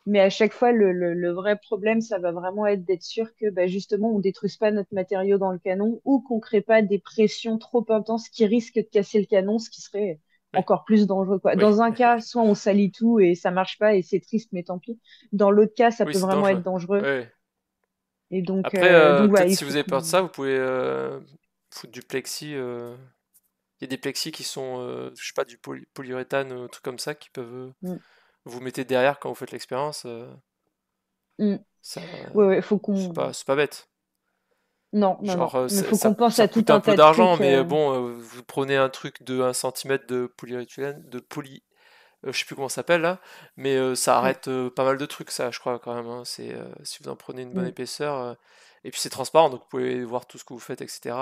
Mais à chaque fois, le vrai problème, ça va vraiment être d'être sûr que bah, justement, on détruise pas notre matériau dans le canon ou qu'on crée pas des pressions trop intenses qui risquent de casser le canon, ce qui serait Oui, encore plus dangereux, quoi. oui, Dans un cas, soit on salit tout et ça marche pas et c'est triste, mais tant pis. Dans l'autre cas, ça oui, peut c'est vraiment être dangereux. dangereux. Oui, oui. Et Après, donc voilà, peut-être il si vous faut avez peur de qu'on... ça, vous pouvez foutre du plexi. Il y a des plexis qui sont, je sais pas, du polyuréthane, trucs comme ça, qui peuvent Mm, vous mettez derrière quand vous faites l'expérience. mm. Ça, Ouais, ouais, faut qu'on... c'est pas bête. Non, non, non. Genre, Mais faut qu'on pense ça à tout coûte un un peu tas de d'argent, trucs. mais bon, vous prenez un truc de 1 cm de polyuréthane, je sais plus comment ça s'appelle là, mais ça Mm, arrête pas mal de trucs, ça, je crois quand même, hein. C'est si vous en prenez une bonne mm, épaisseur, et puis c'est transparent, donc vous pouvez voir tout ce que vous faites, etc.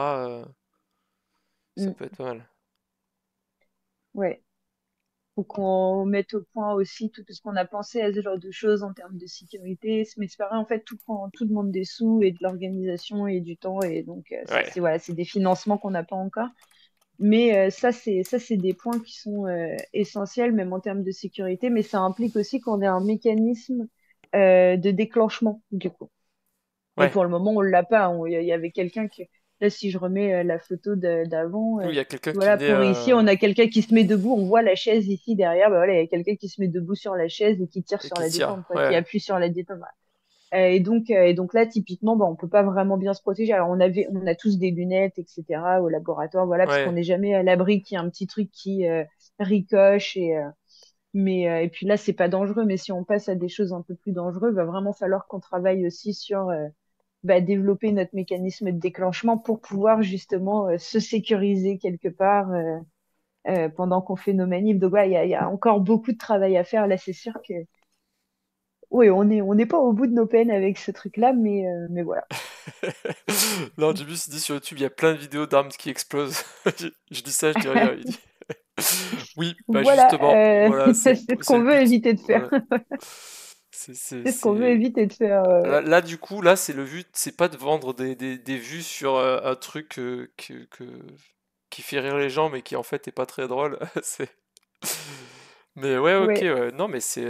Ça mm. peut être pas mal. Ouais. Faut qu'on mette au point aussi tout ce qu'on a pensé à ce genre de choses en termes de sécurité. Mais c'est pareil, en fait, tout demande des sous et de l'organisation et du temps. Et donc, Ouais, voilà, c'est des financements qu'on n'a pas encore. Mais ça, c'est des points qui sont essentiels, même en termes de sécurité. Mais ça implique aussi qu'on ait un mécanisme de déclenchement, du coup. Et ouais. pour le moment, on l'a pas. Il y avait quelqu'un qui, là, si je remets la photo d'avant, Oui, il y a quelqu'un qui voilà, venait. pour ici, on a quelqu'un qui se met debout. On voit la chaise ici derrière. Bah voilà, il y a quelqu'un qui se met debout sur la chaise et qui tire Et sur qui la tire. détente, quoi, qui Ouais, appuie sur la détente. Voilà. Et donc là, typiquement, bah, on peut pas vraiment bien se protéger. Alors, on a tous des lunettes, etc. au laboratoire, voilà, parce qu'on ouais. n'est jamais à l'abri qu'il y ait un petit truc qui ricoche et puis là, c'est pas dangereux, mais si on passe à des choses un peu plus dangereuses, va vraiment falloir qu'on travaille aussi sur développer notre mécanisme de déclenchement pour pouvoir justement se sécuriser quelque part pendant qu'on fait nos manifs. Donc ouais, il y a encore beaucoup de travail à faire. Là, c'est sûr que oui, on n'est pas au bout de nos peines avec ce truc-là, mais voilà. Non, j'ai vu, dit sur YouTube, il y a plein de vidéos d'armes qui explosent. Je dis ça, je dis rien. Il dit, oui, bah Voilà, justement, voilà, c'est ce c'est qu'on le veut but. éviter de faire. Voilà. C'est ce qu'on veut C'est... éviter de faire. Là, du coup, là, c'est le but, c'est pas de vendre des vues sur un truc qui fait rire les gens, mais qui en fait est pas très drôle. C'est... Mais ouais, ok, Ouais. ouais. Non, mais c'est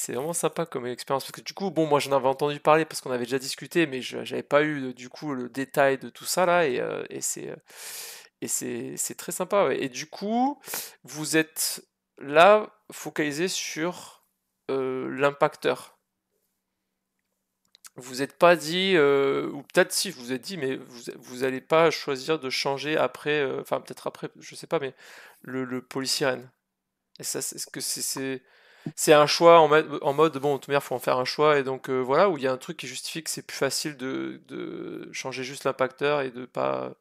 vraiment sympa comme expérience. Parce que du coup, bon, moi j'en avais entendu parler parce qu'on avait déjà discuté, mais j'avais pas eu du coup le détail de tout ça là, et c'est très sympa. Ouais. Et du coup, vous êtes là focalisé sur l'impacteur. vous n'êtes pas dit, ou peut-être si, vous vous êtes dit, mais vous allez pas choisir de changer après, enfin peut-être après, je sais pas, mais le polysirène. Et ça, est-ce que c'est un choix en mode, bon, de toute manière, faut en faire un choix, et donc voilà, où il y a un truc qui justifie que c'est plus facile de changer juste l'impacteur et de pas.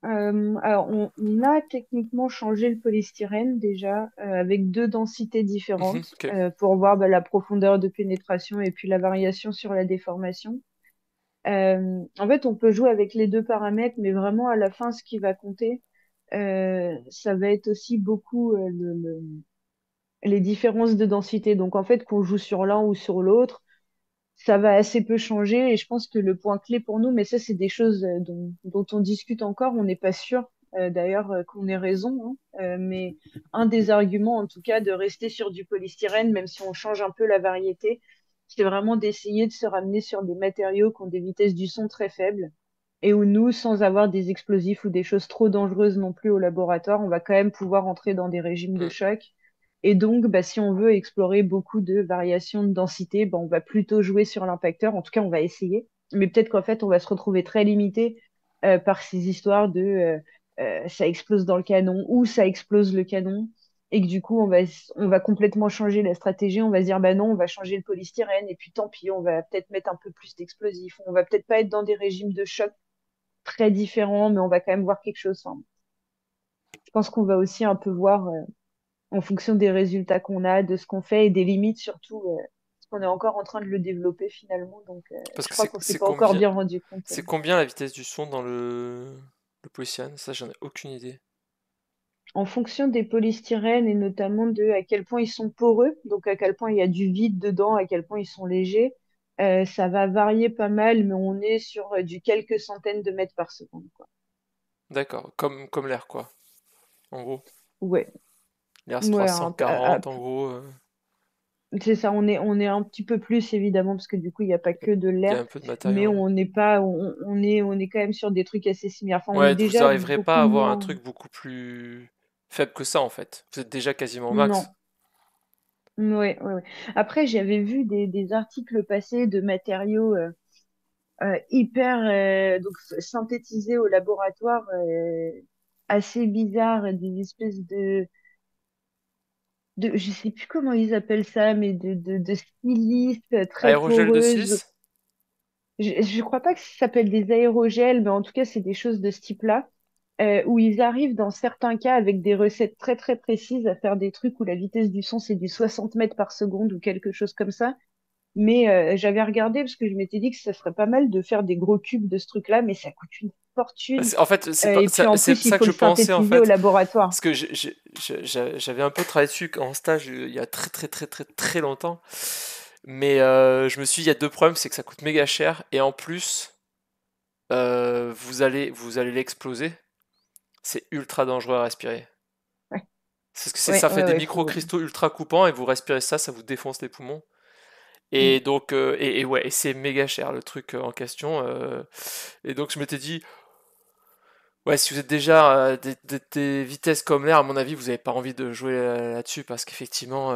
Alors, on a techniquement changé le polystyrène déjà avec deux densités Mhm, différentes ok. pour voir la profondeur de pénétration et puis la variation sur la déformation. En fait, on peut jouer avec les deux paramètres, mais vraiment à la fin, ce qui va compter, ça va être aussi beaucoup les différences de densité. Donc, en fait, qu'on joue sur l'un ou sur l'autre, ça va assez peu changer. Et je pense que le point clé pour nous, mais ça, c'est des choses dont on discute encore, on n'est pas sûr d'ailleurs qu'on ait raison, hein. Mais un des arguments, en tout cas, de rester sur du polystyrène, même si on change un peu la variété, c'est vraiment d'essayer de se ramener sur des matériaux qui ont des vitesses du son très faibles et où nous, sans avoir des explosifs ou des choses trop dangereuses non plus au laboratoire, on va quand même pouvoir entrer dans des régimes de Mm. choc. Et donc, si on veut explorer beaucoup de variations de densité, on va plutôt jouer sur l'impacteur. En tout cas, on va essayer. Mais peut-être qu'en fait, on va se retrouver très limité par ces histoires de ça explose dans le canon ou ça explose le canon. Et que du coup, on va complètement changer la stratégie. On va se dire, bah non, on va changer le polystyrène. Et puis tant pis, on va peut-être mettre un peu plus d'explosifs. On va peut-être pas être dans des régimes de choc très différents, mais on va quand même voir quelque chose. Enfin, je pense qu'on va aussi un peu voir en fonction des résultats qu'on a, de ce qu'on fait et des limites surtout, parce qu'on est encore en train de le développer finalement. Donc, Parce je que crois c'est qu'on s'est c'est pas encore combien, bien rendu compte. c'est combien la vitesse du son dans le Polysian? Ça, j'en ai aucune idée. En fonction des polystyrènes et notamment de à quel point ils sont poreux, donc à quel point il y a du vide dedans, à quel point ils sont légers, ça va varier pas mal, mais on est sur du quelques centaines de mètres par seconde, quoi. D'accord, comme l'air, quoi, en gros. Ouais, L'air, c'est ouais, 340, en gros. c'est ça, on est un petit peu plus évidemment parce que du coup il n'y a pas que de Il y a l'air, un peu de matériau, mais ouais. on n'est pas, on est quand même sur des trucs assez similaires. Enfin, on est Ouais, vous déjà arriverez pas beaucoup à avoir un moins. truc beaucoup plus faible que ça, en fait. Vous êtes déjà quasiment au Non, max. ouais, ouais, ouais. Après, j'avais vu des articles passés de matériaux hyper synthétisés au laboratoire, assez bizarres, des espèces de, je sais plus comment ils appellent ça, mais de silice très Aérogel de poreuses. 6. Je crois pas que ça s'appelle des aérogels, mais en tout cas, c'est des choses de ce type-là, où ils arrivent dans certains cas avec des recettes très très précises à faire des trucs où la vitesse du son c'est du 60 mètres par seconde ou quelque chose comme ça. Mais j'avais regardé parce que je m'étais dit que ça serait pas mal de faire des gros cubes de ce truc-là, mais ça coûte une fortune. En fait, c'est pas, Et puis en c'est plus, il ça que faut je le pensais, en synthétiser au fait. laboratoire. Parce que j'avais un peu travaillé dessus en stage il y a très très très très très longtemps. Mais je me suis dit, il y a deux problèmes, c'est que ça coûte méga cher. Et en plus, vous allez l'exploser. C'est ultra dangereux à respirer. Ouais, C'est ce que ouais, ça fait ouais, des ouais, faut. microcristaux ultra coupants et vous respirez ça, ça vous défonce les poumons. Et Mm. donc, et ouais, et c'est méga cher le truc en question. Et donc je m'étais dit, ouais, si vous êtes déjà des vitesses comme l'air, à mon avis, vous n'avez pas envie de jouer là-dessus parce qu'effectivement,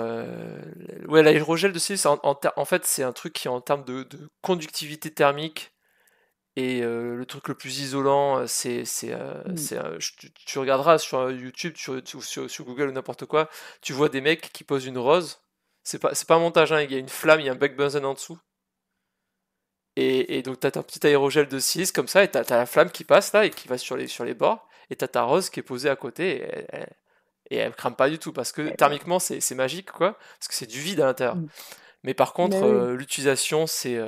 ouais, l'aérogel de silice, en fait, c'est un truc qui, en termes de conductivité thermique, et le truc le plus isolant, Mm. tu regarderas sur YouTube, sur Google ou n'importe quoi, tu vois des mecs qui posent une rose. C'est pas un montage, hein, il y a une flamme, il y a un bec benzène en dessous. Et donc t'as un petit aérogel de silice comme ça, et t'as la flamme qui passe là et qui va sur les bords, et t'as ta rose qui est posée à côté, et elle crame pas du tout, parce que Ouais, ouais. thermiquement c'est magique, quoi, parce que c'est du vide à l'intérieur. Mm. Mais par Bah contre, oui. l'utilisation, c'est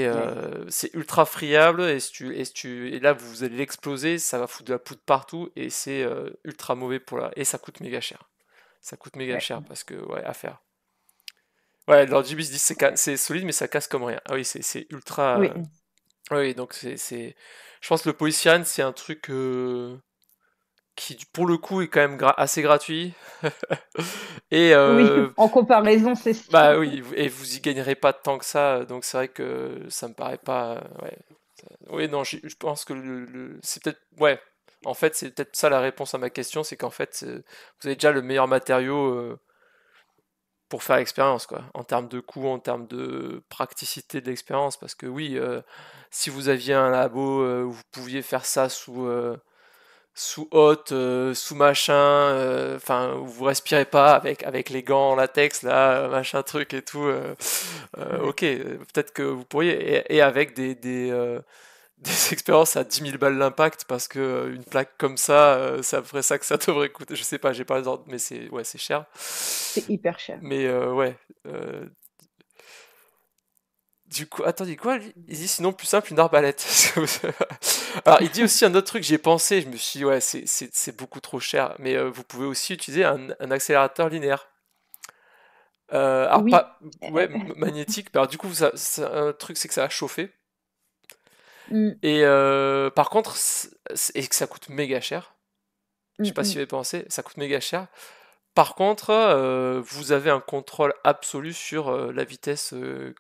Ouais, c'est ultra friable, et là vous allez l'exploser, ça va foutre de la poudre partout, et c'est ultra mauvais et ça coûte méga cher. Ça coûte méga ouais, cher parce que, ouais, à faire. Ouais, leur JB se dit c'est solide, mais ça casse comme rien. Ah oui, c'est ultra. oui. Oui, donc je pense que le Polysian, c'est un truc qui, pour le coup, est quand même assez gratuit. Et Oui, en comparaison, c'est sûr. bah oui, et vous y gagnerez pas tant que ça, donc c'est vrai que ça me paraît pas. Ouais. Oui, non, je pense que c'est peut-être. Ouais, en fait, c'est peut-être ça la réponse à ma question, c'est qu'en fait, vous avez déjà le meilleur matériau pour faire l'expérience, quoi, en termes de coût, en termes de praticité de l'expérience, parce que oui, si vous aviez un labo où vous pouviez faire ça sous hotte, sous machin, enfin, où vous respirez pas avec les gants en latex, là, machin truc et tout, Ouais. ok, peut-être que vous pourriez, et avec des expériences à 10 000 balles l'impact, parce que une plaque comme ça ferait ça que ça devrait coûter, je sais pas, j'ai pas les ordres, mais ouais, c'est cher. C'est hyper cher. Mais ouais. Du coup, attendez, quoi lui? Il dit sinon plus simple une arbalète. Alors, il dit aussi un autre truc, j'ai pensé, je me suis dit, ouais, c'est beaucoup trop cher, mais vous pouvez aussi utiliser un accélérateur linéaire. Alors, Oui. pas, ouais, magnétique, bah, alors, du coup, un truc, c'est que ça va chauffer. Mm, Et par contre, et que ça coûte méga cher. Je sais mm, pas si mm. vous avez pensé, ça coûte méga cher. Par contre, vous avez un contrôle absolu sur la vitesse de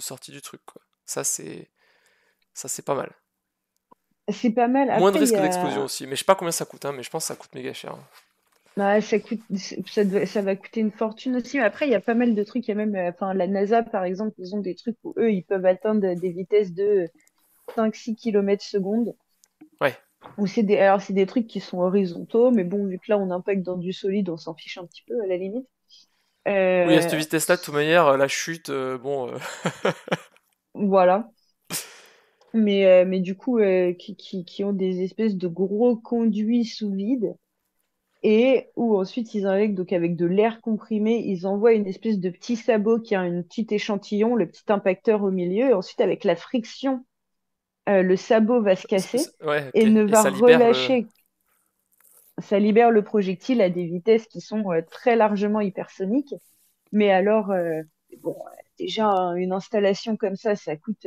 sortie du truc, quoi. Ça, c'est pas mal. C'est pas mal. Moins de Après, il y risque d'explosion a... aussi. Mais je sais pas combien ça coûte, hein, mais je pense que ça coûte méga cher. Bah, ça coûte, ça va coûter une fortune aussi. Mais après, il y a pas mal de trucs. Il y a même, enfin, la NASA, par exemple, ils ont des trucs où eux, ils peuvent atteindre des vitesses de 5-6 km/s. Ouais. Ou alors, c'est des trucs qui sont horizontaux. Mais bon, vu que là, on impacte dans du solide, on s'en fiche un petit peu, à la limite. Oui, à cette Euh, vitesse-là, de toute manière, la chute, bon. voilà. Mais du coup, qui ont des espèces de gros conduits sous vide. Et où ensuite ils injectent donc avec de l'air comprimé, ils envoient une espèce de petit sabot qui a un petit échantillon, le petit impacteur au milieu, et ensuite avec la friction, le sabot va se casser Ouais, et ok. ne Et va ça libère le. relâcher. Ça libère le projectile à des vitesses qui sont très largement hypersoniques. Mais alors, bon, déjà une installation comme ça coûte.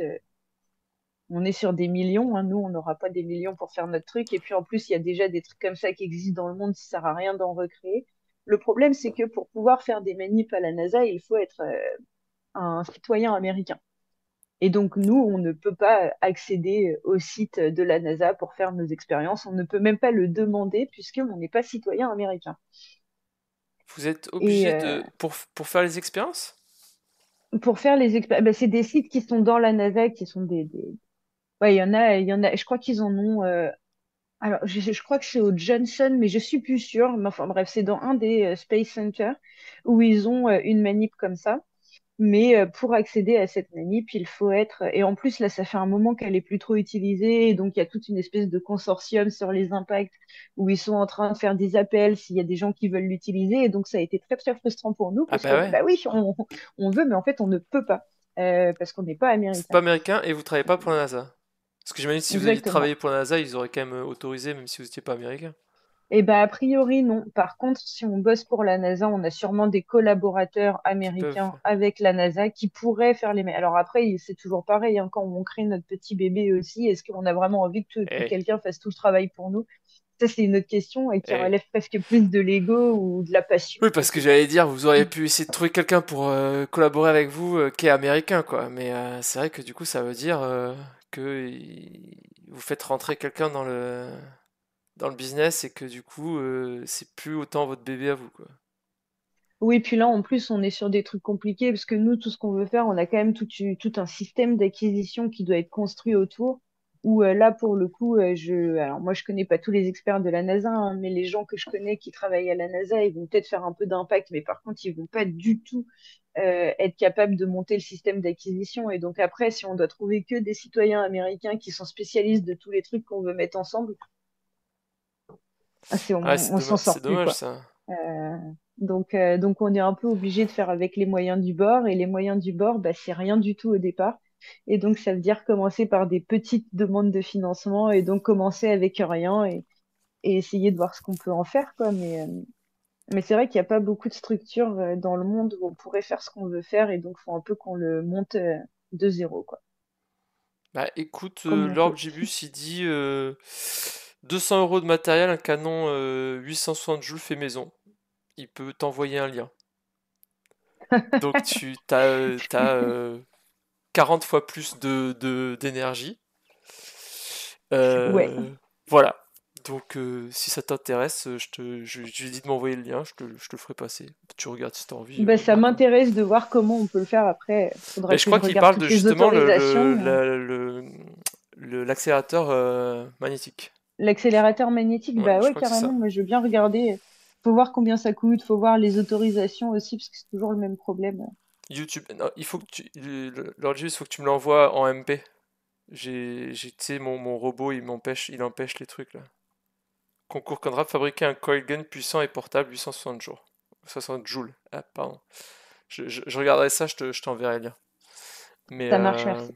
On est sur des millions, hein. Nous, on n'aura pas des millions pour faire notre truc. Et puis en plus, il y a déjà des trucs comme ça qui existent dans le monde, ça sert à rien d'en recréer. Le problème, c'est que pour pouvoir faire des manips à la NASA, il faut être un citoyen américain. Et donc, nous, on ne peut pas accéder au site de la NASA pour faire nos expériences. On ne peut même pas le demander puisqu'on n'est pas citoyen américain. Vous êtes Et obligé de. Pour faire les expériences? pour faire les expériences, c'est des sites qui sont dans la NASA, qui sont Ouais, il y en a, je crois qu'ils en ont. Alors, je crois que c'est au Johnson, mais je suis plus sûre. Mais enfin, bref, c'est dans un des Space Center où ils ont une manip comme ça. Mais pour accéder à cette manip, il faut être. Et en plus, là, ça fait un moment qu'elle est plus trop utilisée. Et donc, il y a toute une espèce de consortium sur les impacts où ils sont en train de faire des appels s'il y a des gens qui veulent l'utiliser. Et donc, ça a été très, très frustrant pour nous Ah parce qu'on bah dit, ouais. bah oui, on veut, mais en fait, on ne peut pas parce qu'on n'est pas C'est pas américain. américain et vous travaillez pas pour la NASA. Parce que j'imagine que si vous aviez Exactement. travaillé pour la NASA, ils auraient quand même autorisé, même si vous n'étiez pas américain. Eh ben, a priori, non. Par contre, si on bosse pour la NASA, on a sûrement des collaborateurs Qui peuvent. américains avec la NASA qui pourraient faire les... Alors après, c'est toujours pareil, hein, quand on crée notre petit bébé aussi, est-ce qu'on a vraiment envie que Eh, quelqu'un fasse tout le travail pour nous? Ça, c'est une autre question et qui eh. relève presque plus de l'ego ou de la passion, Oui, je parce que sais pas. j'allais dire, vous auriez pu essayer de trouver quelqu'un pour collaborer avec vous qui est américain, quoi. Mais c'est vrai que du coup, ça veut dire que vous faites rentrer quelqu'un dans le business et que du coup, c'est plus autant votre bébé à vous, quoi. Oui, puis là, en plus, on est sur des trucs compliqués parce que nous, tout ce qu'on veut faire, on a quand même tout un système d'acquisition qui doit être construit autour. Où là, pour le coup, alors moi, je connais pas tous les experts de la NASA, hein, mais les gens que je connais qui travaillent à la NASA, ils vont peut-être faire un peu d'impact, mais par contre, ils vont pas du tout être capables de monter le système d'acquisition. Et donc après, si on doit trouver que des citoyens américains qui sont spécialistes de tous les trucs qu'on veut mettre ensemble, Ouais, on s'en c'est sort plus, dommage quoi. ça. Donc, on est un peu obligé de faire avec les moyens du bord. Et les moyens du bord, bah, c'est rien du tout au départ. Et donc, ça veut dire commencer par des petites demandes de financement et donc commencer avec rien et essayer de voir ce qu'on peut en faire, quoi. Mais c'est vrai qu'il n'y a pas beaucoup de structures dans le monde où on pourrait faire ce qu'on veut faire et donc, il faut un peu qu'on le monte de zéro, quoi, Bah écoute, comme on l'Orbe peut. Gibus, il dit 200 euros de matériel, un canon 860 joules fait maison. Il peut t'envoyer un lien. Donc t'as 40 fois plus d'énergie. Ouais. Euh, voilà. Donc, si ça t'intéresse, je lui ai dit de m'envoyer le lien, je te le ferai passer. Tu regardes si t'as envie, Bah, ça voilà quoi. m'intéresse de voir comment on peut le faire après. Mais Faudra je que je crois qu'il regarde parle de toutes les justement autorisations. l'accélérateur magnétique. L'accélérateur magnétique, Ouais, bah je ouais, crois que c'est carrément, ça. moi je veux bien regarder. Faut voir combien ça coûte, faut voir les autorisations aussi, parce que c'est toujours le même problème. YouTube, non, il faut que l'Orgius, il faut que tu me l'envoies en MP. Tu sais, mon robot, il empêche les trucs là. Concours Conrad fabriquer un coil gun puissant et portable 860 jours. 60 joules. Ah, pardon. Je regarderai ça, je t'enverrai le lien. Mais, Ça marche, merci.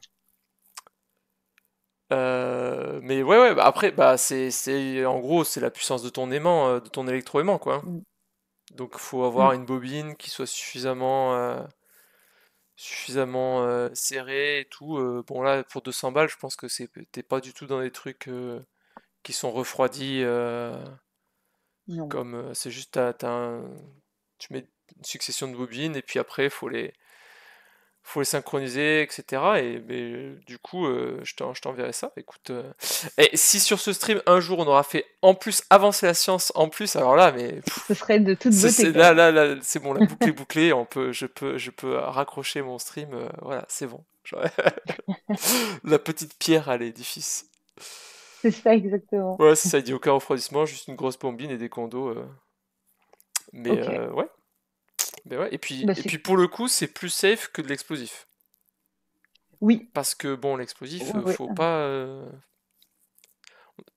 mais ouais, ouais, bah après, bah, en gros, c'est la puissance de ton aimant, de ton électroaimant, quoi, hein. Mm. Donc, il faut avoir Mm. une bobine qui soit suffisamment serrée et tout. Bon, là, pour 200 balles, je pense que t'es pas du tout dans des trucs qui sont refroidis, Non. comme c'est juste, tu mets une succession de bobines et puis après, faut les synchroniser, etc. Et mais, du coup, je t'enverrai ça. Écoute, et si sur ce stream un jour on aura fait en plus avancer la science en plus, alors là, mais Ce serait de toute beauté quand même. là, c'est bon, la boucle est bouclée. Je peux raccrocher mon stream. Voilà, c'est bon. La petite pierre à l'édifice. C'est ça exactement. Ouais, c'est ça. Il dit aucun refroidissement, juste une grosse bombine et des condos. Mais Ok. ouais, mais ouais. Bah, Et c'est... puis pour le coup, c'est plus safe que de l'explosif. Oui, Parce que bon, l'explosif, oui, oui. faut pas.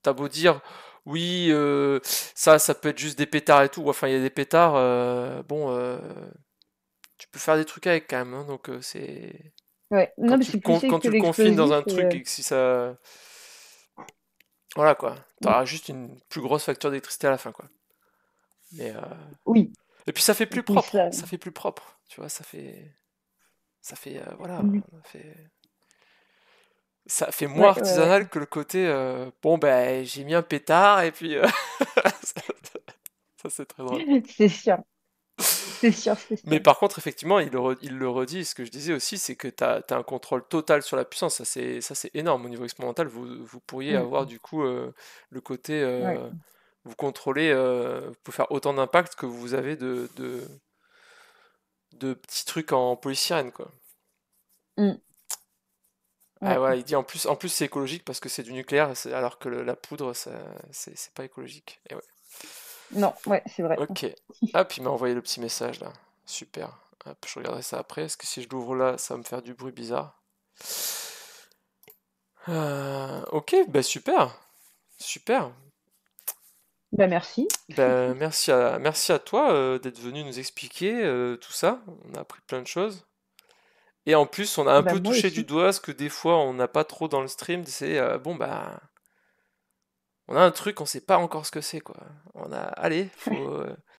T'as beau dire, oui, ça peut être juste des pétards et tout. Enfin, il y a des pétards, bon, tu peux faire des trucs avec quand même, hein. Donc, Ouais. Non, mais c'est plus safe quand que tu le confines dans l'explosif. un truc et que si ça. Voilà quoi. Mm. T'auras juste une plus grosse facture d'électricité à la fin, quoi. Mais, Oui, et puis ça fait plus oui, propre. ça. Ça fait plus propre. Tu vois, voilà. Oui. Ça fait moins Ouais, ouais, ouais. artisanal que le côté, bon, ben, j'ai mis un pétard et puis. Ça, c'est très drôle. C'est sûr. C'est sûr, c'est Mais sûr. par contre, effectivement, il le redit, ce que je disais aussi, c'est que tu as un contrôle total sur la puissance. Ça, c'est énorme au niveau expérimental. Vous pourriez avoir Mm. du coup le côté, Ouais. vous contrôlez, vous pouvez faire autant d'impact que vous avez de petits trucs en polystyrène, quoi. Mm. Ah Ouais. voilà, il dit en plus c'est écologique parce que c'est du nucléaire, alors que la poudre, c'est pas écologique. Et ouais. Non, ouais, c'est vrai. Ok. Ah, puis il m'a envoyé le petit message là. Super. Hop, je regarderai ça après. Est-ce que si je l'ouvre là, ça va me faire du bruit bizarre? Ok, bah super, super. Bah, merci. Ben, merci à toi d'être venu nous expliquer tout ça. On a appris plein de choses. Et en plus, on a un Bah, peu moi touché du aussi. doigt ce que des fois on n'a pas trop dans le stream. C'est bon, bah, on a un truc, on sait pas encore ce que c'est, quoi. Allez,